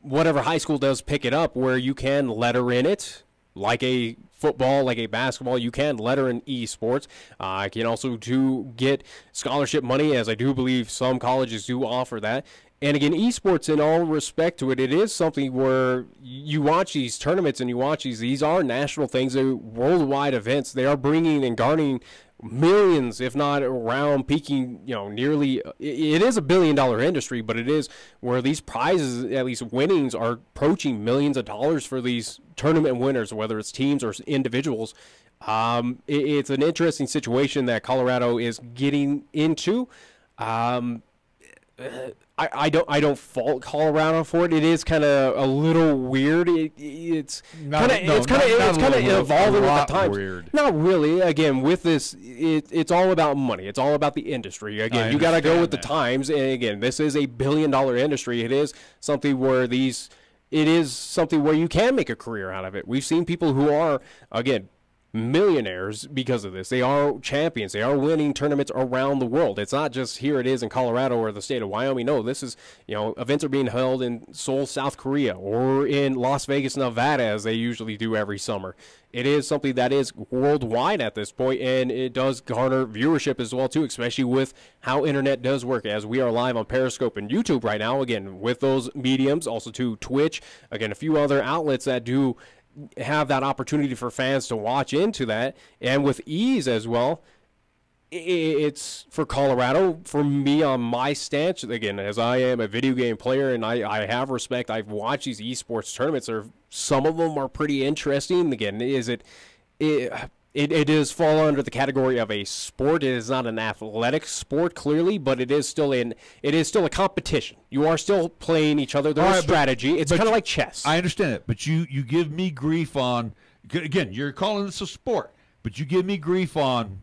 whatever high school does pick it up, where you can letter in it, like a football, like a basketball, you can letter in esports. I can also get scholarship money, as I do believe some colleges do offer that. And again, esports, in all respect to it, it is something where you watch these tournaments and you watch these are national things, they're worldwide events. They are bringing and garnering millions, if not around peaking, nearly. It is $1 billion industry, but it is where these prizes, at least winnings, are approaching millions of dollars for these tournament winners, whether it's teams or individuals. It's an interesting situation that Colorado is getting into. I don't fault Colorado for it. It is kind of a little weird. It's kind of evolving with the times. Weird. Not really. Again, with this, it's all about money. It's all about the industry. Again, you got to go with the times. And again, this is a billion-dollar industry. It is something where you can make a career out of it. We've seen people who are, again, millionaires because of this. They are champions. They are winning tournaments around the world. It's not just here it is in Colorado or the state of Wyoming. No, this is, events are being held in Seoul, South Korea, or in Las Vegas, Nevada, as they usually do every summer. It is something that is worldwide at this point, and it does garner viewership as well, too, especially with how internet does work, as we are live on Periscope and YouTube right now, again, with those mediums, also to Twitch, again, a few other outlets that do have that opportunity for fans to watch into that, and with ease as well. It's for Colorado, for me on my stance, again, as I am a video game player and I have respect, I've watched these esports tournaments. Some of them are pretty interesting. Again, it does fall under the category of a sport. It is not an athletic sport, clearly, but it is still a competition. You are still playing each other. There's strategy. It's kind of like chess. I understand it, but you give me grief on, again, you're calling this a sport, but you give me grief on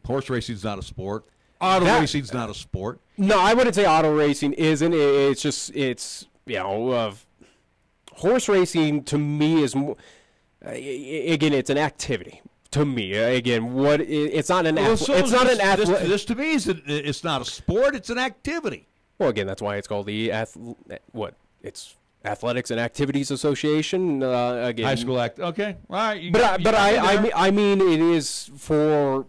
horse racing's not a sport. Auto racing's not a sport. No, I wouldn't say auto racing isn't. It's horse racing to me is more, again, it's an activity. To me, again, it's not an athlete. This to me is it's not a sport. It's an activity. Well, again, that's why it's called the It's Athletics and Activities Association. Again, high school act. Okay, all right. I mean, it is for.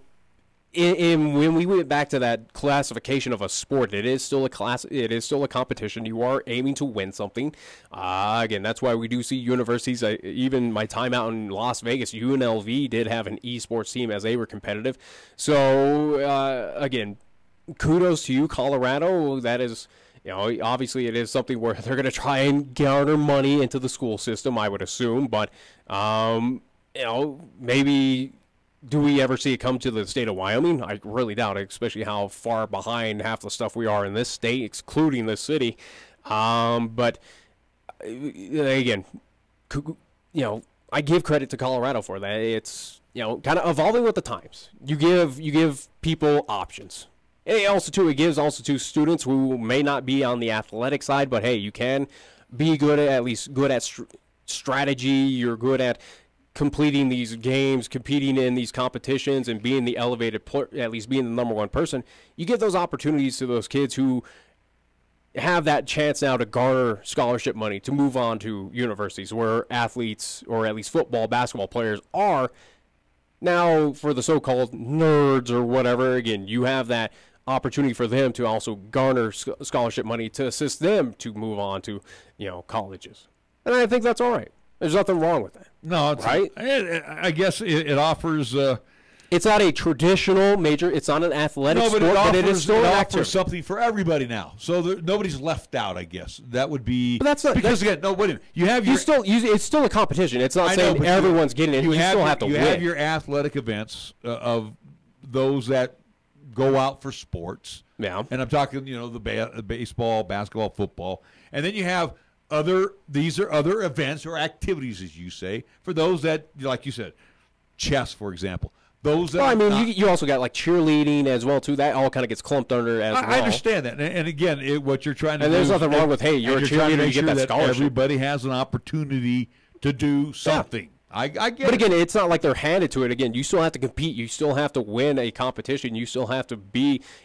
When we went back to that classification of a sport, it is still a class. It is still a competition. You are aiming to win something. Again, that's why we do see universities. Even my time out in Las Vegas, UNLV did have an esports team as they were competitive. So again, kudos to you, Colorado. That is, obviously it is something where they're going to try and garner money into the school system, I would assume. But maybe. Do we ever see it come to the state of Wyoming? I really doubt it, especially how far behind half the stuff we are in this state, excluding this city. But again, I give credit to Colorado for that. It's kind of evolving with the times. You give people options. And it gives also to students who may not be on the athletic side, but hey, you can be good at strategy. You're good at completing these games, competing in these competitions, and being the at least being the number one person. You give those opportunities to those kids who have that chance now to garner scholarship money to move on to universities where athletes, or at least football, basketball players, are. Now, for the so-called nerds or whatever, again, you have that opportunity for them to also garner scholarship money to assist them to move on to, colleges. And I think that's all right. There's nothing wrong with that. No, it's right? I guess it offers. It's not a traditional major. It's not an athletic sport, but it is still an activity. Something for everybody now. So nobody's left out, I guess. That would be. But that's not, because, again, no, wait a minute. You have your. It's still a competition. It's not saying everyone's getting it. You still have to win. You have your athletic events of those that go out for sports. Yeah. And I'm talking, the baseball, basketball, football. And then you have. These are other events or activities, as you say, for those that, like you said, chess, for example. Those that you also got like cheerleading as well too. That all kind of gets clumped under as well. I understand that, and again, what you're trying to do. And there's nothing wrong with you're a cheerleader, you get that scholarship. Everybody has an opportunity to do something. Yeah. I get it. But again, it's not like they're handed to it. Again, you still have to compete. You still have to win a competition. You still have to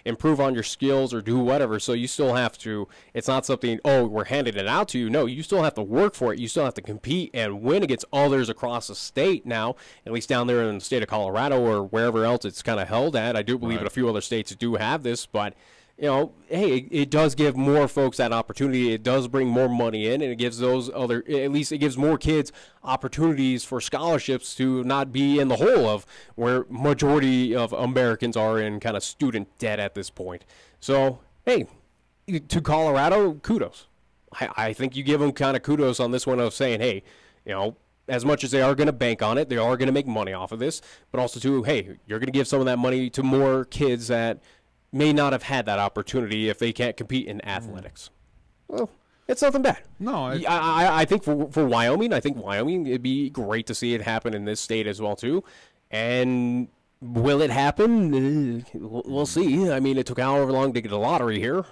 improve on your skills or do whatever. So you still have to, it's not something, we're handing it out to you. No, you still have to work for it. You still have to compete and win against others across the state now, at least down there in the state of Colorado or wherever else it's kind of held at. I do believe in a few other states do have this, but hey, it does give more folks that opportunity. It does bring more money in, and it gives it gives more kids opportunities for scholarships to not be in the hole of where majority of Americans are in kind of student debt at this point. So, hey, to Colorado, kudos. I think you give them kind of kudos on this one of saying, hey, as much as they are going to bank on it, they are going to make money off of this, but also too, hey, you're going to give some of that money to more kids that may not have had that opportunity if they can't compete in athletics. Well, it's nothing bad. No, I think for Wyoming, it'd be great to see it happen in this state as well too. And will it happen? We'll see. I mean, it took however long to get a lottery here.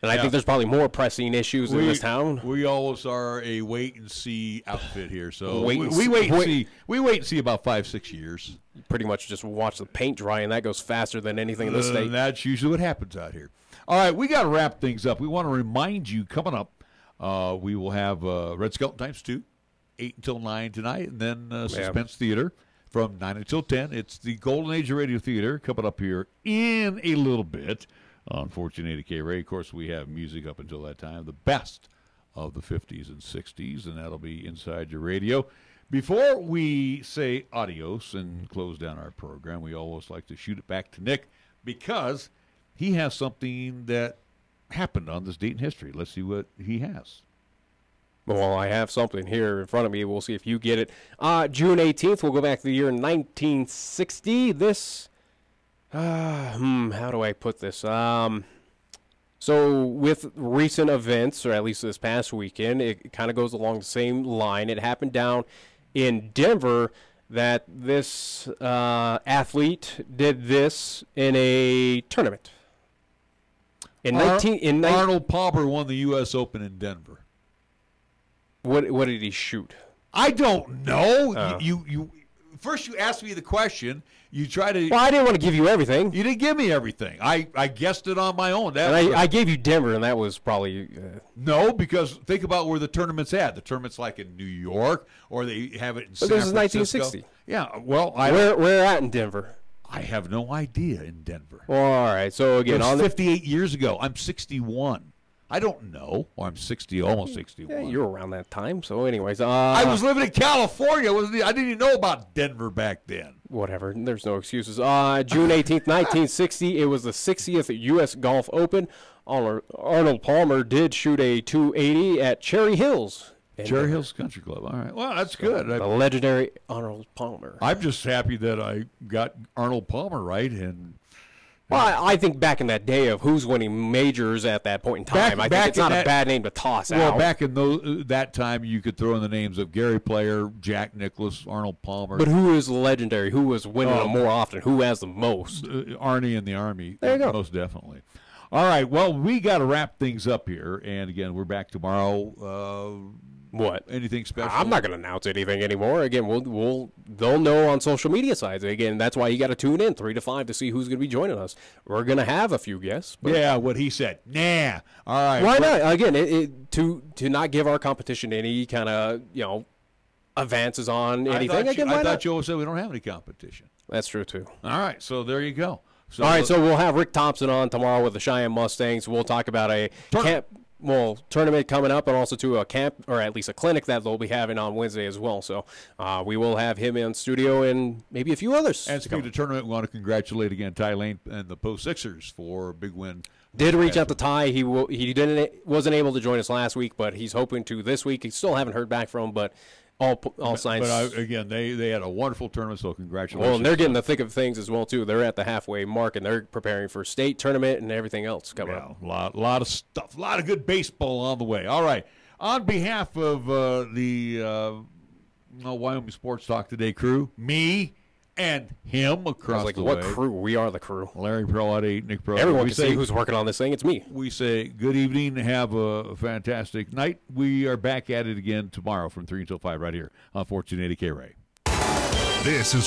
And I think there's probably more pressing issues in this town. We always are a wait and see outfit here, so we wait and see. We wait and see about 5-6 years. You pretty much just watch the paint dry, and that goes faster than anything in this state. That's usually what happens out here. All right, we got to wrap things up. We want to remind you coming up, we will have Red Skelton Times 2, 8 until 9 tonight, and then Suspense Theater from 9 until 10. It's the Golden Age of Radio Theater coming up here in a little bit on 1480 K-Ray. Of course, we have music up until that time, the best of the 50s and 60s, and that'll be inside your radio. Before we say adios and close down our program, we always like to shoot it back to Nick because he has something that happened on this date in history. Let's see what he has. Well, I have something here in front of me. We'll see if you get it. June 18th, we'll go back to the year 1960. This... how do I put this? So with recent events, or at least this past weekend, it kind of goes along the same line. It happened down in Denver that this athlete did this in a tournament. Arnold Palmer won the U.S. Open in Denver. What did he shoot? I don't know. You first you asked me the question. You try to. Well, I didn't want to give you everything. You didn't give me everything. I guessed it on my own. I gave you Denver, and that was probably no, because think about where the tournament's at. The tournament's like in New York, or they have it in San Francisco. This is 1960. Yeah. Well, where at in Denver? I have no idea in Denver. Well, all right. So again, it was 58 years ago. I'm 61. I don't know. Or I'm 60, almost 61. Yeah, you were around that time. So anyways. I was living in California. I didn't even know about Denver back then. Whatever. There's no excuses. June 18th, 1960, it was the 60th U.S. Golf Open. Arnold Palmer did shoot a 280 at Cherry Hills. Cherry Hills Country Club. All right. Well, that's good. The legendary Arnold Palmer. I'm just happy that I got Arnold Palmer right. Well, I think back in that day of who's winning majors at that point in time, I think it's not a bad name to toss out. Well, back in that time, you could throw in the names of Gary Player, Jack Nicklaus, Arnold Palmer. But who is legendary? Who was winning them more often? Who has the most? Arnie in the Army. There you go. Most definitely. All right. Well, we got to wrap things up here. And, again, we're back tomorrow. What? Anything special? I'm not going to announce anything anymore. Again, they'll know on social media sides. Again, that's why you got to tune in 3 to 5 to see who's going to be joining us. We're going to have a few guests. But yeah, what he said. Nah. All right. Why not? Again, to not give our competition any kind of advances on anything. I thought you always said we don't have any competition. That's true too. All right, so there you go. So, all right, so we'll have Rick Thompson on tomorrow with the Cheyenne Mustangs. We'll talk about a tournament coming up, and also to a camp, or at least a clinic that they'll be having on Wednesday as well. So we will have him in studio and maybe a few others. And speaking of the tournament, we want to congratulate again Ty Lane and the Post Sixers for a big win. Did reach out to Ty. He wasn't able to join us last week, but he's hoping to this week. He still haven't heard back from him, but all signs. But again, they had a wonderful tournament, so congratulations. Well, and they're getting the thick of things as well too. They're at the halfway mark, and they're preparing for state tournament and everything else coming up. A lot of stuff, a lot of good baseball on the way. All right, on behalf of the Wyoming Sports Talk Today crew, me and him across the way. What crew? We are the crew. Larry Perlotti, Nick Perlotti. Everyone can see who's working on this thing. It's me. We say good evening. Have a fantastic night. We are back at it again tomorrow from 3 until 5 right here on 1480 K-Ray. This is